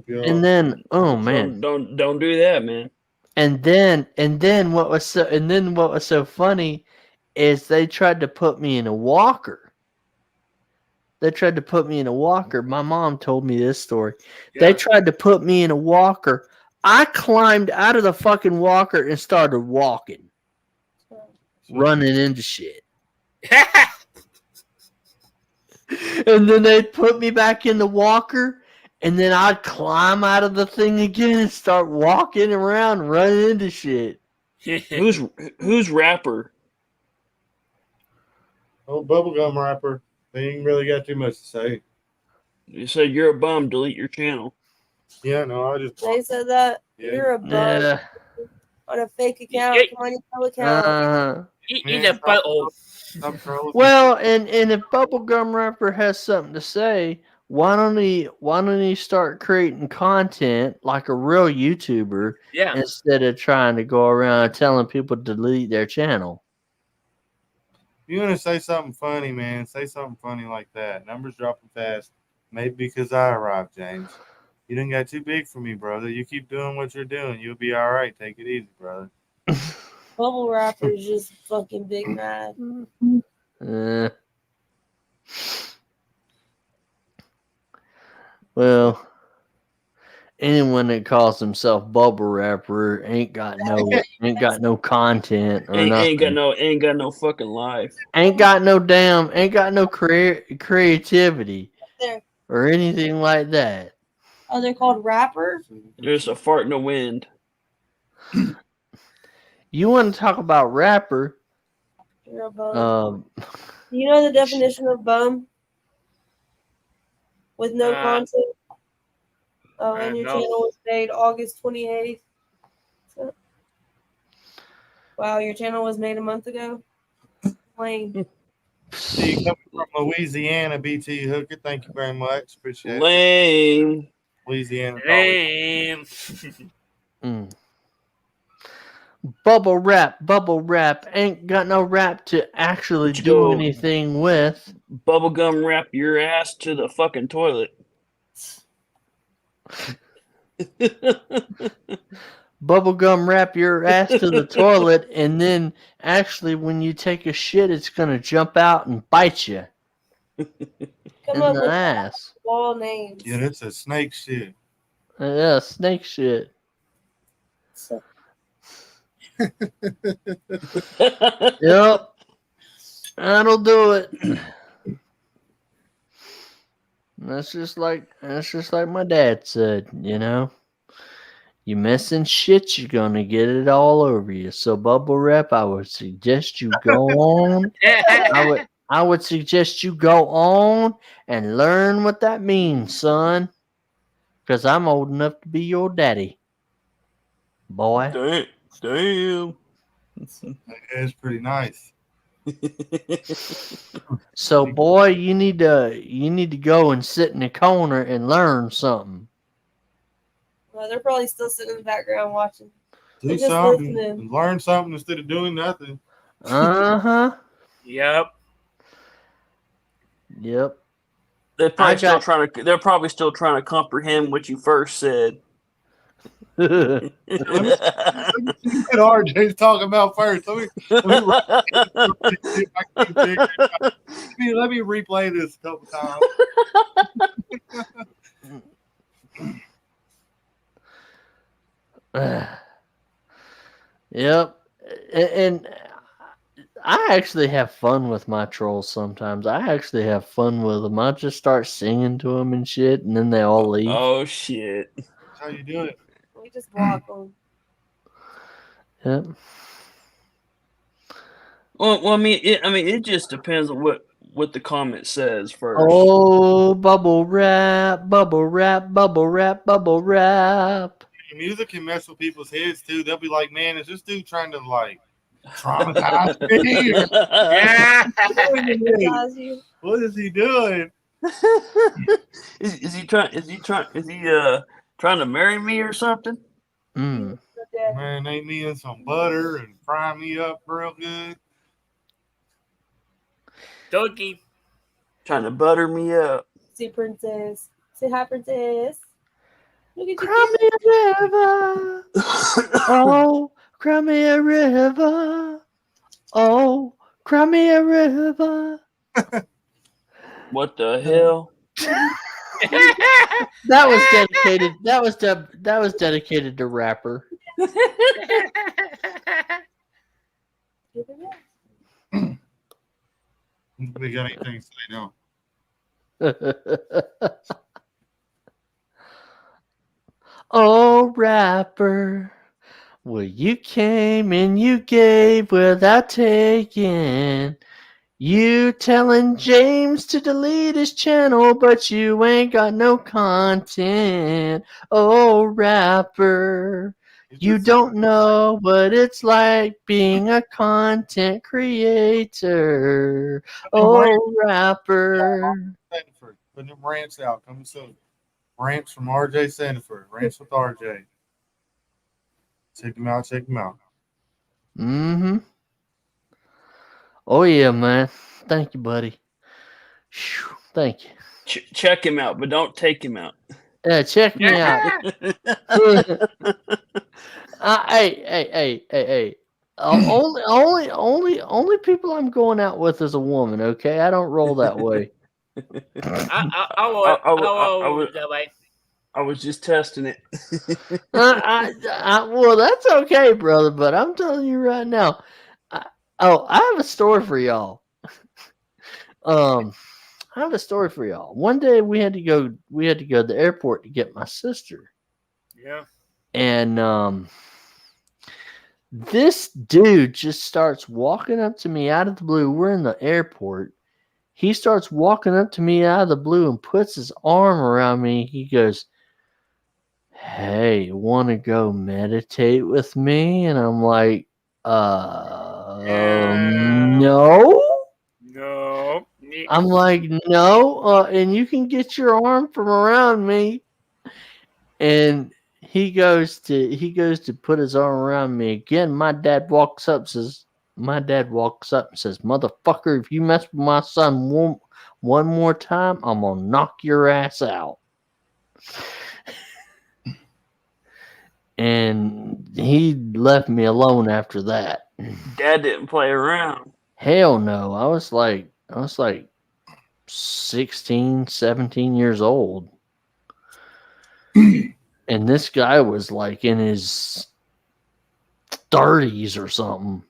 And then, oh man, don't do that, man. And then what was so funny is they tried to put me in a walker. My mom told me this story. Yeah. They tried to put me in a walker. I climbed out of the fucking walker and started walking. Running into shit. And then they put me back in the walker. And then I'd climb out of the thing again and start walking around, running into shit. Who's rapper? Oh, bubblegum rapper. They ain't really got too much to say. You said you're a bum. Delete your channel. Yeah, no, I just. They said that you're a bum on a fake account. Come on your account. He's a butthole. Well, and if bubblegum rapper has something to say. Why don't he start creating content like a real YouTuber instead of trying to go around telling people to delete their channel? If you want to say something funny, man, say something funny like that. Numbers dropping fast. Maybe because I arrived, James. You didn't got too big for me, brother. You keep doing what you're doing. You'll be all right. Take it easy, brother. Bubble rapper's just fucking big mad. Well, anyone that calls himself bubble rapper ain't got no content or nothing. Ain't got no fucking life. Ain't got no creativity or anything like that. Oh, they're called rappers? There's a fart in the wind. You want to talk about rapper? You're a bum. You know the definition of bum? With no content? Oh, and your channel was made August 28th. So, wow, your channel was made a month ago? Lame. See, coming from Louisiana, BT Hooker, thank you very much. Appreciate it. Louisiana. Lame. Bubble wrap ain't got no rap to actually do anything with. Bubblegum wrap your ass to the fucking toilet. Bubblegum wrap your ass to the toilet, and then actually when you take a shit, it's gonna jump out and bite you in the ass. All names. Yeah, that's a snake shit. Yeah, snake shit. Yep. That'll do it. That's just like my dad said, you know. You messing shit, you're gonna get it all over you. So bubble wrap, I would suggest you go on. I would suggest you go on and learn what that means, son. Because I'm old enough to be your daddy. Boy. Damn. It's pretty nice. So boy, you need to go and sit in the corner and learn something. Well, they're probably still sitting in the background watching. Do They're just something. listening. Learn something instead of doing nothing. Uh-huh. Yep. Yep. They're probably still trying to comprehend what you first said. Let me see what RJ's talking about first. Let me replay this a couple times. Yep. And I actually have fun with my trolls sometimes. I actually have fun with them. I just start singing to them and shit, and then they all leave. Oh, shit. That's how you do it. We just block them. Yep. Well, I mean, it just depends on what the comment says first. Oh, bubble wrap, bubble wrap, bubble wrap, bubble wrap. Music can mess with people's heads too. They'll be like, "Man, is this dude trying to like traumatize me? What is he doing? Is he trying to marry me or something? Mm. Marinate me in some butter and fry me up real good. Donkey. Trying to butter me up. See, princess. Say hi, princess. Look at Cry me a river. Oh, cry me a river. Oh, cry me a river. What the hell? That was dedicated. That was dedicated to rapper. They got anything to say no? Oh, rapper. Well, you came and you gave without taking. You telling James to delete his channel, but you ain't got no content. Oh, rapper. You don't know what it's like being a content creator. Oh, rapper. Sandiford. Putting them rants out coming soon. Rants from RJ Sandiford. Rants with RJ. Check them out. Check them out. Mm-hmm. Oh, yeah, man. Thank you, buddy. Whew, thank you. Check him out, but don't take him out. Yeah, check me out. Hey. Only people I'm going out with is a woman. Okay, I don't roll that way. I was just testing it. Well, that's okay, brother. But I'm telling you right now. I have a story for y'all. I have a story for y'all. One day we had to go to the airport to get my sister. Yeah. And this dude just starts walking up to me out of the blue. We're in the airport. He starts walking up to me out of the blue and puts his arm around me. He goes, "Hey, want to go meditate with me?" And I'm like, no. No. I'm like, no, and you can get your arm from around me. And he goes to put his arm around me again. My dad walks up and says, "Motherfucker, if you mess with my son one more time, I'm gonna knock your ass out." And he left me alone after that. Dad didn't play around. Hell no. I was like 16, 17 years old. And this guy was like in his 30s or something.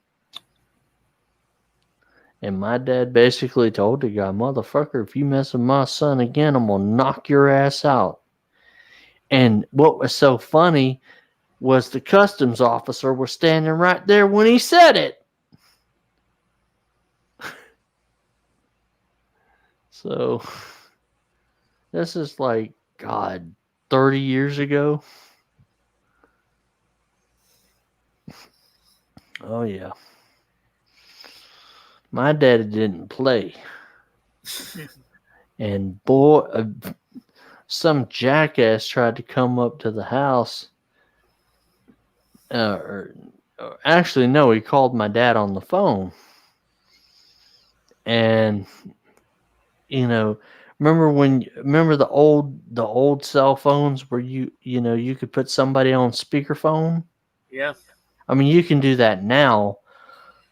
And my dad basically told the guy, motherfucker, if you mess with my son again, I'm going to knock your ass out. And what was so funny was the customs officer was standing right there when he said it. So this is like, God, 30 years ago. Oh, yeah. My daddy didn't play. And boy, some jackass tried to come up to the house. Actually, no, he called my dad on the phone. And, you know, remember the old cell phones where you could put somebody on speakerphone? Yeah. I mean, you can do that now,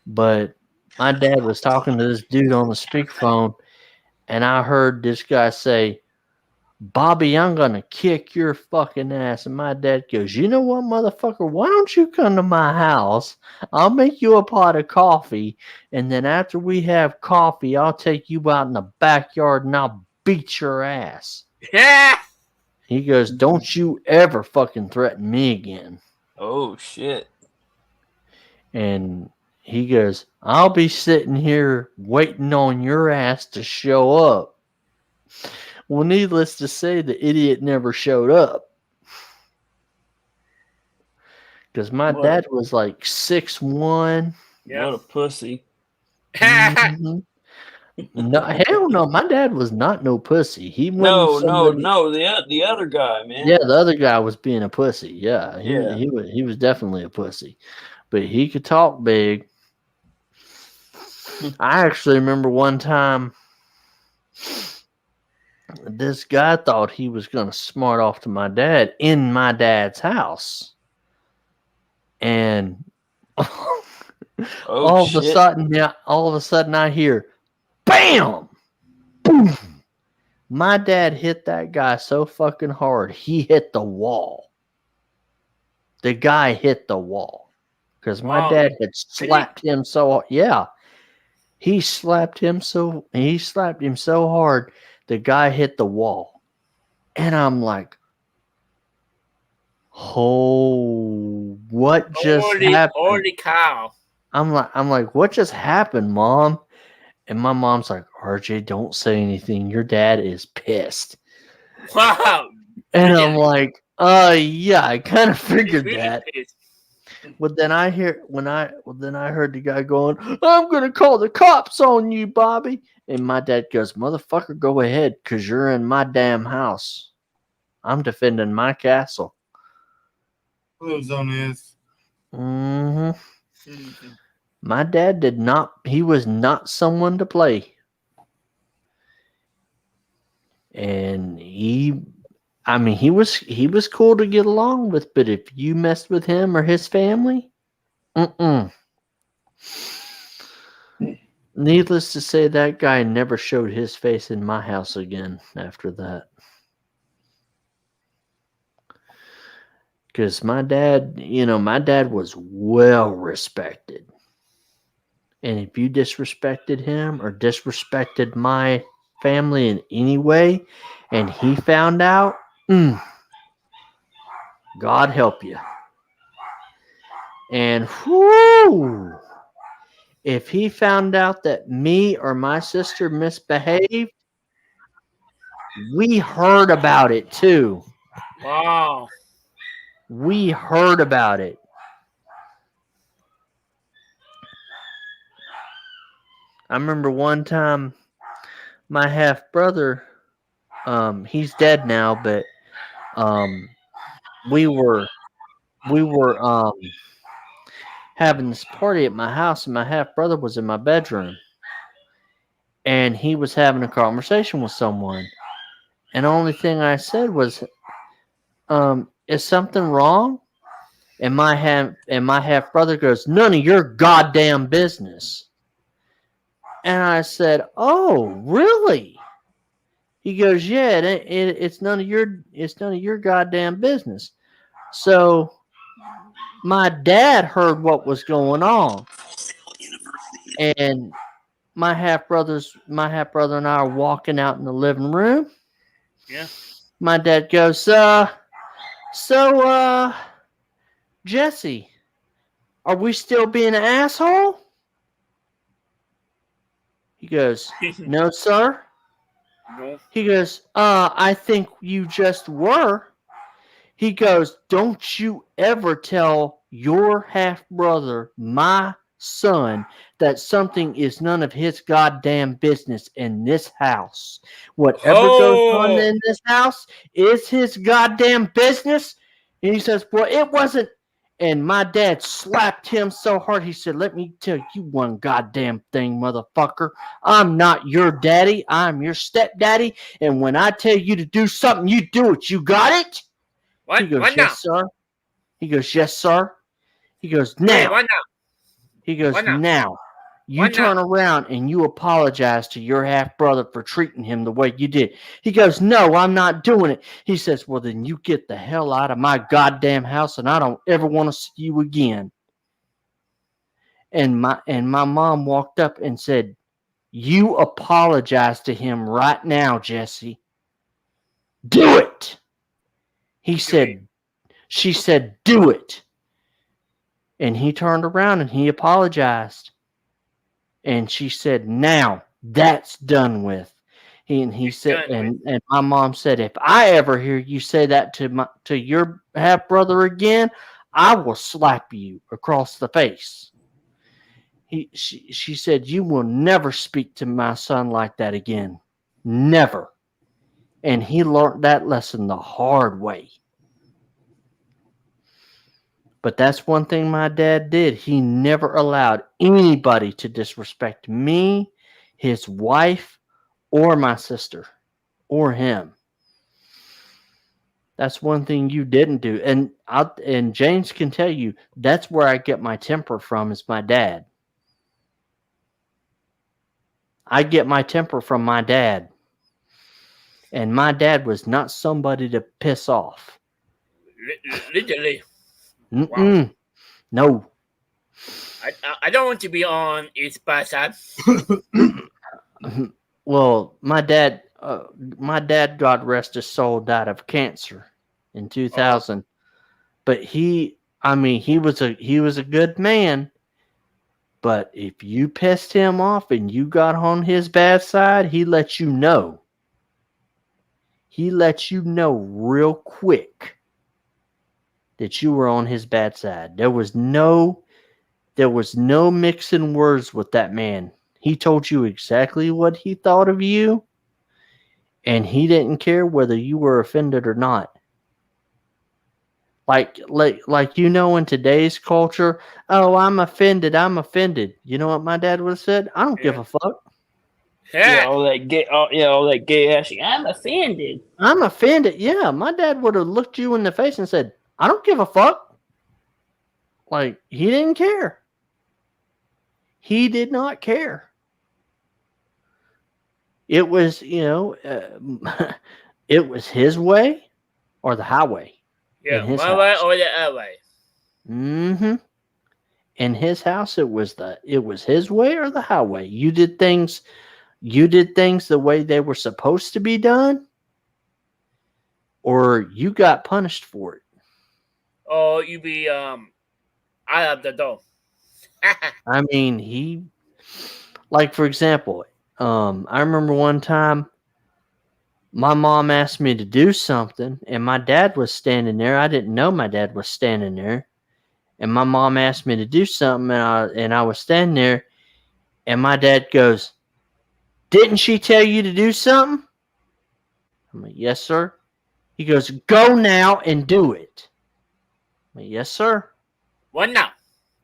but my dad was talking to this dude on the speakerphone, and I heard this guy say, Bobby, I'm going to kick your fucking ass. And my dad goes, you know what, motherfucker? Why don't you come to my house? I'll make you a pot of coffee. And then after we have coffee, I'll take you out in the backyard and I'll beat your ass. Yeah. He goes, don't you ever fucking threaten me again. Oh, shit. And he goes, I'll be sitting here waiting on your ass to show up. Well, needless to say, the idiot never showed up. Because my dad was like 6'1". Yeah. What a pussy. Mm-hmm. No, hell no. My dad was not no pussy. He No, wasn't somebody... the other guy, man. Yeah, the other guy was being a pussy. Yeah, Yeah. He was definitely a pussy. But he could talk big. I actually remember one time this guy thought he was going to smart off to my dad in my dad's house. And all of a sudden I hear, bam! Boom! My dad hit that guy so fucking hard, he hit the wall. The guy hit the wall. Because my dad had slapped him so, yeah. He slapped him so hard, the guy hit the wall. And I'm like, oh, what just happened? Holy cow. I'm like, what just happened, Mom? And my mom's like, RJ, don't say anything. Your dad is pissed. Wow. And I'm like, yeah, I kind of figured Really that. pissed. But then I heard the guy going, I'm gonna call the cops on you, Bobby. And my dad goes, motherfucker, go ahead, because you're in my damn house. I'm defending my castle. Blue zone is. Mm-hmm. My dad he was not someone to play. And he was cool to get along with, but if you messed with him or his family, needless to say, that guy never showed his face in my house again after that. Because my dad was well respected. And if you disrespected him or disrespected my family in any way, and he found out, God help you. And whoo, if he found out that me or my sister misbehaved, we heard about it too. Wow. We heard about it. I remember one time my half brother, he's dead now, but we were having this party at my house, and my half brother was in my bedroom, and he was having a conversation with someone, and the only thing I said was, is something wrong? And my half brother goes, none of your goddamn business. And I said, oh, really? He goes, yeah, it's none of your goddamn business. So my dad heard what was going on, and my half brother and I are walking out in the living room. Yeah. My dad goes, Jesse, are we still being an asshole? He goes, no, sir. No. He goes, I think you just were. He goes, don't you ever tell your half brother, my son, that something is none of his goddamn business in this house. Whatever goes on Oh. in this house is his goddamn business. And he says, well, it wasn't. And my dad slapped him so hard, he said, let me tell you one goddamn thing, motherfucker. I'm not your daddy. I'm your stepdaddy. And when I tell you to do something, you do it. You got it? What? He goes, What now? yes, sir. He goes, yes, sir. He goes, Wait, now. what now? He goes, What now? now. You What turn now? around and you apologize to your half brother for treating him the way you did. He goes, no, I'm not doing it. He says, well, then you get the hell out of my goddamn house and I don't ever want to see you again. And my mom walked up and said, you apologize to him right now, Jesse. Do it. She said, do it. And he turned around and he apologized. And she said, now that's done with. He said, and my mom said, if I ever hear you say that to your half brother again, I will slap you across the face. She said, you will never speak to my son like that again. Never. And he learned that lesson the hard way. But that's one thing my dad did. He never allowed anybody to disrespect me, his wife, or my sister, or him. That's one thing you didn't do. And James can tell you, that's where I get my temper from, is my dad. I get my temper from my dad. And my dad was not somebody to piss off. Literally. Wow. No. I don't want to be on his bad side. Well, my dad, God rest his soul, died of cancer in 2000. But he was a good man. But if you pissed him off and you got on his bad side, he let you know. He let you know real quick that you were on his bad side. There was no mixing words with that man. He told you exactly what he thought of you, and he didn't care whether you were offended or not. Like in today's culture, oh, I'm offended. You know what my dad would have said? I don't give a fuck. Yeah, all that gay ass. I'm offended. I'm offended. Yeah, my dad would have looked you in the face and said, I don't give a fuck. Like, he didn't care. He did not care. It was, it was his way or the highway. Yeah, my way or the other way. Mm-hmm. In his house, it was his way or the highway. You did things the way they were supposed to be done, or you got punished for it. Or you be out of the door. I mean, for example, I remember one time my mom asked me to do something, and my dad was standing there. I didn't know my dad was standing there. And my mom asked me to do something, and I was standing there, and my dad goes, didn't she tell you to do something? I'm like, yes, sir. He goes, go now and do it. I'm like, yes, sir. What now?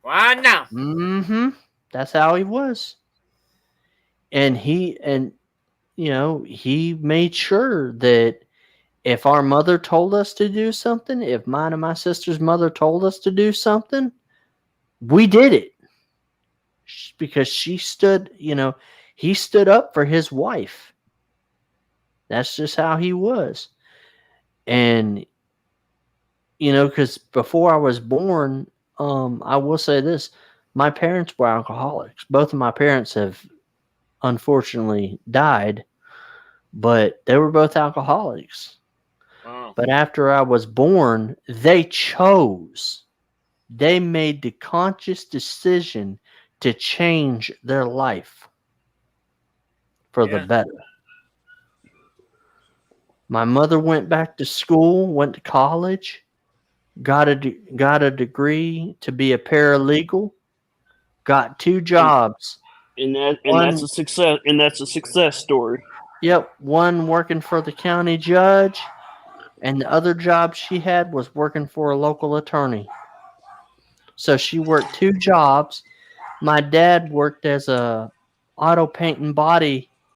What now? Mm-hmm. That's how he was. And he made sure that if our mother told us to do something, if mine and my sister's mother told us to do something, we did it. Because he stood up for his wife. That's just how he was. And, because before I was born, I will say this, my parents were alcoholics. Both of my parents have unfortunately died, but they were both alcoholics. Wow. But after I was born, they made the conscious decision to change their life for the Yeah. better. My mother went back to school, went to college, got a degree to be a paralegal, got 2 jobs. And that's One, a success. And that's a success story. yep, one working for the county judge, and the other job she had was working for a local attorney. So she worked 2 jobs. My dad worked as a auto paint and body